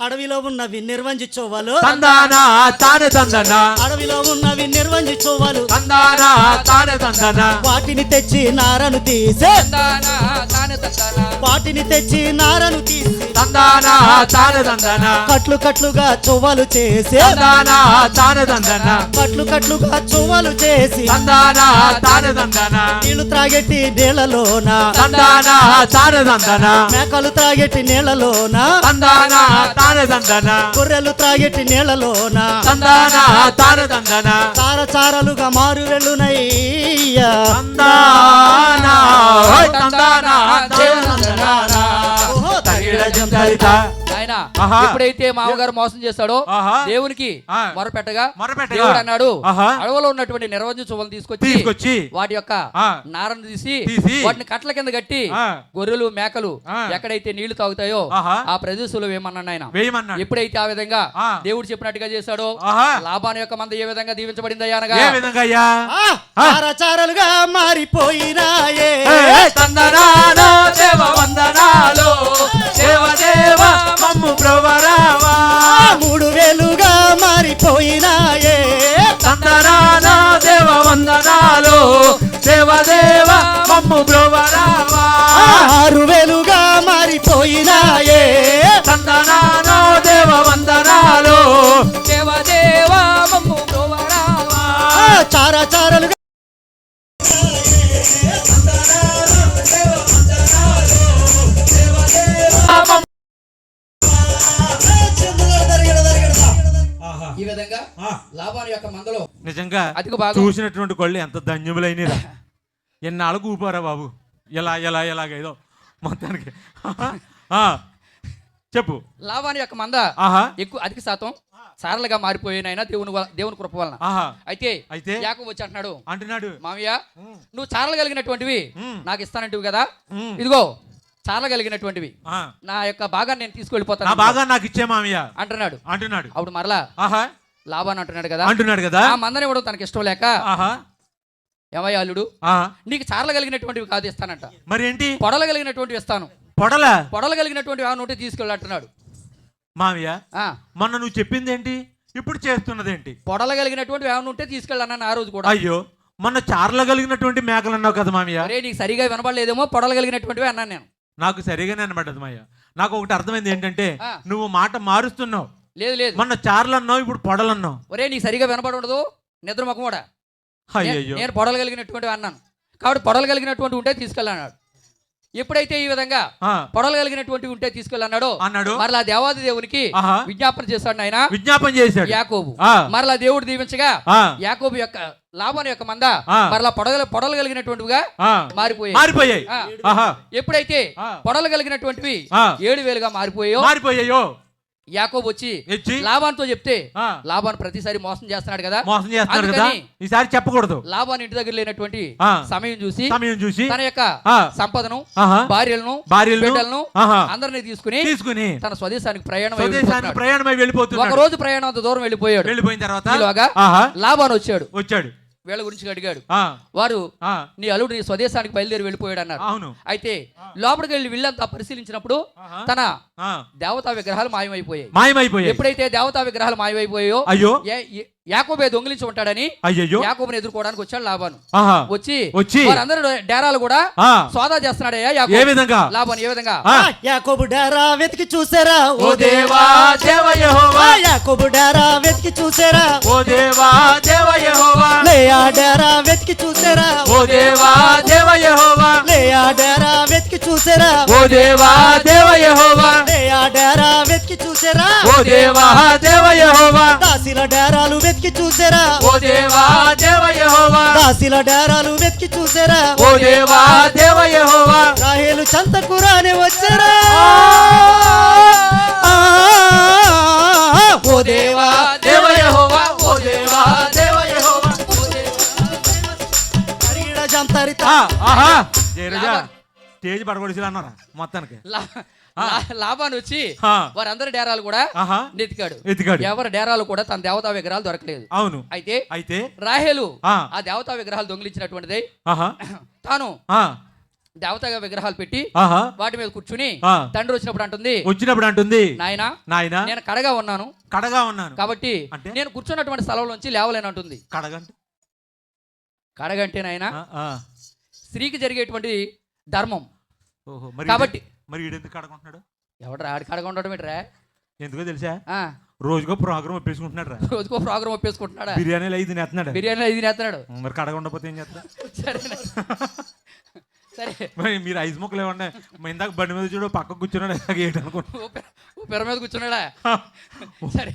అడవిలో ఉన్నవి నిర్వంజించోవాలు తందానా తానే తందనా అడవిలో ఉన్నవి నిర్వంజించోవాలు తందానా తానే తందనా వాటిని తెచ్చి నారను తీసే తందానా తానే తందానా వాటిని తెచ్చి నారను తీసి తందానా తానే తందనా కట్లు కట్లుగా చువ్వలు చేసి తందానా తానే తందనా కట్లు కట్లుగా చువ్వలు చేసి తందానా తానే తందనా నీళ్లు త్రాగెట్టి నీళ్లలోన తందానా తానే తందనా మేకలు త్రాగెట్టి నీళ్లలోన తందానా తానే తందనా గొర్రెలు త్రాగెట్టి నీళ్లలోన తందానా తానే తందనా చారచారలుగా మారు వెళ్ళునయ్యా తందానా ఓయ్ తందానా తానే తందనా ఓహో, తగిడ జంతరిత ఆయన ఆహా. ఎప్పుడైతే మామగారు మోసం చేస్తాడో ఆహా. దేవునికి ఆ. మొరపెట్టగా మొరపెట్టగా. దేవుడు అన్నాడు ఆహా. అడవిలో ఉన్నటువంటి నిర్వంజ చువ్వలు తీసుకొచ్చి తీసుకొచ్చి వాటి యొక్క ఆ. నారను తీసి తీసి వాటిని కట్ల కింద కట్టి ఆ. గొర్రెలు మేకలు ఆ. ఎక్కడైతే నీళ్లు తాగుతాయో ఆహా. ఆ ప్రదేశంలో వేయమన్నాడు ఆయన. వేయమన్నాడు ఎప్పుడైతే ఆ విధంగా ఆ. దేవుడు చెప్పినట్టుగా చేశాడో ఆహా. లాభాన్ యొక్క మంద ఏ విధంగా దీవించబడింది అనగా ఏ విధంగా అయ్యా చారచారలుగా మారిపోయినాయే తందనాలో దేవ వందనాలు దేవ దేవ మమ్ము ప్రవరావా 3000గా మారిపోయినాయే తందనాలో దేవ వందనాలు దేవ దేవ మమ్ము ప్రవరావా 6000గా మారిపోయినాయే తందనాలో దేవ వందనాలు దేవదేవా మమ్ము బ్రోవరావా. చారచారలుగా ఈ విధంగా లాభాన్ యొక్క మందలో నిజంగా అధిక భాగం చూసినటువంటి కొళ్ళు ఎంత ధన్యములైనరా ఎన్నాళ్ళకు ఊపారా బాబు ఎలాగేదో మొత్తానికి ఆ, చెప్పు లాభాన్ యొక్క మంద ఆహా ఎక్కువ అధిక శాతం సారలుగా మారిపోయినాయన దేవుని కృప వలన. ఆహా అయితే అయితే యాకోబు వచ్చి అంటున్నాడు, అంటున్నాడు మామయ్య నువ్వు చారలు కలిగినటువంటివి ఉమ్, నాకు ఇస్తానంటివి కదా, ఉమ్, ఇదిగో చారలు కలిగినటువంటివి ఆ, నా యొక్క భాగాన్ని నేను నా తీసుకెళ్ళిపోతాను బాగా నాకు ఇచ్చే మామయ్య అంటున్నాడు. అంటున్నాడు అప్పుడు మరలా ఆహా లాభాన్ అంటున్నాడు కదా, అంటున్నాడు కదా ఆ మందని ఇవ్వడం తనకి ఇష్టం లేక, ఆహా ఏమయ్య అల్లుడు ఆహా నీకు చారలు కలిగినటువంటివి కాదు ఇస్తానంట, మరి ఏంటి పొడలు కలిగినటువంటివి ఇస్తాను, పొడల పొడలు కలిగినటువంటివి ఆ నోటి తీసుకెళ్ళి అంటున్నాడు. మామయ్య ఆ మొన్న నువ్వు చెప్పింది ఏంటి ఇప్పుడు చేస్తున్నది ఏంటి పొడలు కలిగినటువంటివి ఏమైనా ఉంటే తీసుకెళ్ళాను ఆ రోజు కూడా. అయ్యో మొన్న చార్ల కలిగినటువంటి మేకలు అన్నావు కదా మామయ్య అరే నీకు సరిగా వినపడలేదేమో, పొడలు కలిగినటువంటివి అన్నాను నేను. నాకు సరిగానే అనబడ్డది మామయ్య నాకు ఒకటి అర్థమైంది ఏంటంటే ఆ. నువ్వు మాట మారుస్తున్నావు లేదు లేదు మొన్న చార్లు అన్నావు ఇప్పుడు పొడలు అన్నావు ఒరే నీకు సరిగా వినపడి ఉండదు నిద్ర ముఖం కూడా. అయ్యయ్యో నేను పొడలు కలిగినటువంటివి అన్నాను కాబట్టి పొడలు కలిగినటువంటి ఉంటే తీసుకెళ్ళన్నాడు. ఎప్పుడైతే ఈ విధంగా ఆ, పొడలు కలిగినటువంటి ఉంటే తీసుకెళ్ళన్నాడో అన్నాడు మరలా దేవాది దేవునికి ఆహా విజ్ఞాపన చేస్తాడు ఆయన విజ్ఞాపన చేశాడు యాకోబు. ఆ, మరలా దేవుడు దీవించగా ఆ, యాకోబు యొక్క లాభాన్ యొక్క మంద ఆ. మరలా పొడలు కలిగినటువంటివిగా ఆ, మారిపోయాయి. మారిపోయాయి ఆ. ఆహా ఎప్పుడైతే ఆ. పొడలు కలిగినటువంటివి ఆ, 7,000గా మారిపోయో మారిపోయాయో యాకోబు వచ్చి ఇచ్చి లాభాన్తో చెప్తే ఆ, లాభాన్ ప్రతిసారి మోసం చేస్తున్నాడు కదా, మోసం చేస్తున్నాడు కదా అందుకని ఈసారి చెప్పకూడదు లాభాన్ ఇంటి దగ్గర లేనటువంటి ఆ. సమయం చూసి సమయం చూసి తన యొక్క ఆ, సంపదను ఆహా భార్యలను భార్యలను బిడ్డలను ఆహా అందరినీ తీసుకుని తీసుకుని తన స్వదేశానికి ప్రయాణం స్వదేశానికి ప్రయాణమై ఒక వెళ్ళిపోతున్నాడు రోజు ప్రయాణం అంత దూరం వెళ్ళిపోయాడు. వెళ్ళిపోయిన తర్వాత ఈలోగా ఆహా లాభాన్ వచ్చాడు, వచ్చాడు వీళ్ళ గురించి అడిగాడు. ఆ, వారు ఆ, నీ అల్లుడు నీ స్వదేశానికి బయలుదేరి వెళ్ళిపోయాడు అన్నారు. అవును అయితే లోపలికి వెళ్ళి వీళ్ళంతా పరిశీలించినప్పుడు ఆహా, తన ఆ, దేవతా విగ్రహాలు మాయమైపోయాయి. మాయమైపోయాయి ఎప్పుడైతే దేవతా విగ్రహాలు మాయమైపోయాయో అయ్యో యాకోబే దొంగిలించి ఉంటాడని అయ్యయ్యో యాకోబుని ఎదుర్కోవడానికి వచ్చాడు లాభాను. ఆహా వచ్చి వచ్చి వారందరూ డేరాలు కూడా ఆ, సోదా చేస్తున్నాడయ్యా ఏ యాకోబు. విధంగా లాభాను ఏ విధంగా ఆ, యాకోబు డేరా వెతికి చూసారా ఓ దేవా దేవ యెహోవా యాకోబు డేరా వెతికి చూసారా ఓ దేవా దేవ యెహోవా లేయా డేరా వెతికి చూసారా ఓ దేవా దేవ యెహోవా లేయా డేరా వెతికి చూసారా ఓ దేవా దేవ యెహోవా లేయా డేరా వెతికి చూసారా ఓ దేవా దేవ యెహోవా దాసిల డేరాలు వెతికి చూసారా ఓ దేవా దేవ యెహోవా దాసిల డేరాలు వెతికి చూసారా ఓ దేవా దేవ యెహోవా రాహేలు చంతకు రాని వచ్చారా ఓ దేవా దేవ యెహోవా ఓ దేవా దేవ యెహోవా కరీడ జంతరిత ఆహా జయరుగా స్టేజ్ పడగొడిసి అన్నారా మొత్తానికి. లాభాన్ని వచ్చి ఆ, వారందరి డేరాలు కూడా ఆహా, నెతికాడు. ఎతికాడు. ఎవరి డేరాలు కూడా తన దేవతా విగ్రహాలు దొరకలేదు. అవును. అయితే అయితే రాహేలు ఆ, ఆ దేవతా విగ్రహాలు దొంగిలించినటువంటిది. ఆహా, తాను ఆ, దేవతా విగ్రహాలు పెట్టి ఆహా, వాటి మీద కూర్చుని ఆ, తండ్రి వచ్చినప్పుడు అంటుంది, వచ్చినప్పుడు అంటుంది, నాయనా నాయనా నేను కడగా ఉన్నాను కడగా ఉన్నాను కాబట్టి అంటే? నేను కూర్చున్నటువంటి స్థలంలోంచి లేవలేను అంటుంది. కడగంటే కడగంటే నాయన ఆ, ఆ. స్త్రీకి జరిగేటువంటి ధర్మం ఓహో, మరి కాబట్టి మరి ఈడెందుకు కడగంటున్నాడు? ఎవడరా ఆడి కడగా ఉండడం ఏంట్రా? ఎందుకో తెలుసా? ఆ, రోజుకో ప్రోగ్రామ్ ఒప్పేసుకుంటున్నాడు రా. రోజుకో ప్రోగ్రామ్ ఒప్పేసుకుంటున్నాడా? బిర్యానీలు 5 నేస్తున్నాడు. బిర్యానీ ఇది నేస్తున్నాడు. మరి కడగ ఉండకపోతే ఏం చేస్తా? సరేనా? సరే మరి మీరు 5 ముక్కలు ఏమన్నా ఇందాక బండి మీద చూడు పక్క కూర్చున్నాడు ఏంటి అనుకుంటా. ఓ పెర మీద కూర్చున్నాడా? సరే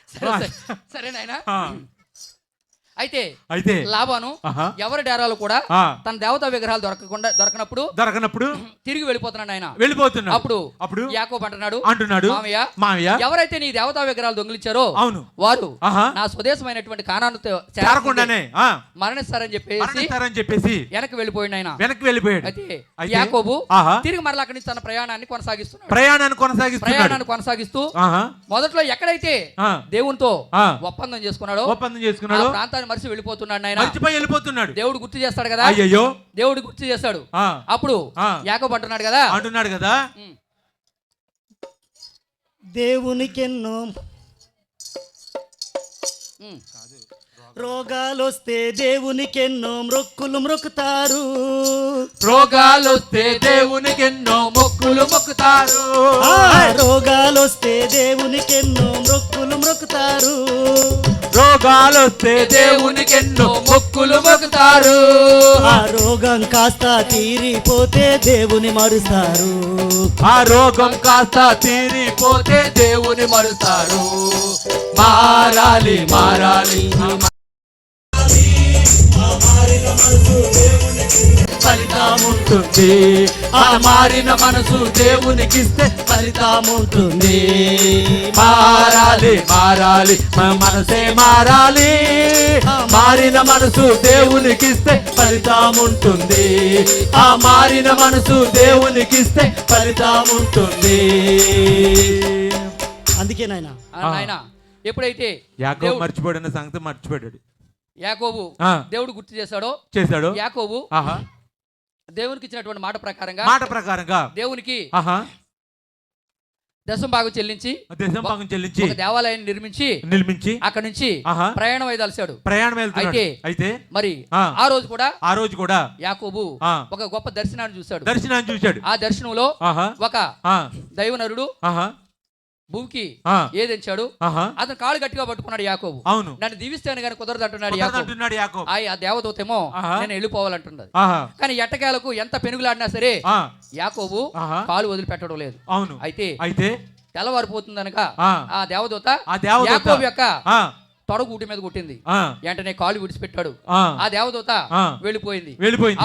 సరే సరే సరే నాయనా. అయితే అయితే లాభాను ఆహా, ఎవరి డేరాలు కూడా ఆ, తన దేవతా విగ్రహాలు దొరకనప్పుడు దొరకనప్పుడు తిరిగి వెళ్ళిపోతున్నాడు ఆయన. వెళ్ళిపోతున్నాడు. అప్పుడు అప్పుడు యాకోబు అంటున్నాడు, అంటున్నాడు, మామయ్య మామయ్య ఎవరైతే నీ దేవతా విగ్రహాలు దొంగిలించారో అవును, వారు ఆహా, నా స్వదేశమైనటువంటి కానాను చేరకుండానే ఆ, మరణిస్తారని చెప్పేసి మరణిస్తారని చెప్పేసి వెనక్కి వెళ్ళిపోయిండు ఆయన. వెనక్కి వెళ్ళిపోయాడు. అయితే అయితే యాకోబు ఆహా, తిరిగి మరలా అక్కడి నుంచి తన ప్రయాణాన్ని కొనసాగిస్తున్నాడు. ప్రయాణాన్ని కొనసాగిస్తూ ఆహా, మొదట్లో ఎక్కడైతే ఆ, దేవునితో ఆ, ఒప్పందం చేసుకున్నాడో ఒప్పందం ఆ చేసుకున్నాడు. ప్రాంతాన్ని మరిచి వెళ్ళిపోతున్నాడు ఆయన. మర్చిపోయి వెళ్ళిపోతున్నాడు. దేవుడు గుర్తు చేస్తాడు కదా, అయ్యయ్యో, దేవుడు గుర్తు చేస్తాడు. ఆ, అప్పుడు ఆ, యాకోబు అంటున్నాడు కదా, అంటున్నాడు కదా, దేవునికెన్నో ఉమ్, రోగాలొస్తే దేవునికెన్నో మొక్కులు మొక్కుతారు. రోగాలొస్తే దేవునికి ఎన్నో మొక్కులు మొక్కుతారు. రోగాలొస్తే దేవునికెన్నో మొక్కులు మొక్కుతారు. రోగాలొస్తే దేవునికి ఎన్నో మొక్కులు మొక్కుతారు. ఆ రోగం కాస్త తీరిపోతే దేవుని మరుస్తారు. ఆ రోగం కాస్త తీరిపోతే దేవుని మరుస్తారు. మారాలి మారాలి ఫలితముంటుంది. ఆ మారిన మనసు దేవునికిస్తే ఫలితముంటుంది. మారాలి మారాలి మనసే మారాలి. మారిన మనసు దేవునికిస్తే ఫలితముంటుంది. ఆ మారిన మనసు దేవునికిస్తే ఫలితముంటుంది. అందుకే నాయన నాయనా ఎప్పుడైతే యాకోబు మర్చిపోయిన సంగతి మర్చిపోయాడు. యాకోబు దేవుడు గుర్తు చేశాడు. యాకోబు ఆహా, దేవునికి ఇచ్చినటువంటి మాట ప్రకారంగా దేవునికి ఆహా, దశం భాగం చెల్లించి దశంభాగం చెల్లించి ఒక దేవాలయాన్ని నిర్మించి అక్కడి నుంచి ఆహా, ప్రయాణం అయ్యాడు. ప్రయాణం వెళ్తున్నాడు. అయితే మరి ఆ ఆ రోజు కూడా యాకోబు ఒక గొప్ప దర్శనాన్ని చూశాడు. ఆ దర్శనంలో ఆహా, ఒక దైవనరుడు ఆహా, భూమికి ఆ, ఏదించాడు. ఆహా, అతను కాళ్ళు గట్టిగా పట్టుకున్నాడు యాకోబు. అవును, నన్ను దీవిస్తేనే కానీ కుదరదు అంటున్నాడు అంటున్నాడు యాకోబు. ఆ దేవదూతేమో ఆహా, నేను వెళ్ళిపోవాలంటున్నది. ఆహా, కానీ ఎట్టకేలకు ఎంత పెనుగులాడినా సరే ఆ, యాకోబు ఆహా, కాలు వదిలిపెట్టడం లేదు. అవును. అయితే తెల్లవారిపోతుందనక ఆ, ఆ దేవదూత దేవదూత యాకోబు యొక్క ఆ, తొడగు ఊటి మీద కొట్టింది. ఆ, వెంటనే కాలు విడిచిపెట్టాడు. ఆ, ఆ దేవదూత ఆ, వెళ్ళిపోయింది.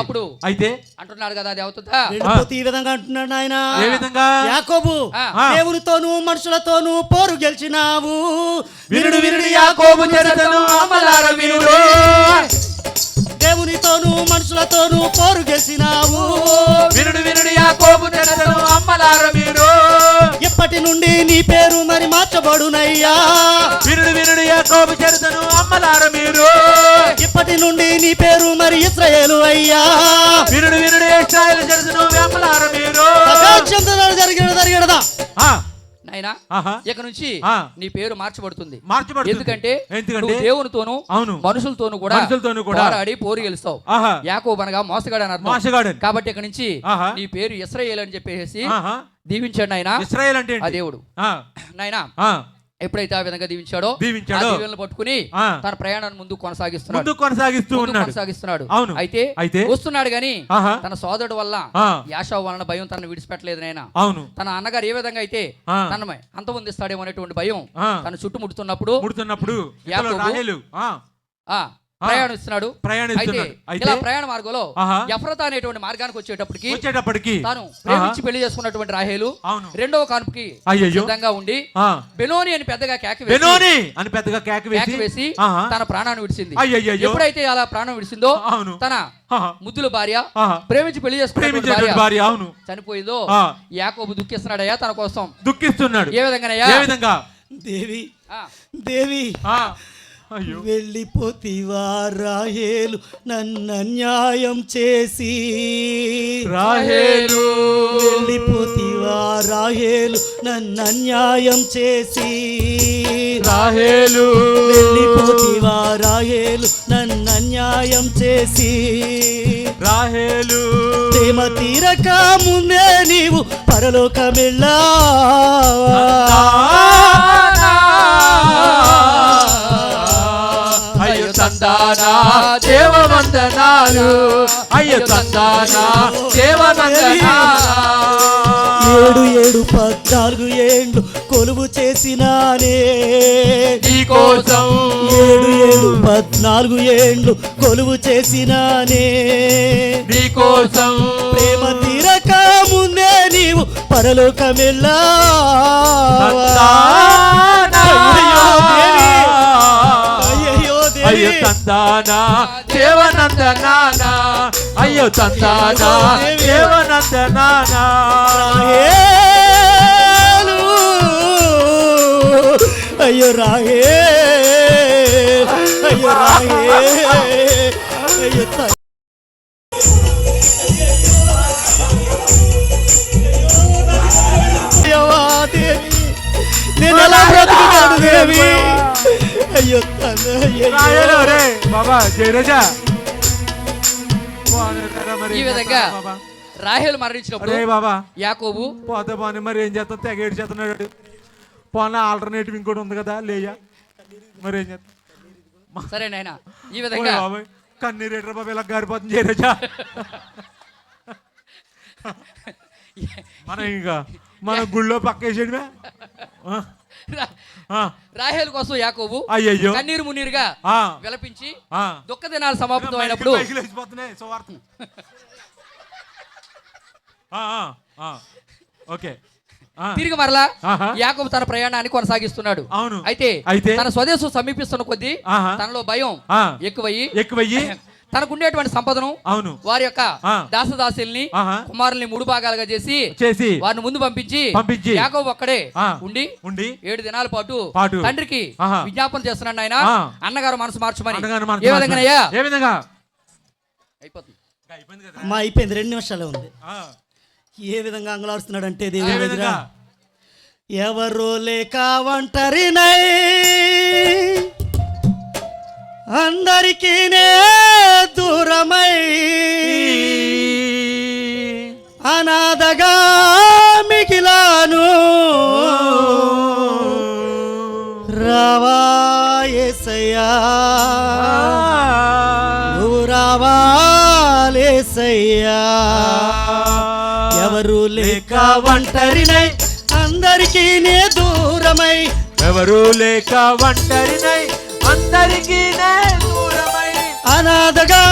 అప్పుడు అయితే అంటున్నాడు కదా దేవదూత, వెళ్ళిపోతే ఈ విధంగా అంటున్నాడు ఆయన. ఏ విధంగా? యాకోబు ఆ. దేవునితోనూ మనుషులతోనూ పోరు గెలిచినావు. వినుడు వినుడు యాకోబు చరిత్రను అమలార వినుడు. దేవునితోనూ మనుషులతోనూ పోరు గెలిచినావు. వినుడు వినుడు యాకోబు చరిత్రను అమలార వినుడు. ఇప్పటి నుండి నీ పేరు మరి మార్చబడునయ్యా. వినుడు వినుడు యాకోబు చరిత్రను అమ్మలార మీరు. ఇప్పటి నుండి నీ పేరు మరి ఇశ్రాయేలు అయ్యా. వినుడు వినుడు ఇశ్రాయేలు చరిత్రను అమ్మలార మీరు. జరిగినదా నాయనా ఇక నుంచి నీ పేరు మార్చబడుతుంది. ఎందుకంటే నువ్వు దేవునితోనూ అవును మనుషులతోనూ కూడా పోరాడి పోరు గెలుస్తావు. యాకోబు అనగా మోసగాడు అని అర్థం. కాబట్టి ఇక నుంచి నీ పేరు ఇశ్రాయేలు అని చెప్పేసి దీవించాడు నాయనా. ఇశ్రాయేలు అంటే ఆ దేవుడు నాయనా ఎప్పుడైతే ఆ విధంగా దీవించాడో పట్టుకుని తన ప్రయాణాన్ని ముందు కొనసాగిస్తున్నాడు. అయితే వస్తున్నాడు గాని తన సోదరుడు వల్ల యాషావు వలన భయం తనను విడిచిపెట్టలేదు నాయన. తన అన్నగారు ఏ విధంగా అయితే తన అంతమొందిస్తాడేమో అనేటువంటి భయం తన చుట్టుముడుతున్నప్పుడు ప్రయాణిస్తున్నాడు. అయితే ఇలా ప్రయాణ మార్గంలో ఆహా. ఎఫ్రతా అనేటువంటి మార్గానికి వచ్చేటప్పటికి తాను ప్రేమించి పెళ్లి చేసుకున్నటువంటి రాహేలు అవును. రెండవ కాన్పుకి అయ్యయ్యో. సిద్ధంగా ఉండి ఆ. బెనోని అని పెద్దగా కేక వేసి ఆహా. తన ప్రాణాన్ని విడిచింది. అయ్యయ్యో. ఎప్పుడైతే అలా ప్రాణం విడిచిందో అవును. తన ఆహా. ముద్దుల భార్య ఆహా. ప్రేమించి పెళ్లి చేసుకున్నటువంటి ప్రేమించేటువంటి భార్య అవును చనిపోయిందో ఆ. యాకోబు దుఃఖిస్తున్నాడయ్యా తన కోసం. దుఃఖిస్తున్నాడు. ఏ విధంగానయ్యా? ఏ విధంగా? దేవి ఆ. దేవి ఆ. అయ్యో. వెళ్ళిపోతివా రాహేలు నన్ను అన్యాయం చేసి, రాహేలు వెళ్ళిపోతివా రాహేలు నన్ను అన్యాయం చేసి, రాహేలు వెళ్ళిపోతివా రాహేలు నన్ను అన్యాయం చేసి, రాహేలు ప్రేమ తీరక ముందే నీవు పరలోకమెళ్ళా. అయ్యో తందానా దేవవందనాలు, అయ్యో తందానా దేవవందనాలు. 14 ఏండ్లు కొలువు చేసినానే నీకోసం, 14 ఏండ్లు కొలువు చేసినానే నీకోసం. ప్రేమ తీరక ముందే నీవు పరలోకమెళ్ళా. అయ్యో తందానా దేవనందనానా, అయ్యో తందానా దేవనందనానా. అయ్యో రాహే, అయ్యో రాహే, అయ్యో నేను ఎలా బ్రతుకుతాను దేవి? అయ్యో బాబా జయరాజా. ఈ విధంగా రాహేలు మరణించినప్పుడు బాబా యాకోబు పోతే పోనీ మరి ఏం చేస్తాం, తెగేడు చేస్తున్నాడు. పోనీ ఆల్టర్నేటివ్ ఇంకోటి ఉంది కదా లేయా, మరి ఏం చేస్తాం? సరే నాయనా. ఈ విధంగా కన్నీరు ఎట్రా బాబా ఇలా గారిపోతుంది జయరాజా. మనం ఇంకా మన గుళ్ళో పక్కేసేయడమే. రాహేలు కోసం యాకోబు అయ్యయ్యో కన్నీరు మున్నీరుగా విలపించి దుఃఖ దినాలు సమాప్తం అయినప్పుడు ఓకే తిరిగి మరలా యాకోబు తన ప్రయాణాన్ని కొనసాగిస్తున్నాడు. అవును. అయితే తన స్వదేశం సమీపిస్తున్న కొద్దీ తనలో భయం ఎక్కువయ్యి తనకుండేటువంటి సంపదను అవును వారి యొక్క దాసదాసుల్ని కుమారుల్ని 3 భాగాలుగా చేసి వారిని ముందు పంపించి యాకోబు ఒక్కడే ఉండి 7 దినాల పాటు తండ్రికి విజ్ఞాపన చేస్తున్నాడు. ఆయన అన్నగారు మనసు మార్చమని. ఏ విధంగా అయిపోతుంది అమ్మా, అయిపోయింది, 2 నిమిషాలే ఉంది. ఏ విధంగా అంగలాడుస్తున్నాడు అంటే దేవుని దగ్గర, ఎవరో లేక ఒంటరినై అందరికీ దూరమై అనాథగా మిగిలాను, రావా యేసయ్యా, నువ్వు రావా యేసయ్యా. ఎవరు లేక ఒంటరినై అందరికీ దూరమై, ఎవరు లేక ఒంటరినై అందరికీ దూరమై అనాథగా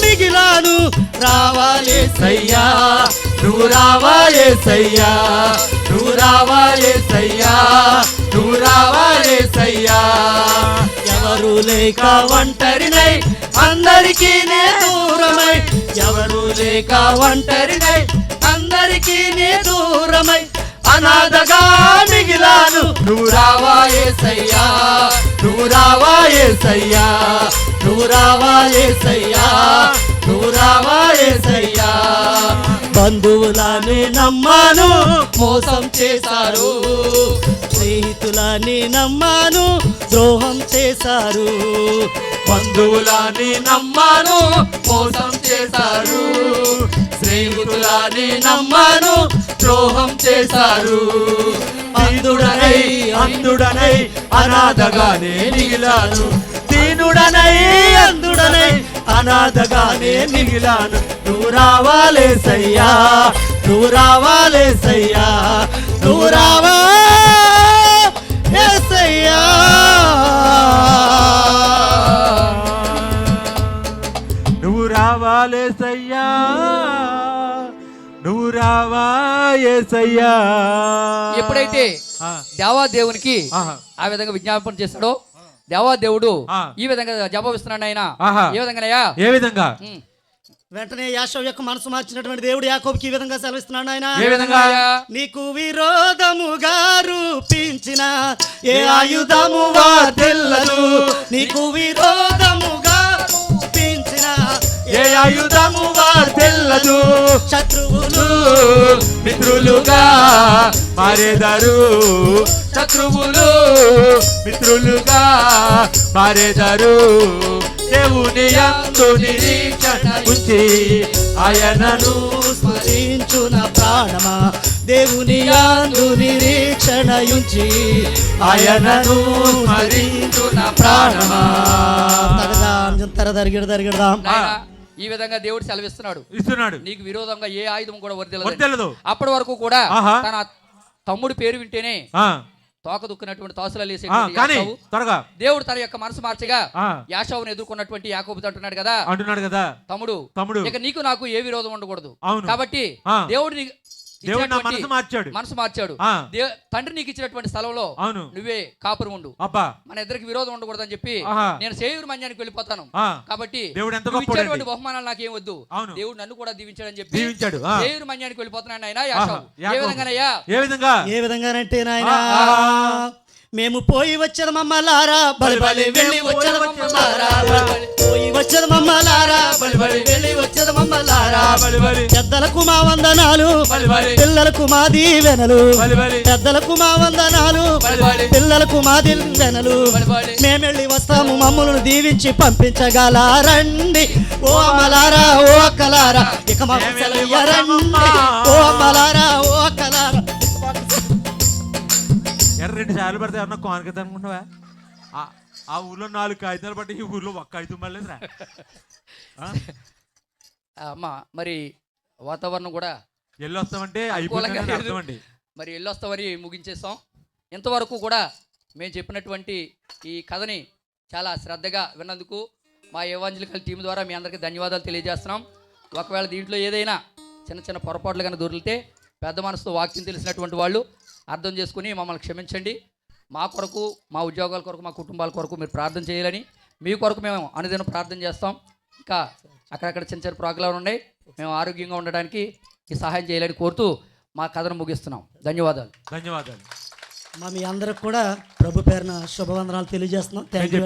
మిగిలాను, రావాలేసయ్యా, నువ్వు రావాలేసయ్యా, నువ్వు రావాలేసయ్యా, నువ్వు రావాలేసయ్యా. ఎవరు లేక ఒంటరినై అందరికీ దూరమై, ఎవరు లేక ఒంటరినై అందరికీ దూరమై అనాథగా మిగిలాను, నువ్వు రావాలేసయ్యా, నువ్వు రావాలేసయ్యా, నువ్వు రావాలేసయ్యా, నువ్వు రావాలేసయ్యా. బంధువులని నమ్మాను మోసం చేశారు, స్నేహితులని నమ్మాను ద్రోహం చేశారు, బంధువులని నమ్మాను మోసం చేశారు, స్నేహితులని నమ్మాను ద్రోహం చేశారు. అందుడనై అనాథగానే మిగిలాను, దీనుడనై అందుడనై అనాథగానే మిగిలాను. నువ్వు రావాలేసయ్యా, నువ్వు రావాలేసయ్యా, నువ్వు రావా యేసయ్యా. రావా యేసయ్యా. ఎప్పుడైతే ఆ, దేవాదేవునికి ఆహా, ఆ విధంగా విజ్ఞాపన చేస్తాడో దేవాదేవుడు ఆ. ఈ విధంగా జవాబిస్తున్నాడు ఆయన. ఆహా. ఏ విధంగానయ్యా? ఏ విధంగా? వెంటనే యాషవ్ యొక్క మనసు మార్చినటువంటి దేవుడు యాకోబుకి ఈ విధంగా సెలవిస్తున్నాడు ఆయన. ఏ విధంగా? నీకు విరోధముగా రూపించిన ఏ ఆయుధము వార్తిల్లదు. నీకు విరోధముగా రూపించిన ఏ ఆయుధము వార్తిల్లదు. శత్రువులు మిత్రులుగా మారేదారు. శత్రువులు మిత్రులుగా మారేదారు. దేవుని యందు నిరీక్షణ ఉంచి ఆయనను స్మరించున ప్రాణమా. దేవుని యందు నిరీక్షణ ఉంచి ఆయనను స్మరించున ప్రాణమా. తరదరిగిడదాం. నాయనా, ఈ విధంగా దేవుడు సెలవిస్తున్నాడు. ఇస్తున్నాడు. నీకు విరోధంగా ఏ ఆయుధం కూడా వర్తిల్లదు. వర్దిల్లదు. అప్పటి వరకు కూడా ఆహా. తన తమ్ముడు పేరు వింటేనే ఆ, తోక దుక్కున్నటువంటి తోసలు కానీ త్వరగా దేవుడు తన యొక్క మనసు మార్చగా ఆ, యాషావును ఎదుర్కొన్నటువంటి యాకోబుతో అంటున్నాడు కదా, అంటున్నాడు కదా తమ్ముడు ఇక నీకు నాకు ఏ విరోధం ఉండకూడదు. అవును. కాబట్టి ఆ. దేవుడు దేవుడు నా మనసు మార్చాడు. మనసు మార్చాడు. ఆ. తండ్రి నీకు ఇచ్చినటువంటి స్థలంలో అవును. నువ్వే కాపురం ఉండు. అబ్బా, మన ఇద్దరికి విరోధం ఉండకూడదు అని చెప్పి ఆహా. నేను సేయూరు మంజానికి వెళ్ళిపోతాను. ఆ, కాబట్టి దేవుడు ఎంత నువ్వు గొప్పవాడండి. ఇచ్చేటువంటి బహుమానాలు నాకేం వద్దు. అవును. దేవుడు నన్ను కూడా దీవించాడని చెప్పి దీవించాడు. ఆ. సేయూరు మంజానికి వెళ్ళిపోతున్నాడు ఆయన ఆహా, యాషావు. ఏ యాకోబు. విధంగానయ్యా? ఏ విధంగా? ఏ విధంగానంటే నాయన ఆ. మేము పోయి వచ్చేది మమ్మలారా బలిబలి వెళ్ళి వచ్చేది మమ్మలారా. పోయి వచ్చేది మమ్మలారా బలిబలి వెళ్ళి వచ్చేది మమ్మలారా. పెద్దలకు మా వందనాలు, పిల్లలకు మా దీవెనలు. పెద్దలకు మా వందనాలు, పిల్లలకు మా దీవెనలు. మేమెళ్ళి వస్తాము, మమ్మల్ని దీవించి పంపించగలరండి. ఓ అమ్మలారా ఓ అక్కలారా ఇక మా రండి. ఓ అమ్మలారా ఓ అక్కలారా. రెండు సార్లు పడితే ఎవరన్నా కానుకద్దు అనుకుంటున్నావా? ఆ ఊర్లో 4 కాగితాలు పట్టి ఈ ఊర్లో ఒక్క కాగితం పడలేదురా. అమ్మా, మరి వాతావరణం కూడా వెళ్ళొస్తామంటే అనుకూలంగా అయిపోయిందని లేదు. అర్థం అండి. మరి వెళ్ళొస్తామని ముగించేస్తాం. ఇంతవరకు కూడా మేము చెప్పినటువంటి ఈ కథని చాలా శ్రద్ధగా విన్నందుకు మా ఎవాంజలికల్ టీం ద్వారా మీ అందరికీ ధన్యవాదాలు తెలియజేస్తున్నాం. ఒకవేళ దీంట్లో ఏదైనా చిన్న చిన్న పొరపాట్లు కానీ దొరికితే పెద్ద మనసుతో వాక్యం తెలిసినటువంటి వాళ్ళు అర్థం చేసుకుని మమ్మల్ని క్షమించండి. మా కొరకు, మా ఉద్యోగాల కొరకు, మా కుటుంబాల కొరకు మీరు ప్రార్థన చేయాలని, మీ కొరకు మేము అనుదినం ప్రార్థన చేస్తాం. ఇంకా అక్కడక్కడ చిన్న చిన్న ప్రోగ్రాలు ఉన్నాయి, మేము ఆరోగ్యంగా ఉండడానికి ఈ సహాయం చేయాలని కోరుతూ మా కథను ముగిస్తున్నాం. ధన్యవాదాలు. ధన్యవాదాలు. మా మీ అందరికి కూడా ప్రభు పేరున శుభవందనాలు తెలియజేస్తున్నాం. Thank you.